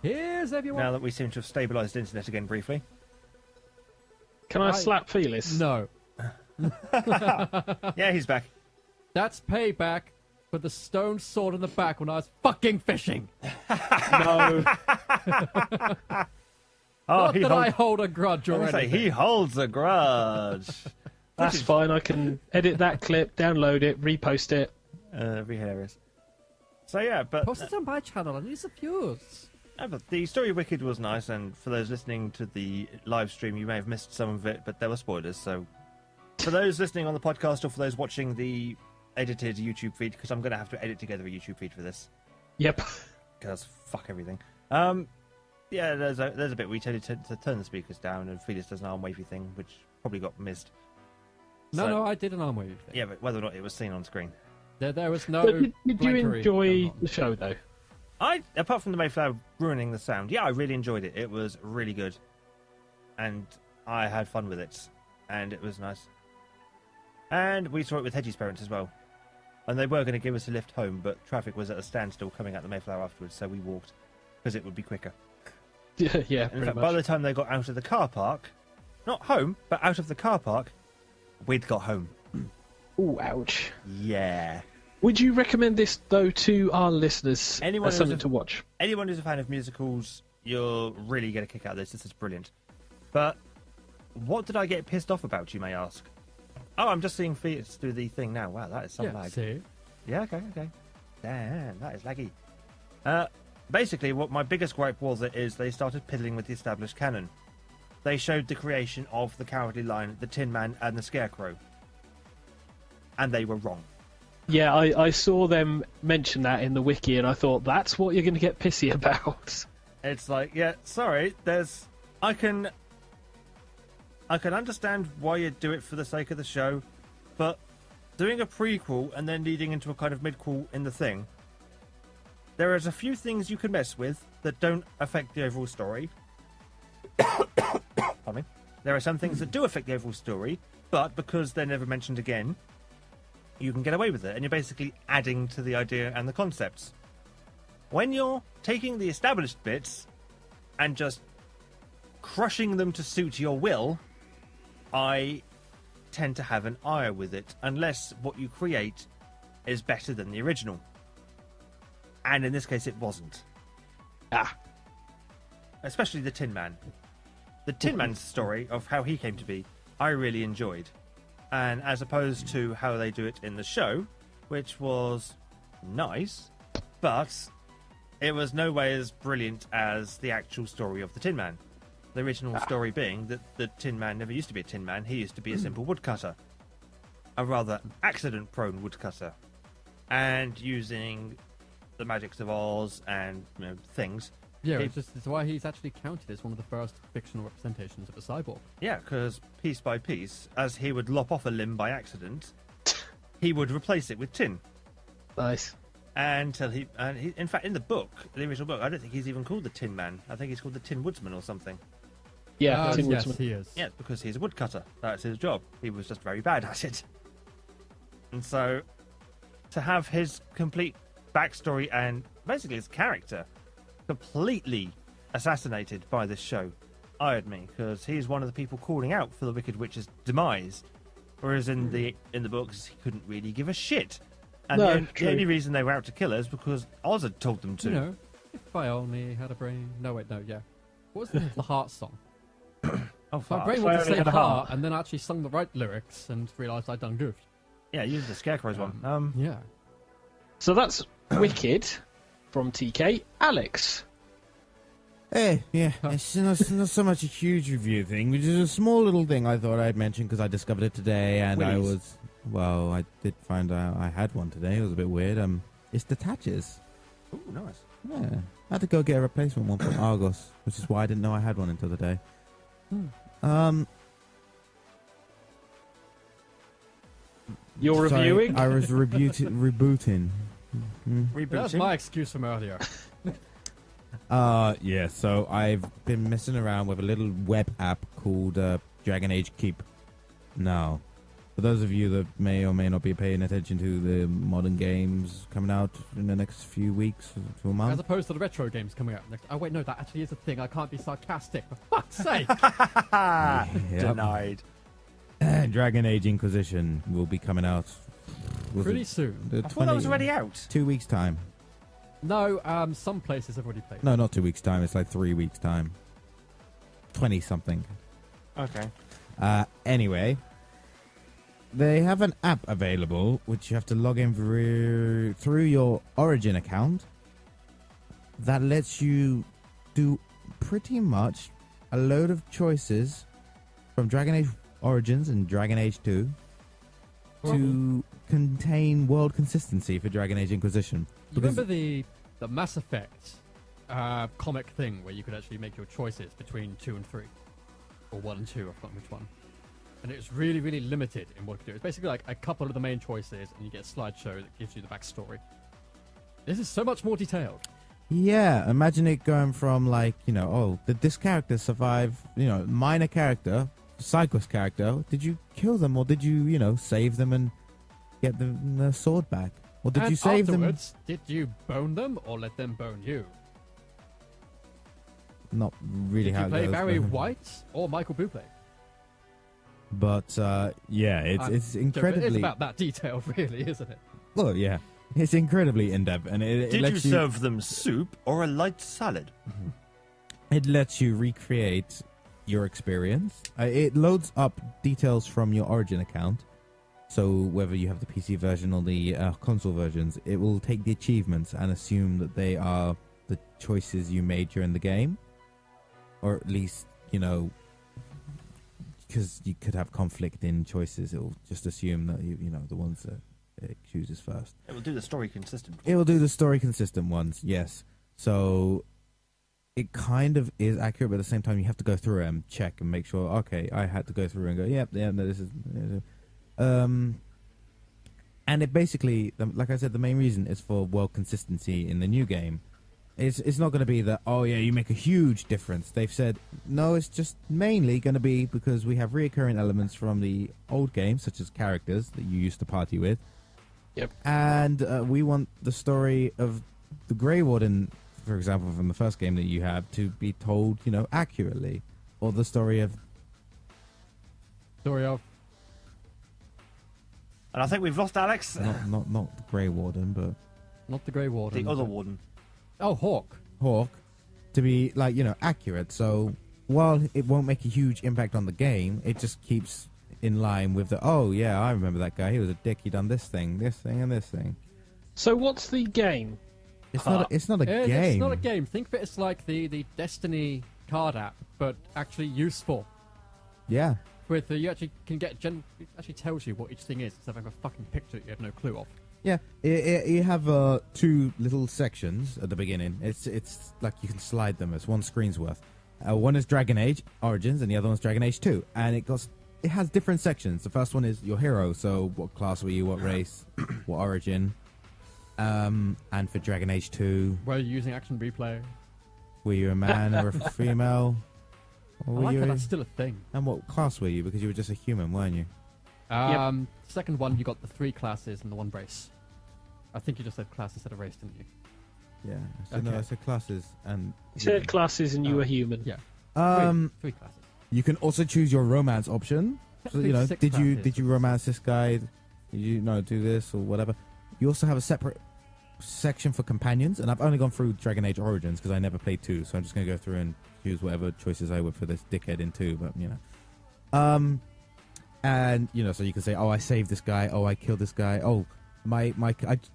Here's Xavier Wolf. Now that we seem to have stabilised the internet again briefly. Can I slap Felis? No. Yeah, he's back. That's payback for the stone sword in the back when I was fucking fishing. No. Not that I hold a grudge or anything. He holds a grudge. That's fine. I can edit that clip, download it, repost it. Be hilarious. So yeah, but Post it on my channel and use the views. but the story of Wicked was nice, and for those listening to the live stream, you may have missed some of it, but there were spoilers. So for those listening on the podcast or for those watching the edited YouTube feed, because I'm going to have to edit together a YouTube feed for this. Yep. Because fuck everything. Yeah, there's a bit where we tell you to turn the speakers down, and Felix does an arm wavy thing, which probably got missed. No, I did an arm wave thing. Yeah, but whether or not it was seen on screen. There was no. But did you blankery enjoy going on. the show, though? Apart from the Mayflower ruining the sound, yeah, I really enjoyed it. It was really good, and I had fun with it, and it was nice. And we saw it with Hedgie's parents as well, and they were going to give us a lift home, but traffic was at a standstill coming out the Mayflower afterwards, so we walked because it would be quicker. Yeah, In pretty fact, much. by the time they got out of the car park, not home, but out of the car park, we'd got home. Ooh, ouch. Yeah. Would you recommend this, though, to our listeners Anyone as who's something a- to watch? Anyone who's a fan of musicals, you'll really get a kick out of this. This is brilliant. But what did I get pissed off about, you may ask? Oh, I'm just seeing Felix do the thing now. Wow, that is some Yeah, lag. see? Yeah, okay. Damn, that is laggy. Basically, what my biggest gripe was is they started piddling with the established canon. They showed the creation of the Cowardly Lion, the Tin Man, and the Scarecrow. And they were wrong. Yeah, I saw them mention that in the wiki, and I thought, that's what you're going to get pissy about. It's like, yeah, sorry, I can understand why you do it for the sake of the show, but doing a prequel and then leading into a kind of midquel in the thing, there is a few things you can mess with that don't affect the overall story. Pardon me. There are some things that do affect the overall story, but because they're never mentioned again, you can get away with it, and you're basically adding to the idea and the concepts. When you're taking the established bits and just crushing them to suit your will, I tend to have an ire with it unless what you create is better than the original. And in this case, it wasn't. Especially the Tin Man. The Tin Man's story of how he came to be, I really enjoyed. And as opposed to how they do it in the show, which was nice, but it was no way as brilliant as the actual story of the Tin Man. The original story being that the Tin Man never used to be a Tin Man, he used to be a simple woodcutter. A rather accident-prone woodcutter. And using the magics of Oz and things. Yeah, it's why he's actually counted as one of the first fictional representations of a cyborg. Yeah, because piece by piece, as he would lop off a limb by accident, he would replace it with tin. Nice. Until in fact, in the book, the original book, I don't think he's even called the Tin Man. I think he's called the Tin Woodsman or something. Yeah, Tin yes, Woodsman. he is. Yeah, because he's a woodcutter. That's his job. He was just very bad at it. And so, to have his complete backstory and basically his character completely assassinated by this show ironed me, because he's one of the people calling out for the Wicked Witch's demise, whereas in the books he couldn't really give a shit, and the only reason they were out to kill us because Oz had told them to. You know, if I only had a brain. No, wait, no, yeah. What was the Heart song? Oh, My brain If I wanted to only say had a heart, heart. and then I actually sung the right lyrics and realised I'd done goofed. Yeah, use the Scarecrow's one. Yeah. So that's Wicked from TK. Alex. Hey, yeah, it's not so much a huge review thing, which is a small little thing I thought I'd mention because I discovered it today, and Willies. I did find out I had one today. It was a bit weird. It detaches. Ooh, nice. Yeah, I had to go get a replacement one from Argos, which is why I didn't know I had one until today. You're Sorry, reviewing? I was rebooting. That's my excuse from earlier. Yeah, so I've been messing around with a little web app called Dragon Age Keep. Now, for those of you that may or may not be paying attention to the modern games coming out in the next few weeks to a month. As opposed to the retro games coming out next. Oh, wait, no, that actually is a thing. I can't be sarcastic, for fuck's sake. Yep. Denied. Dragon Age Inquisition will be coming out. Pretty soon. I thought that was already out. 2 weeks' time. No, some places have already played. No, not 2 weeks' time. It's like 3 weeks' time. 20-something. Okay. Anyway, they have an app available which you have to log in through your Origin account that lets you do pretty much a load of choices from Dragon Age Origins and Dragon Age 2 to contain world consistency for Dragon Age Inquisition. You remember the Mass Effect comic thing where you could actually make your choices between 2 and 3? Or 1 and 2, I've forgotten which one. And it was really, really limited in what it could do. It's basically like a couple of the main choices, and you get a slideshow that gives you the backstory. This is so much more detailed. Yeah, imagine it going from did this character survive, minor character, side quest character, did you kill them or did you, save them and get the sword back? Or did and you save them? afterwards, did you bone them or let them bone you? Not really Did how you it play goes, Barry but- White or Michael Bublé? But yeah, it's incredibly. It's about that detail, really, isn't it? Well, yeah, it's incredibly in depth, and it Did you lets you serve them soup or a light salad? it lets you recreate your experience. It loads up details from your Origin account. So whether you have the PC version or the console versions, it will take the achievements and assume that they are the choices you made during the game, or at least because you could have conflict in choices. It will just assume that the ones that it chooses first. It will do the story consistent. It will do the story consistent ones, yes. So it kind of is accurate, but at the same time, you have to go through it and check and make sure. Okay, I had to go through and go, yeah, no, this is. And it basically, like I said, the main reason is for world consistency in the new game. It's not going to be that, oh yeah, you make a huge difference. They've said, no, it's just mainly going to be because we have reoccurring elements from the old games, such as characters that you used to party with. Yep. And we want the story of the Grey Warden, for example, from the first game that you have, to be told, accurately. Or the story of... Story of And I think we've lost Alex. Not the Grey Warden, but Not the Grey Warden. The other warden. Oh, Hawk. Hawk, to be accurate. So while it won't make a huge impact on the game, it just keeps in line with the I remember that guy. He was a dick. He done this thing, and this thing. So what's the game? It's not. It's not a game. It's not a game. Think of it as like the Destiny card app, but actually useful. Yeah. With you actually can get it actually tells you what each thing is instead of having a fucking picture that you have no clue of. Yeah, you have two little sections at the beginning. It's like you can slide them as one screen's worth. One is Dragon Age Origins, and the other one's Dragon Age 2. And it has different sections. The first one is your hero, so what class were you, what race, what origin. And for Dragon Age 2, were you using action replay? were you a man or a female? Or I were like you how that's still a thing. And what class were you? Because you were just a human, weren't you? Second one, you got the 3 classes and the 1 race. I think you just said class instead of race, didn't you? Yeah. So Okay. no, I said classes and. You said classes and you were human. Yeah. Three classes. You can also choose your romance option. So, Technically 6 classes. did you romance this guy? Did you do this or whatever? You also have a separate section for companions, and I've only gone through Dragon Age Origins because I never played 2, so I'm just going to go through and choose whatever choices I would for this dickhead in 2, but and so you can say, I saved this guy, I killed this guy,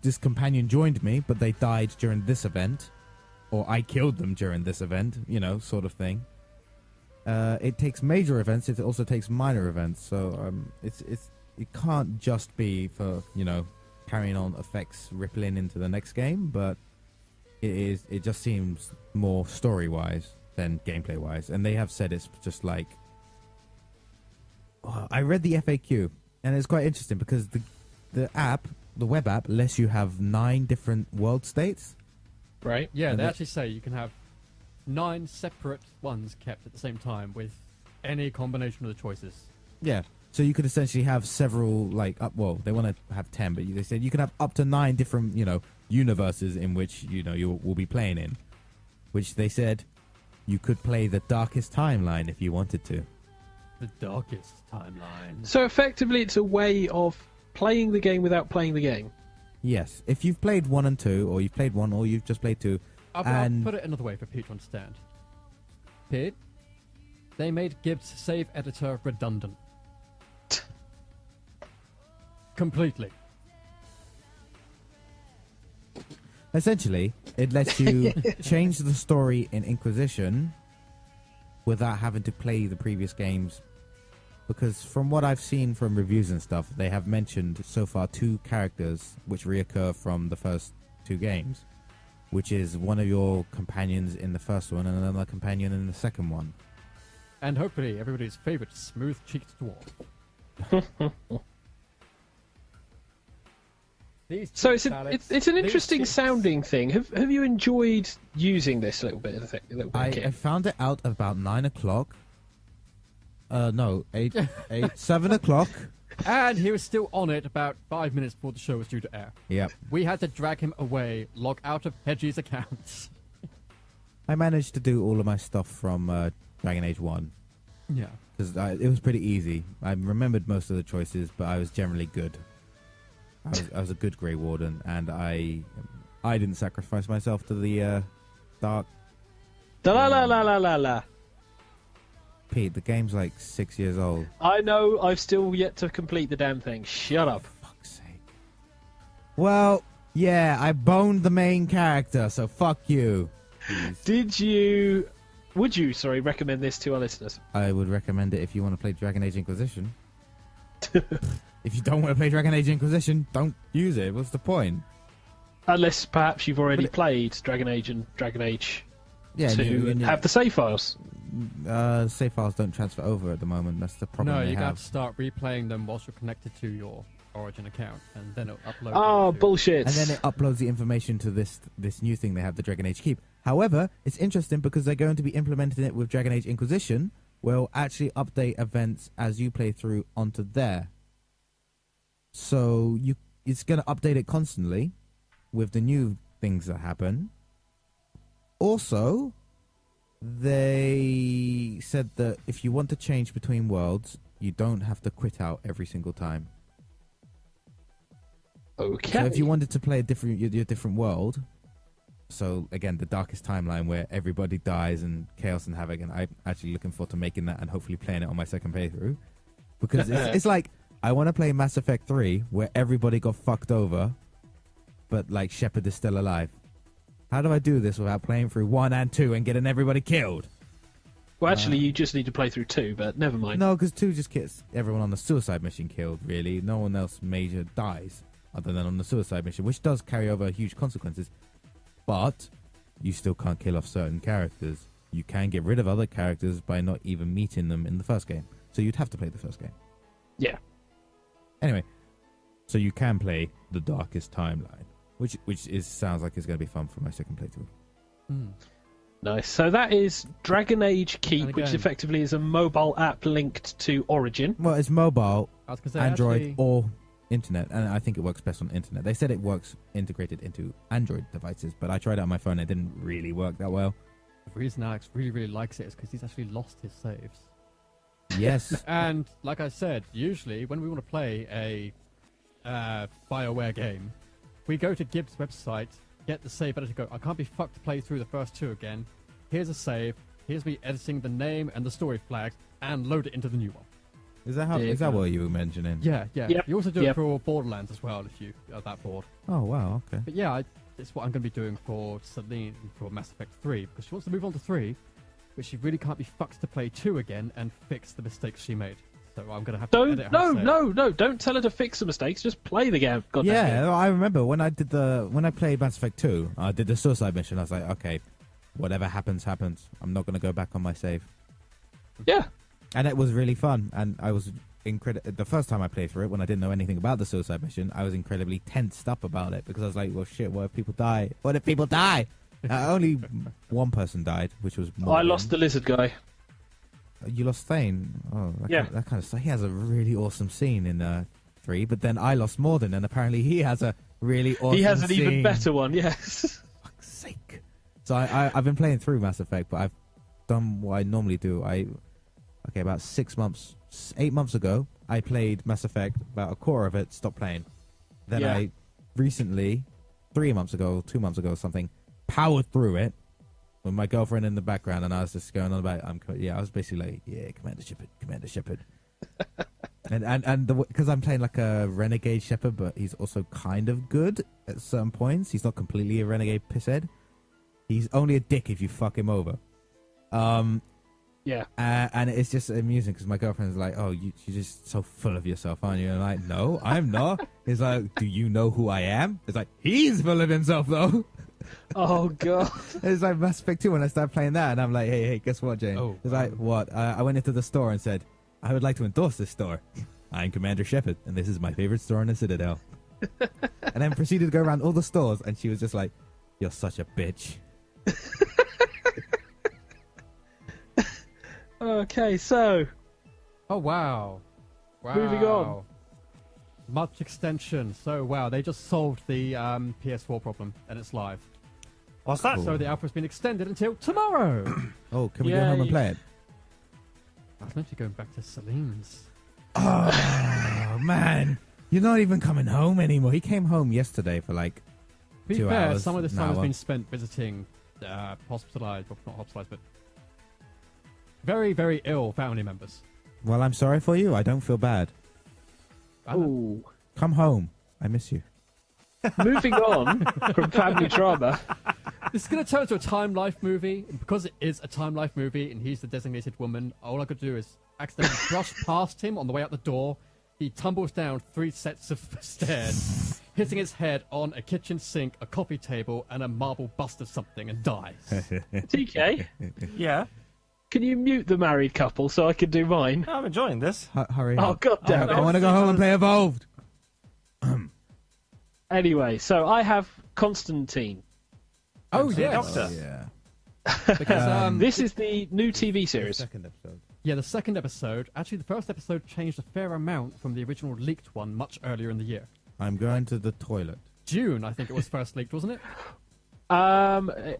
this companion joined me, but they died during this event, or I killed them during this event, sort of thing. It takes major events. It also takes minor events. So it can't just be for carrying on effects rippling into the next game, but it just seems more story wise than gameplay wise. And they have said it's just like I read the FAQ, and it's quite interesting because the web app lets you have 9 different world states. Right. Yeah, they actually say you can have 9 separate ones kept at the same time with any combination of the choices. Yeah. So you could essentially have several, they want to have 10, but they said you can have up to 9 different, universes in which, you will be playing in. Which they said you could play the darkest timeline if you wanted to. The darkest timeline. So effectively, it's a way of playing the game without playing the game. Yes. If you've played 1 and 2, or you've played 1, or you've just played 2. I'll put it another way for Pete to understand. Pete, they made Gibbs' save editor redundant. Completely. Essentially, it lets you change the story in Inquisition without having to play the previous games. Because from what I've seen from reviews and stuff, they have mentioned so far 2 characters which reoccur from the first 2 games, which is one of your companions in the first one and another companion in the second one. And hopefully everybody's favourite smooth-cheeked dwarf. So it's an interesting sounding thing. Have you enjoyed using this little bit of the I found it out about 9 o'clock. No, 7 o'clock. And he was still on it about 5 minutes before the show was due to air. Yep. We had to drag him away, log out of Hedgie's accounts. I managed to do all of my stuff from Dragon Age 1. Yeah. Because it was pretty easy. I remembered most of the choices, but I was generally good. I was a good Grey Warden, and I didn't sacrifice myself to the dark. La la la la la la. Pete, the game's like 6 years old. I know. I've still yet to complete the damn thing. Shut up. For fuck's sake. Well, yeah, I boned the main character, so fuck you. Please. Would you recommend this to our listeners? I would recommend it if you want to play Dragon Age Inquisition. If you don't want to play Dragon Age Inquisition, don't use it. What's the point? Unless perhaps you've already played Dragon Age and Dragon Age 2 and have the save files. Save files don't transfer over at the moment. That's the problem. No, they you have got to start replaying them whilst you're connected to your Origin account, and then it'll upload. Oh, bullshit! And then it uploads the information to this new thing they have, the Dragon Age Keep. However, it's interesting because they're going to be implementing it with Dragon Age Inquisition, where it'll actually update events as you play through onto there. So it's going to update it constantly with the new things that happen. Also, they said that if you want to change between worlds, you don't have to quit out every single time. Okay. So if you wanted to play your different world, so again, the darkest timeline where everybody dies and chaos and havoc, and I'm actually looking forward to making that and hopefully playing it on my second playthrough. Because it's like, I want to play Mass Effect 3 where everybody got fucked over, but like Shepard is still alive. How do I do this without playing through 1 and 2 and getting everybody killed? Well, actually, you just need to play through 2, but never mind. No, because 2 just gets everyone on the suicide mission killed, really. No one else major dies other than on the suicide mission, which does carry over huge consequences. But you still can't kill off certain characters. You can get rid of other characters by not even meeting them in the first game. So you'd have to play the first game. Yeah. Anyway, so you can play the darkest timeline, which sounds like it's going to be fun for my second playthrough. Nice. So that is Dragon Age Keep, And which again- effectively is a mobile app linked to Origin. Well, it's mobile, I was gonna say, Android, actually, or internet, and I think it works best on internet. They said it works integrated into Android devices, but I tried it on my phone and it didn't really work that well. the reason Alex really likes it is because he's actually lost his saves. Yes. And like I said, usually when we want to play a BioWare game, we go to Gibbs' website, get the save editor, go, I can't be fucked to play through the first 2 again. Here's a save. Here's me editing the name and the story flags and load it into the new one. Is that what you were mentioning? Yeah. Yep. You also do Yep. it for Borderlands as well if you are that bored. Oh, wow, okay. But yeah, it's what I'm going to be doing for Celine for Mass Effect 3 because she wants to move on to 3, but she really can't be fucked to play 2 again and fix the mistakes she made. So I'm going to have to edit her save. No, don't tell her to fix the mistakes. Just play the game. God damn it. Yeah, I remember when I played Mass Effect 2, I did the suicide mission. I was like, okay, whatever happens, happens. I'm not going to go back on my save. Yeah. And it was really fun. And I was the first time I played through it, when I didn't know anything about the suicide mission, I was incredibly tensed up about it because I was like, well, shit, what if people die? What if people die? Only one person died, which was Morgan. I lost the lizard guy. You lost Thane. Oh, Yeah. that kind of stuff. He has a really awesome scene in 3, but then I lost Morden, and apparently he has a really awesome He has an scene. even better one, yes. Fuck's sake. So I've been playing through Mass Effect, but I've done what I normally do. About 8 months ago, I played Mass Effect, about a quarter of it, stopped playing. Then Yeah. I recently, 2 months ago or something, powered through it with my girlfriend in the background, and I was just going on about, I was basically like, yeah, Commander Shepard. and because I'm playing like a renegade Shepard, but he's also kind of good at certain points. He's not completely a renegade pisshead. He's only a dick if you fuck him over. Yeah. And it's just amusing because my girlfriend's like, oh, you're just so full of yourself, aren't you? And I'm like, no, I'm not. He's like, do you know who I am? It's like, he's full of himself, though. Oh, God. It's like Mass Effect 2 when I started playing that, and I'm like, hey, guess what, Jane? Oh, It's like, what? I went into the store and said, I would like to endorse this store. I'm Commander Shepard, and this is my favorite store in the Citadel. And then proceeded to go around all the stores, and she was just like, you're such a bitch. Okay, so Oh, wow. Moving on. Much extension. So, wow, they just solved the PS4 problem, and it's live. What's that? Cool. So the alpha's been extended until tomorrow. Oh, can we go Yeah, home and you- play it? I was meant to be going back to Celine's. Oh, man. You're not even coming home anymore. He came home yesterday for like To be 2 fair, hours. some of this an time has hour. been spent visiting hospitalized, well, not hospitalized, but very, very ill family members. Well, I'm sorry for you. I don't feel bad. ooh. Come home. I miss you. Moving on from family drama. This is going to turn into a Time Life movie, and because it is a Time Life movie and he's the designated woman, all I could do is accidentally brush past him on the way out the door. He tumbles down 3 sets of stairs, hitting his head on a kitchen sink, a coffee table, and a marble bust of something, and dies. TK, Yeah, can you mute the married couple so I can do mine? I'm enjoying this. Hurry Oh, up. God damn I it. want to go home and play Evolved. Anyway, so I have Constantine. Oh, See a yes. doctor. Yeah. Because, This is the new TV series. Second episode. yeah, the second episode, actually the first episode changed a fair amount from the original leaked one much earlier in the year. I'm going to the toilet. June, I think it was first leaked, wasn't it?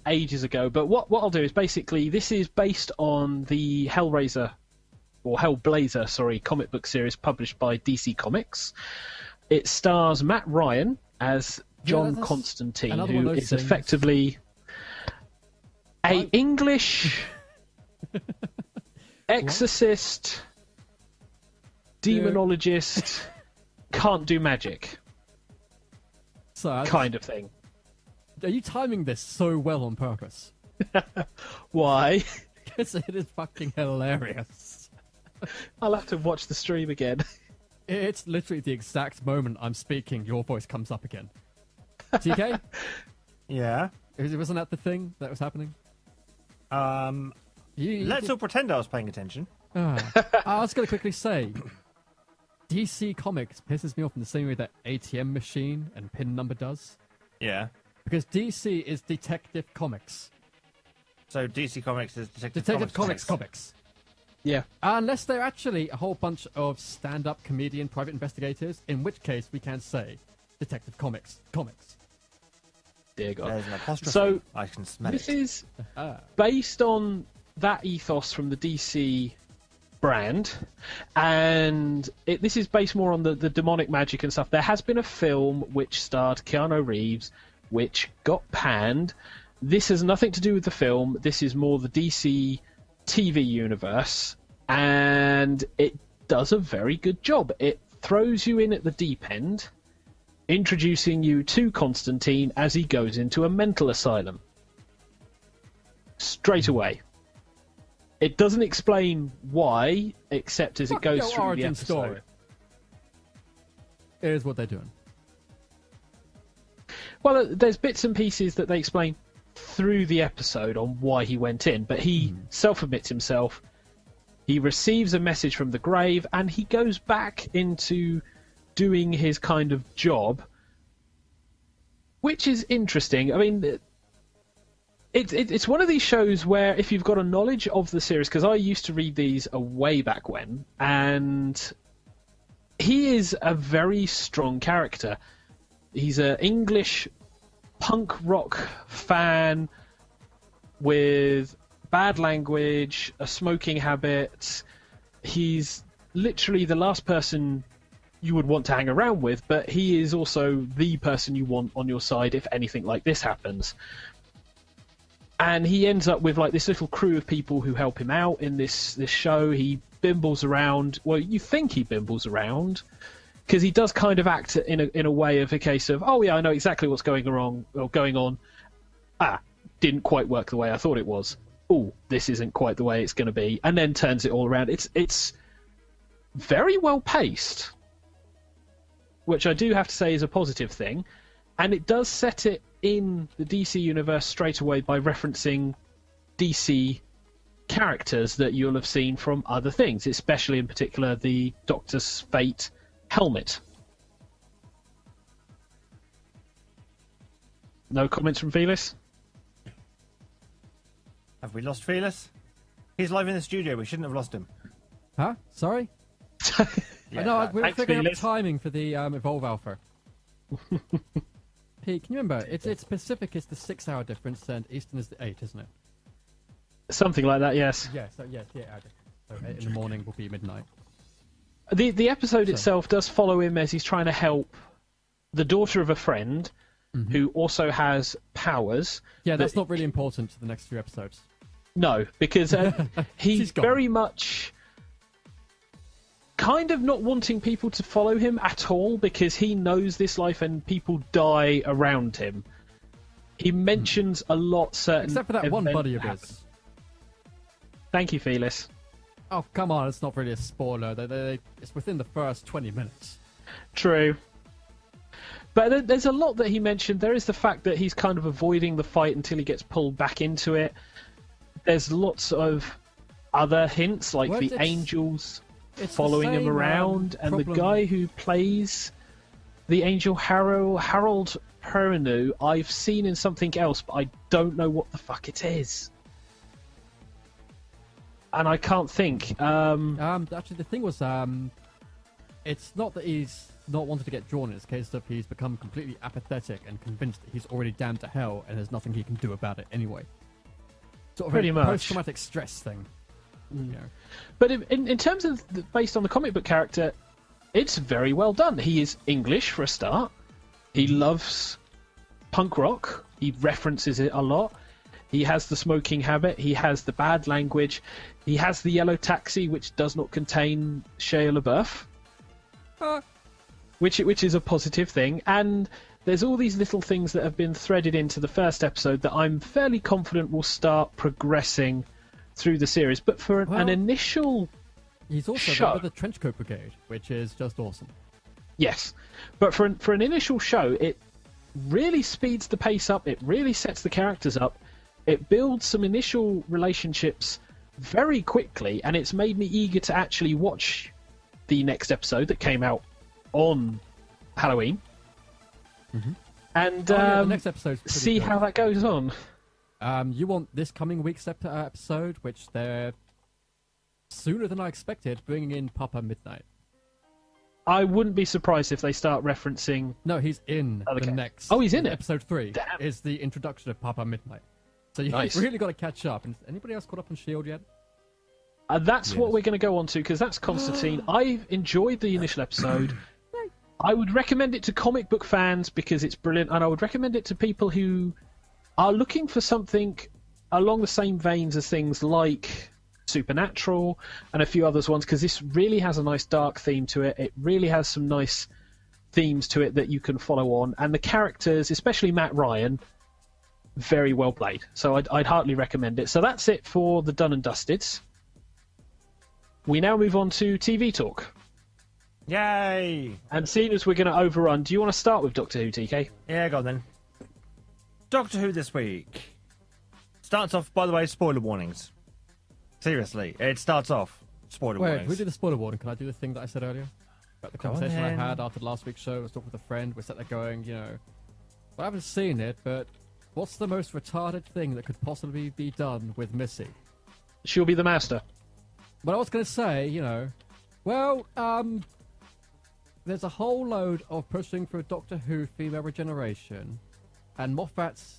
Ages ago. But what I'll do is basically this is based on the Hellraiser or Hellblazer, sorry, comic book series published by DC Comics. It stars Matt Ryan as John that's Constantine, another one who of those is things. effectively a English exorcist, demonologist, can't do magic So, kind of thing. are you timing this so well on purpose? Why? Because it is fucking hilarious. I'll have to watch the stream again. It's literally the exact moment I'm speaking, your voice comes up again. TK? Yeah. Wasn't that the thing that was happening? Let's all pretend I was paying attention. I was going to quickly say, DC Comics pisses me off in the same way that ATM Machine and Pin Number does. Yeah. Because DC is Detective Comics. So DC Comics is Detective Comics. Yeah. Unless they're actually a whole bunch of stand-up comedian private investigators, in which case we can say Detective Comics. Dear God. There's an apostrophe. So, I can smell This it. is based on that ethos from the DC brand, and this is based more on the demonic magic and stuff. There has been a film which starred Keanu Reeves, which got panned. This has nothing to do with the film. This is more the DC TV universe, and it does a very good job. It throws you in at the deep end, introducing you to Constantine as he goes into a mental asylum. Straight away. It doesn't explain why, except as it goes through the origin episode. story. It is what they're doing. Well, there's bits and pieces that they explain through the episode on why he went in, but he self-admits himself. He receives a message from the grave, and he goes back into doing his kind of job, which is interesting. I mean, it's one of these shows where if you've got a knowledge of the series, because I used to read these way back when, and he is a very strong character. He's an English punk rock fan with bad language, a smoking habit. He's literally the last person you would want to hang around with, but he is also the person you want on your side if anything like this happens. And he ends up with like this little crew of people who help him out in this show. He bimbles around. Well, you think he bimbles around, because he does kind of act in a way of a case of, oh yeah, I know exactly what's going on. Didn't quite work the way I thought it was. Oh, this isn't quite the way it's going to be, and then turns it all around. It's very well paced, which I do have to say is a positive thing, and it does set it in the DC universe straight away by referencing DC characters that you'll have seen from other things, especially in particular the Doctor's Fate helmet. No comments from Felix? Have we lost Felis? He's live in the studio. We shouldn't have lost him. Huh? Sorry? Yeah, I know, we're Thanks, figuring out Felix. timing for the Evolve Alpha. Pete, can you remember? It's Pacific is the 6-hour difference, and Eastern is the 8, isn't it? Something like that, yes. Yeah, so 8 hour difference. So 8 in the morning will be midnight. The episode itself does follow him as he's trying to help the daughter of a friend who also has powers. Yeah, that's not really important to the next few episodes. No, because he's She's gone. very much kind of not wanting people to follow him at all, because he knows this life and people die around him. He mentions a lot certain Except for that one events buddy of happen. his. Thank you, Felix. Oh, come on, it's not really a spoiler. It's within the first 20 minutes. True. But there's a lot that he mentioned. There is the fact that he's kind of avoiding the fight until he gets pulled back into it. There's lots of other hints, like Well, the it's- angels it's the following him same, around, and the problem. guy who plays the angel Harold Perrineau, I've seen in something else, but I don't know what the fuck it is. And I can't think. Actually, the thing was, it's not that he's not wanted to get drawn in. It's a case of he's become completely apathetic and convinced that he's already damned to hell and there's nothing he can do about it anyway. Sort of Pretty a much. post-traumatic stress thing. You know. But in terms of based on the comic book character, it's very well done. He is English for a start. He loves punk rock. He references it a lot. He has the smoking habit. He has the bad language. He has the yellow taxi, which does not contain Shia LaBeouf, which is a positive thing. And there's all these little things that have been threaded into the first episode that I'm fairly confident will start progressing through the series. But for an initial He's also show, with the Trenchcoat Brigade, which is just awesome. yes, but for an initial show, it really speeds the pace up. It really sets the characters up. It builds some initial relationships very quickly, and it's made me eager to actually watch the next episode that came out on Halloween. And the next episode's pretty see good. how that goes on. You want this coming week's episode, which they're sooner than I expected, bringing in Papa Midnight. I wouldn't be surprised if they start referencing. No, he's in Okay. the next. Oh, he's in it? Episode 3 Damn. is the introduction of Papa Midnight. So you've Nice. really got to catch up. And anybody else caught up on S.H.I.E.L.D. yet? That's what we're going to go on to, because that's Constantine. I've enjoyed the initial episode. I would recommend it to comic book fans because it's brilliant, and I would recommend it to people who are looking for something along the same veins as things like Supernatural and a few others ones, because this really has a nice dark theme to it. It really has some nice themes to it that you can follow on, and the characters, especially Matt Ryan, very well played. So I'd heartily recommend it. So that's it for the Done and Dusteds. We now move on to TV talk. Yay! And seeing as we're going to overrun, do you want to start with Doctor Who, TK? Yeah, go on then. Doctor Who this week. Starts off, by the way, spoiler warnings. Seriously, it starts off spoiler Wait, warnings. we did the spoiler warning. Can I do the thing that I said earlier? About the Go on conversation I then. had after last week's show. I was talking with a friend. We sat there going, well, I haven't seen it, but what's the most retarded thing that could possibly be done with Missy? She'll be the master. But I was going to say, there's a whole load of pushing for a Doctor Who female regeneration, and Moffat's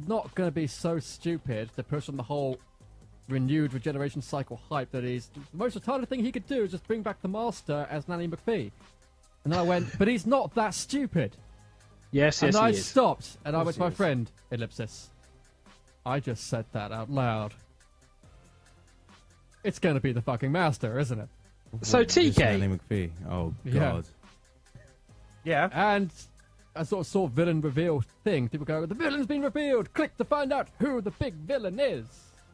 not going to be so stupid to push on the whole renewed regeneration cycle hype that the most retarded thing he could do is just bring back the Master as Nanny McPhee. And then I went, but he's not that stupid. Yes, And he I is. stopped, and I went Yes, to my he is. friend, ellipsis. I just said that out loud. It's going to be the fucking Master, isn't it? So, This TK, Nanny McPhee. Oh, Yeah. God. Yeah. And I sort of saw villain reveal thing. People go, the villain's been revealed. Click to find out who the big villain is.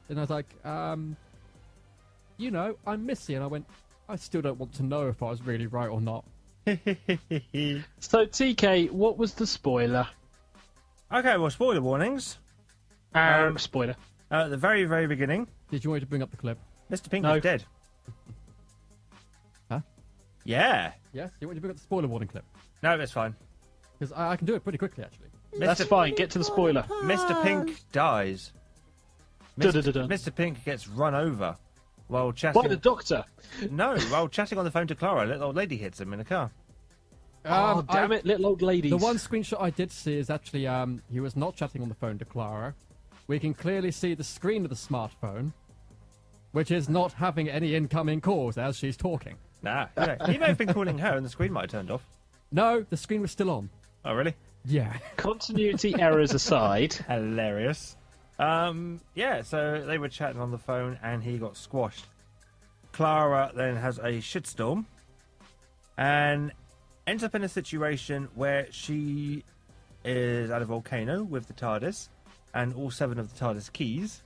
And I was like, I'm Missy. And I went, I still don't want to know if I was really right or not. so TK, what was the spoiler? Okay, well, spoiler warnings. Spoiler. At the very, very beginning, Did you want me to bring up the clip? Mr. Pink No. is dead. Huh? Yeah. Yes? You want me to bring up the spoiler warning clip? No, that's fine. Because I can do it pretty quickly, actually. That's fine. Get to the spoiler. Mr. Pink dies. Dun-dun-dun-dun. Mr. Pink gets run over while By chatting. the Doctor. No, while chatting on the phone to Clara, a little old lady hits him in a car. Oh, damn it, little old ladies. The one screenshot I did see is actually he was not chatting on the phone to Clara. We can clearly see the screen of the smartphone, which is not having any incoming calls as she's talking. Nah, he may have been calling her and the screen might have turned off. No, the screen was still on. Oh, really? Yeah. Continuity errors aside. Hilarious. Yeah, so they were chatting on the phone and he got squashed. Clara then has a shitstorm and ends up in a situation where she is at a volcano with the TARDIS and all 7 of the TARDIS keys,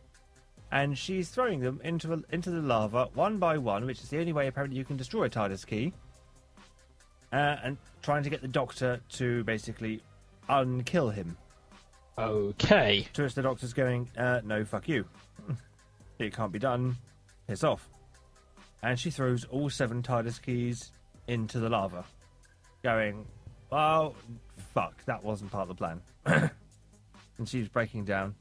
and she's throwing them into the lava one by one, which is the only way apparently you can destroy a TARDIS key, and trying to get the Doctor to basically unkill him. Okay. To which the Doctor's going, no, fuck you. It can't be done. Piss off. And she throws all 7 TARDIS keys into the lava, going, well, fuck, that wasn't part of the plan. And she's breaking down.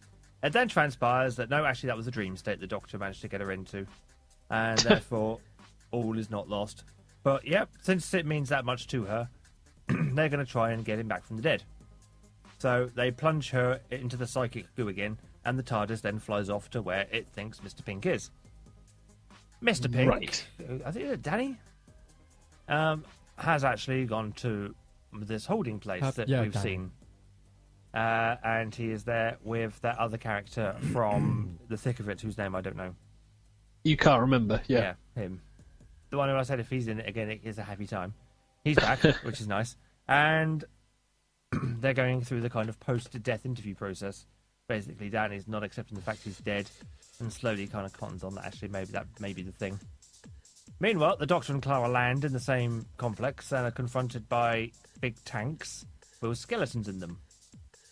It then transpires that, no, actually, that was a dream state the Doctor managed to get her into. And therefore, all is not lost. But, yep, since it means that much to her, they're going to try and get him back from the dead. So they plunge her into the psychic goo again, and the TARDIS then flies off to where it thinks Mr. Pink is. Mr. Pink, Right. I think it's Danny, has actually gone to this holding place that yeah, we've Danny. seen. And he is there with that other character from the thick of it, whose name I don't know. You can't remember, yeah. Him. The one who I said if he's in it again, it is a happy time. He's back, which is nice. And they're going through the kind of post-death interview process. Basically, Danny's not accepting the fact he's dead, and slowly kind of cottons on that actually maybe that may be the thing. Meanwhile, the Doctor and Clara land in the same complex and are confronted by big tanks with skeletons in them.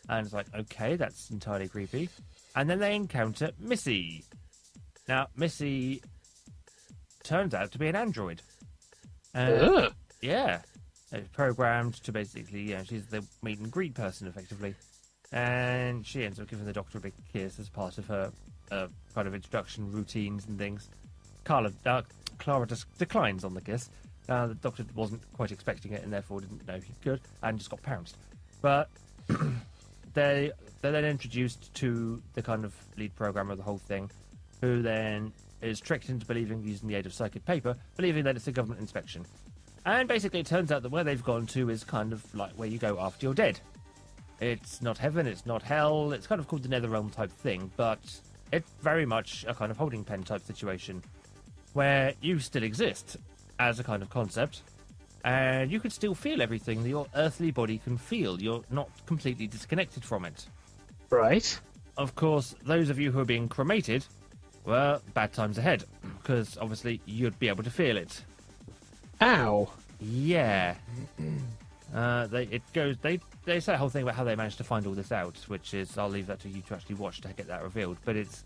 And it's like, okay, that's entirely creepy. And then they encounter Missy. Now, Missy turns out to be an android. Yeah. It's programmed to basically, she's the meet and greet person, effectively. And she ends up giving the Doctor a big kiss as part of her kind of introduction routines and things. Clara just declines on the kiss. The Doctor wasn't quite expecting it and therefore didn't know he could, and just got pounced. But they're then introduced to the kind of lead programmer of the whole thing, who then is tricked into believing, using the aid of psychic paper, believing that it's a government inspection. And basically it turns out that where they've gone to is kind of like where you go after you're dead. It's not heaven, it's not hell, it's kind of called the Netherrealm type thing, but it's very much a kind of holding pen type situation, where you still exist as a kind of concept, and you can still feel everything that your earthly body can feel. You're not completely disconnected from it. Right. Of course, those of you who are being cremated, well, bad times ahead, because obviously you'd be able to feel it. Ow. Yeah. They say the whole thing about how they managed to find all this out, which is, I'll leave that to you to actually watch to get that revealed. But it's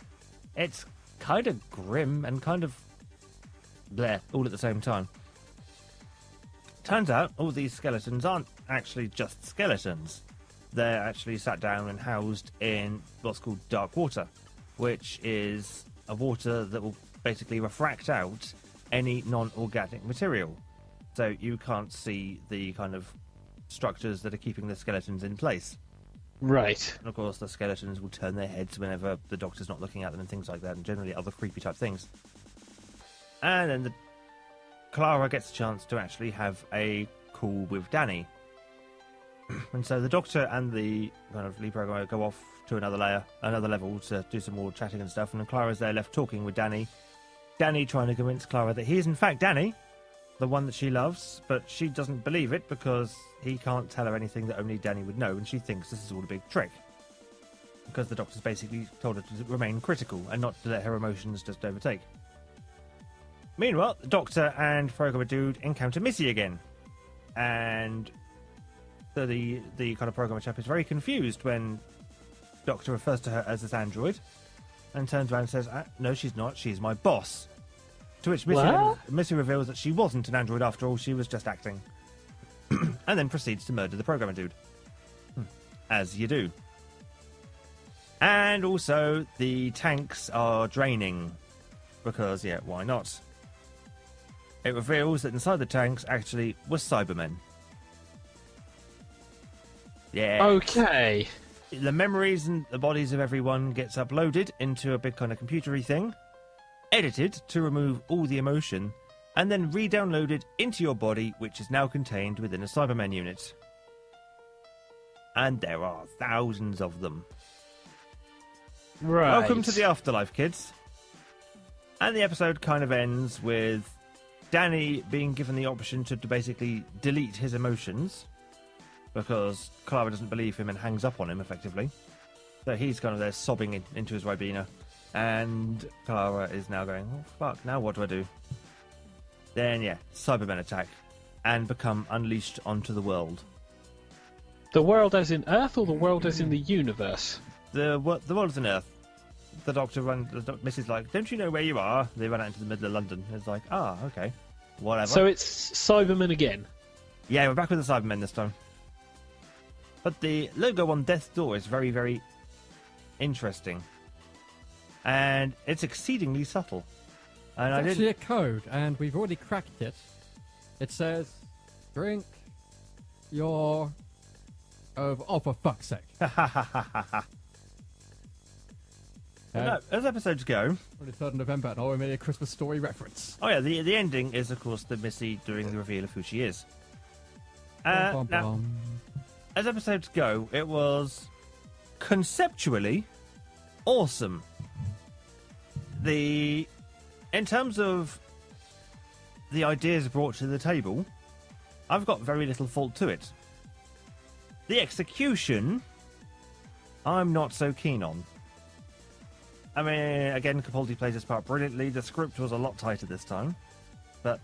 kind of grim and kind of bleh all at the same time. Turns out all these skeletons aren't actually just skeletons. They're actually sat down and housed in what's called dark water, which is a water that will basically refract out any non-organic material. So you can't see the kind of structures that are keeping the skeletons in place. Right. And of course, the skeletons will turn their heads whenever the Doctor's not looking at them and things like that, and generally other creepy type things. And then Clara gets a chance to actually have a call with Danny. And so the Doctor and the kind of lead programmer go off to another level to do some more chatting and stuff, and then Clara's there left talking with Danny. Danny trying to convince Clara that he is in fact Danny, the one that she loves, but she doesn't believe it because he can't tell her anything that only Danny would know, and she thinks this is all a big trick. Because the Doctor's basically told her to remain critical and not to let her emotions just overtake. Meanwhile, the Doctor and Programmer Dude encounter Missy again. And so the kind of programmer chap is very confused when Doctor refers to her as this android and turns around and says, no, she's not, she's my boss. To which Missy reveals that she wasn't an android after all, she was just acting. And then proceeds to murder the programmer dude. As you do. And also, the tanks are draining. Because, yeah, why not? It reveals that inside the tanks actually was Cybermen. Yeah. Okay. The memories and the bodies of everyone gets uploaded into a big kind of computery thing, edited to remove all the emotion, and then re-downloaded into your body, which is now contained within a Cybermen unit. And there are thousands of them. Right. Welcome to the afterlife, kids. And the episode kind of ends with Danny being given the option to basically delete his emotions, because Clara doesn't believe him and hangs up on him, effectively. So he's kind of there sobbing into his Ribena. And Clara is now going, oh fuck, now what do I do? Then, yeah, Cybermen attack and become unleashed onto the world. The world as in Earth or the world as in the universe? The world is an Earth. The Doctor Mrs. like, don't you know where you are? They run out into the middle of London. It's like, okay, whatever. So it's Cybermen again? Yeah, we're back with the Cybermen this time. But the logo on death's door is very, very interesting. And it's exceedingly subtle. And It's actually a code, and we've already cracked it. It says, drink your... Oh, for fuck's sake. No, as episodes go... 23rd of November, and we made a Christmas Story reference. Oh yeah, the ending is, of course, the Missy doing the reveal of who she is. Now, as episodes go, it was conceptually awesome. In terms of the ideas brought to the table, I've got very little fault to it. The execution, I'm not so keen on. I mean, again, Capaldi plays his part brilliantly. The script was a lot tighter this time, but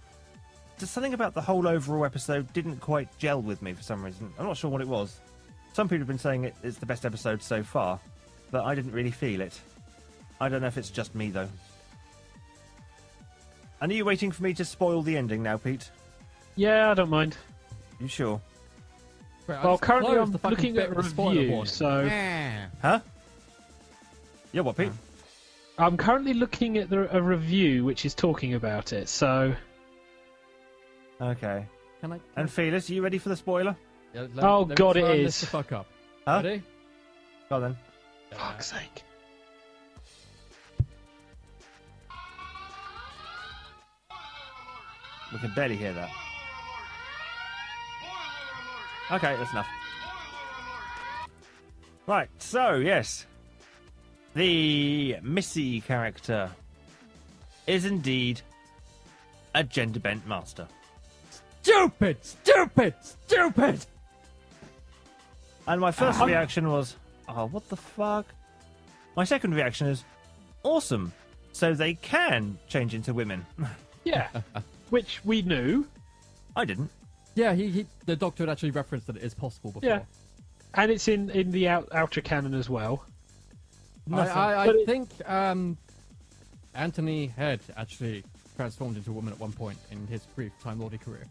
just something about the whole overall episode didn't quite gel with me for some reason. I'm not sure what it was. Some people have been saying it's the best episode so far, but I didn't really feel it. I don't know if it's just me, though. And are you waiting for me to spoil the ending now, Pete? Yeah, I don't mind. You sure? Well, currently I'm looking at a review, so... Huh? Yeah, what, Pete? I'm currently looking at a review which is talking about it, so... Okay. Can I? And Felix, are you ready for the spoiler? Yeah, Oh, let me God, try it and is. lift the fuck up. Huh? Ready? Go on then. Fuck's sake. We can barely hear that. Okay, that's enough. Right, so, yes. The Missy character is indeed a gender-bent master. Stupid! Stupid! Stupid! And my first reaction was, oh, what the fuck? My second reaction is, awesome. So they can change into women. Yeah, which we knew. I didn't. Yeah, the Doctor had actually referenced that it is possible before. Yeah. And it's in the outer canon as well. I But it- think Anthony Head actually transformed into a woman at one point in his brief Time Lordy career.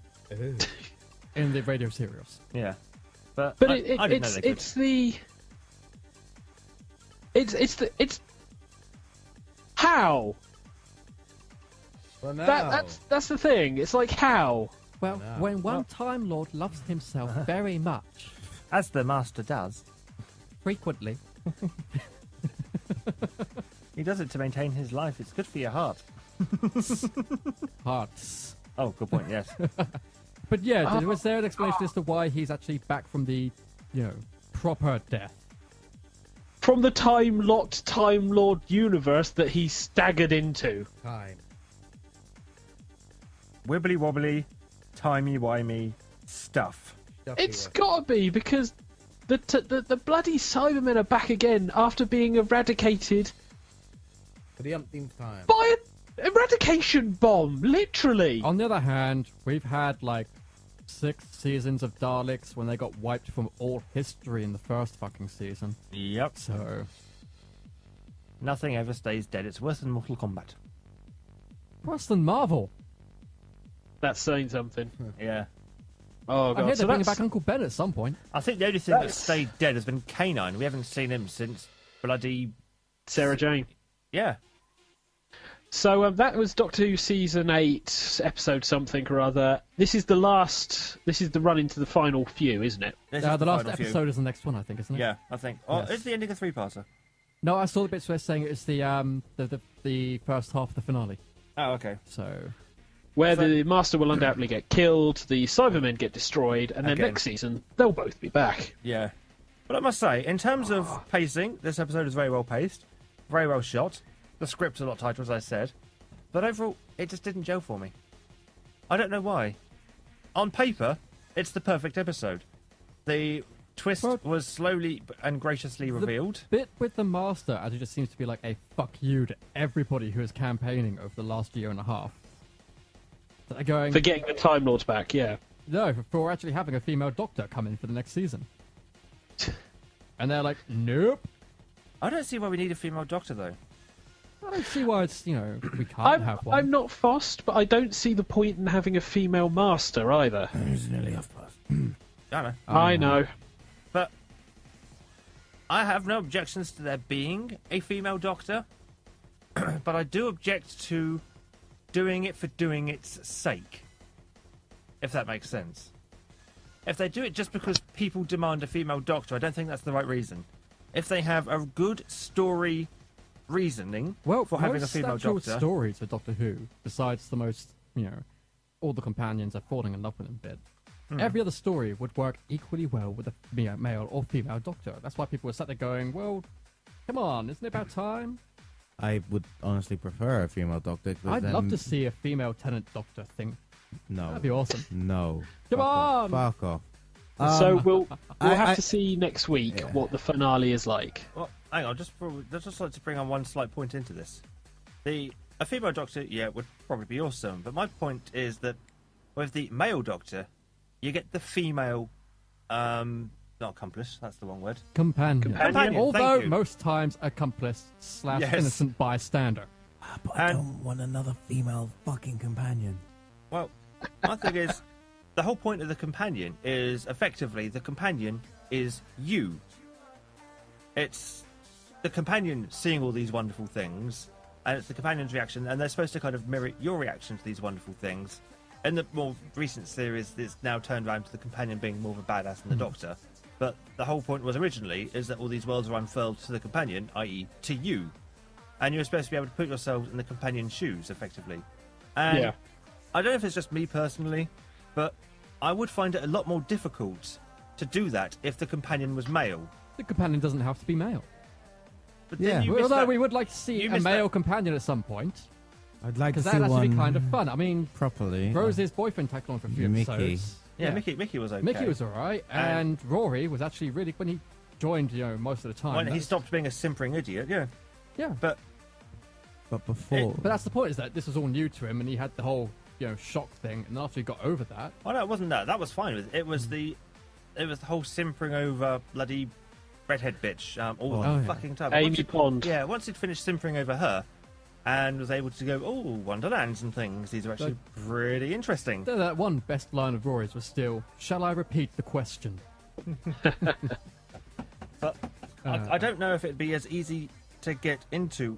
In the radio serials. Yeah. But But I didn't know they could. it's how Well, no. that's the thing. It's like how. Well, No. when one Time Lord loves himself very much, As the master does, frequently, he does it to maintain his life. It's good for your heart. hearts. Oh, good point, yes. But yeah, was there an explanation as to why he's actually back from the, proper death? From the time-locked Time Lord universe that he staggered into. Time. Wibbly wobbly, timey wimey stuff. It's gotta be, because the bloody Cybermen are back again after being eradicated For the umpteenth time. by an eradication bomb, literally. On the other hand, we've had 6 seasons of Daleks when they got wiped from all history in the first fucking season. Yep. So, Nothing ever stays dead. It's worse than Mortal Kombat. worse than Marvel. That's saying something. Yeah. Oh I god. hear So they're bringing that's back Uncle Ben at some point. I think the only thing that's stayed dead has been Canine. We haven't seen him since bloody... Sarah Jane. Yeah. So that was Doctor Who season 8, episode something or other. This is the last. This is the run into the final few, isn't it? This The is last final few. episode is the next one, I think, isn't it? Yeah, I think. Oh, Yes. it's the ending of 3-parter. No, I saw the bits where it's saying it's the first half of the finale. Oh, okay. So, Where So- the Master will undoubtedly get killed, the Cybermen get destroyed, and then Again. next season they'll both be back. Yeah. But I must say, in terms of pacing, this episode is very well paced, very well shot. The script's a lot tighter, as I said. But overall, it just didn't gel for me. I don't know why. On paper, it's the perfect episode. The twist Well- was slowly and graciously revealed. bit with the Master, as it just seems to be like a fuck you to everybody who is campaigning over the last year and a half. They're going, For getting the Time Lords back, yeah. no, for actually having a female Doctor come in for the next season. And they're like, nope. I don't see why we need a female doctor, though. I don't see why it's, we can't have one. I'm not fussed, but I don't see the point in having a female Master either. It's nearly half past. I don't know. I know. But I have no objections to there being a female doctor, but I do object to doing it for doing its sake, if that makes sense. If they do it just because people demand a female doctor, I don't think that's the right reason. If they have a good story reasoning Well, for having a most female actual doctor, stories for Doctor Who, besides the most, all the companions are falling in love with him bit, every other story would work equally well with a male or female doctor. That's why people were sat there going, well, come on, isn't it about time? I would honestly prefer a female doctor. I'd love to see a female tenant doctor thing. No. That'd be awesome. No. Come on! Fuck off. So we'll have I- to see next week what the finale is like. Well, hang on, I'd just like to bring on one slight point into this. A female doctor, would probably be awesome, but my point is that with the male doctor, you get the female, not accomplice, that's the wrong word. Companion. Companion, Although thank you. most times accomplice / Yes. innocent bystander. But I I And- don't want another female fucking companion. Well, my thing is, the whole point of the companion is effectively the companion is you. It's the companion seeing all these wonderful things, and it's the companion's reaction, and they're supposed to kind of mirror your reaction to these wonderful things. In the more recent series, it's now turned around to the companion being more of a badass than the Doctor. But the whole point was originally is that all these worlds are unfurled to the companion, i.e. to you. And you're supposed to be able to put yourself in the companion's shoes, effectively. And Yeah. I don't know if it's just me personally, but I would find it a lot more difficult to do that if the companion was male. The companion doesn't have to be male. But Yeah. then you miss Although that. we would like to see You a missed male that. companion at some point. I'd like to Because see that'd one actually be kind of fun. I mean, properly. Rose's boyfriend tagged along for a few Mickey. episodes. Yeah, Mickey was okay. Mickey was alright, and Rory was actually really, when he joined, most of the time. When he that's- stopped being a simpering idiot, yeah. Yeah. But But before, But that's the point, is that this was all new to him, and he had the whole, shock thing, and after he got over that, oh no, it wasn't that. That was fine with it. It was the whole simpering over bloody redhead bitch all the Oh, yeah. fucking time. Amy Once he'd- Pond. Yeah, once he'd finished simpering over her and was able to go, oh, Wonderlands and things, these are actually pretty interesting. that one best line of Rory's was still, shall I repeat the question? But I don't know if it'd be as easy to get into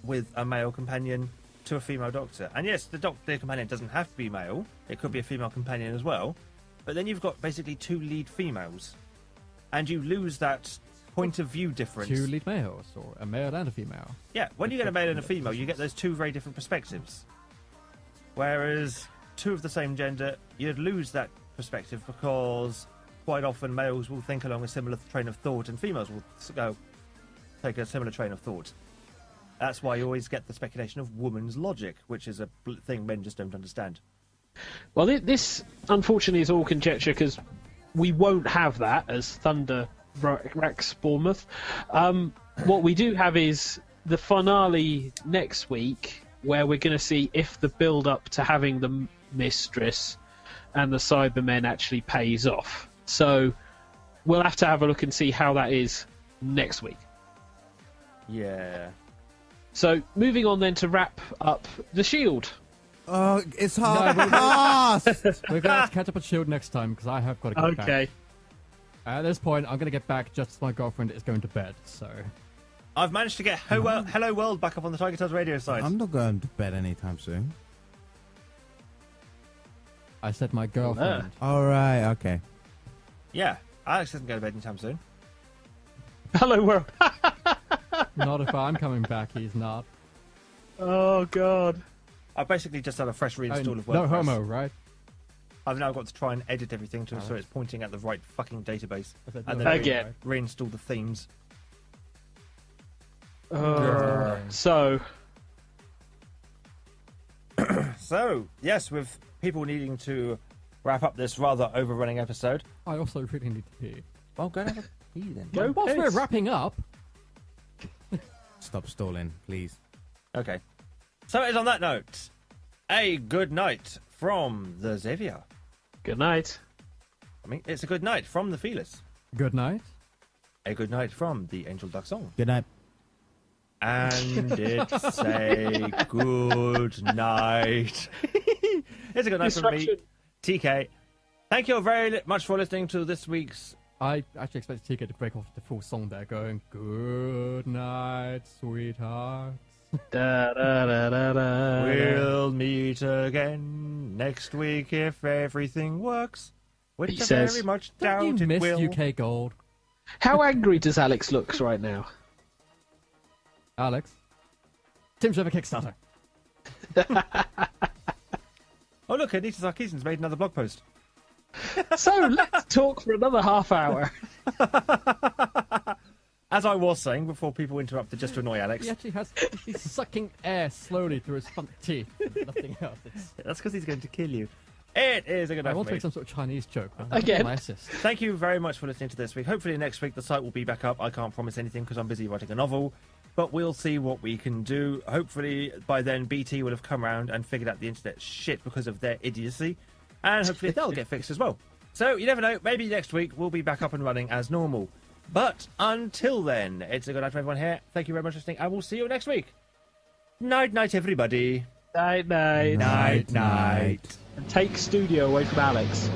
with a male companion to a female doctor. And yes, the companion doesn't have to be male. It could be a female companion as well. But then you've got basically two lead females. And you lose that point of view difference. Two lead males, or a male and a female. Yeah, when you get a male and a female, you get those two very different perspectives. Whereas two of the same gender, you'd lose that perspective because quite often males will think along a similar train of thought and females will take a similar train of thought. That's why you always get the speculation of woman's logic, which is a thing men just don't understand. Well, this unfortunately is all conjecture because we won't have that as Thunder Rex Bournemouth. What we do have is the finale next week, where we're going to see if the build-up to having the mistress and the Cybermen actually pays off. So we'll have to have a look and see how that is next week. Yeah. So moving on then to wrap up The Shield. oh, it's hard. No, but- fast. We're going to have to catch up with Shield next time, because I have got to get back. Okay. At this point, I'm going to get back just as my girlfriend is going to bed, so... I've managed to get Hello World back up on the TigerTails radio site. I'm not going to bed anytime soon. I said my girlfriend. All right. Okay. Yeah, Alex doesn't go to bed anytime soon. Hello, world. Not if I'm coming back, he's not. Oh, God. I basically just had a fresh reinstall of WordPress. No homo, right? I've now got to try and edit everything so it's pointing at the right fucking database. I said And no then homo, Again. right? reinstall the themes. So, So, yes, with people needing to wrap up this rather overrunning episode. I also really need to pee. Well, go and have a pee then. go Whilst we're piss. wrapping up, Stop stalling, please. Okay. So it is on that note, a good night from the Xavier. Good night. I mean, it's a good night from the Felis. good night. A good night from the Angel Duck Song. Good night. And it's a good night. It's a good night from me, Disruption. TK. Thank you all very much for listening to this week's. I actually expected TK to break off the full song there, going, good night, sweethearts. Da, da, da, da, da. We'll meet again next week if everything works. Which He I says. very much Don't doubt you it miss will. UK Gold? How angry does Alex look right now? Alex? Tim Trevor Kickstarter. Oh look, Anita Sarkeesian's made another blog post. So let's talk for another half hour. As I was saying before people interrupted just to annoy Alex. He actually has. He's sucking air slowly through his front teeth. Nothing else. That's because he's going to kill you. It is a good I night want for to me. make some sort of Chinese joke. Again. My assist. Thank you very much for listening to this week. Hopefully next week the site will be back up. I can't promise anything because I'm busy writing a novel, but we'll see what we can do. Hopefully by then BT will have come around and figured out the internet shit because of their idiocy, and hopefully they'll get fixed as well. So you never know, maybe next week we'll be back up and running as normal. But until then, it's a good night for everyone here. Thank you very much for listening, and we'll see you next week. Night, night, everybody. Night, night. Night, night. And take studio away from Alex.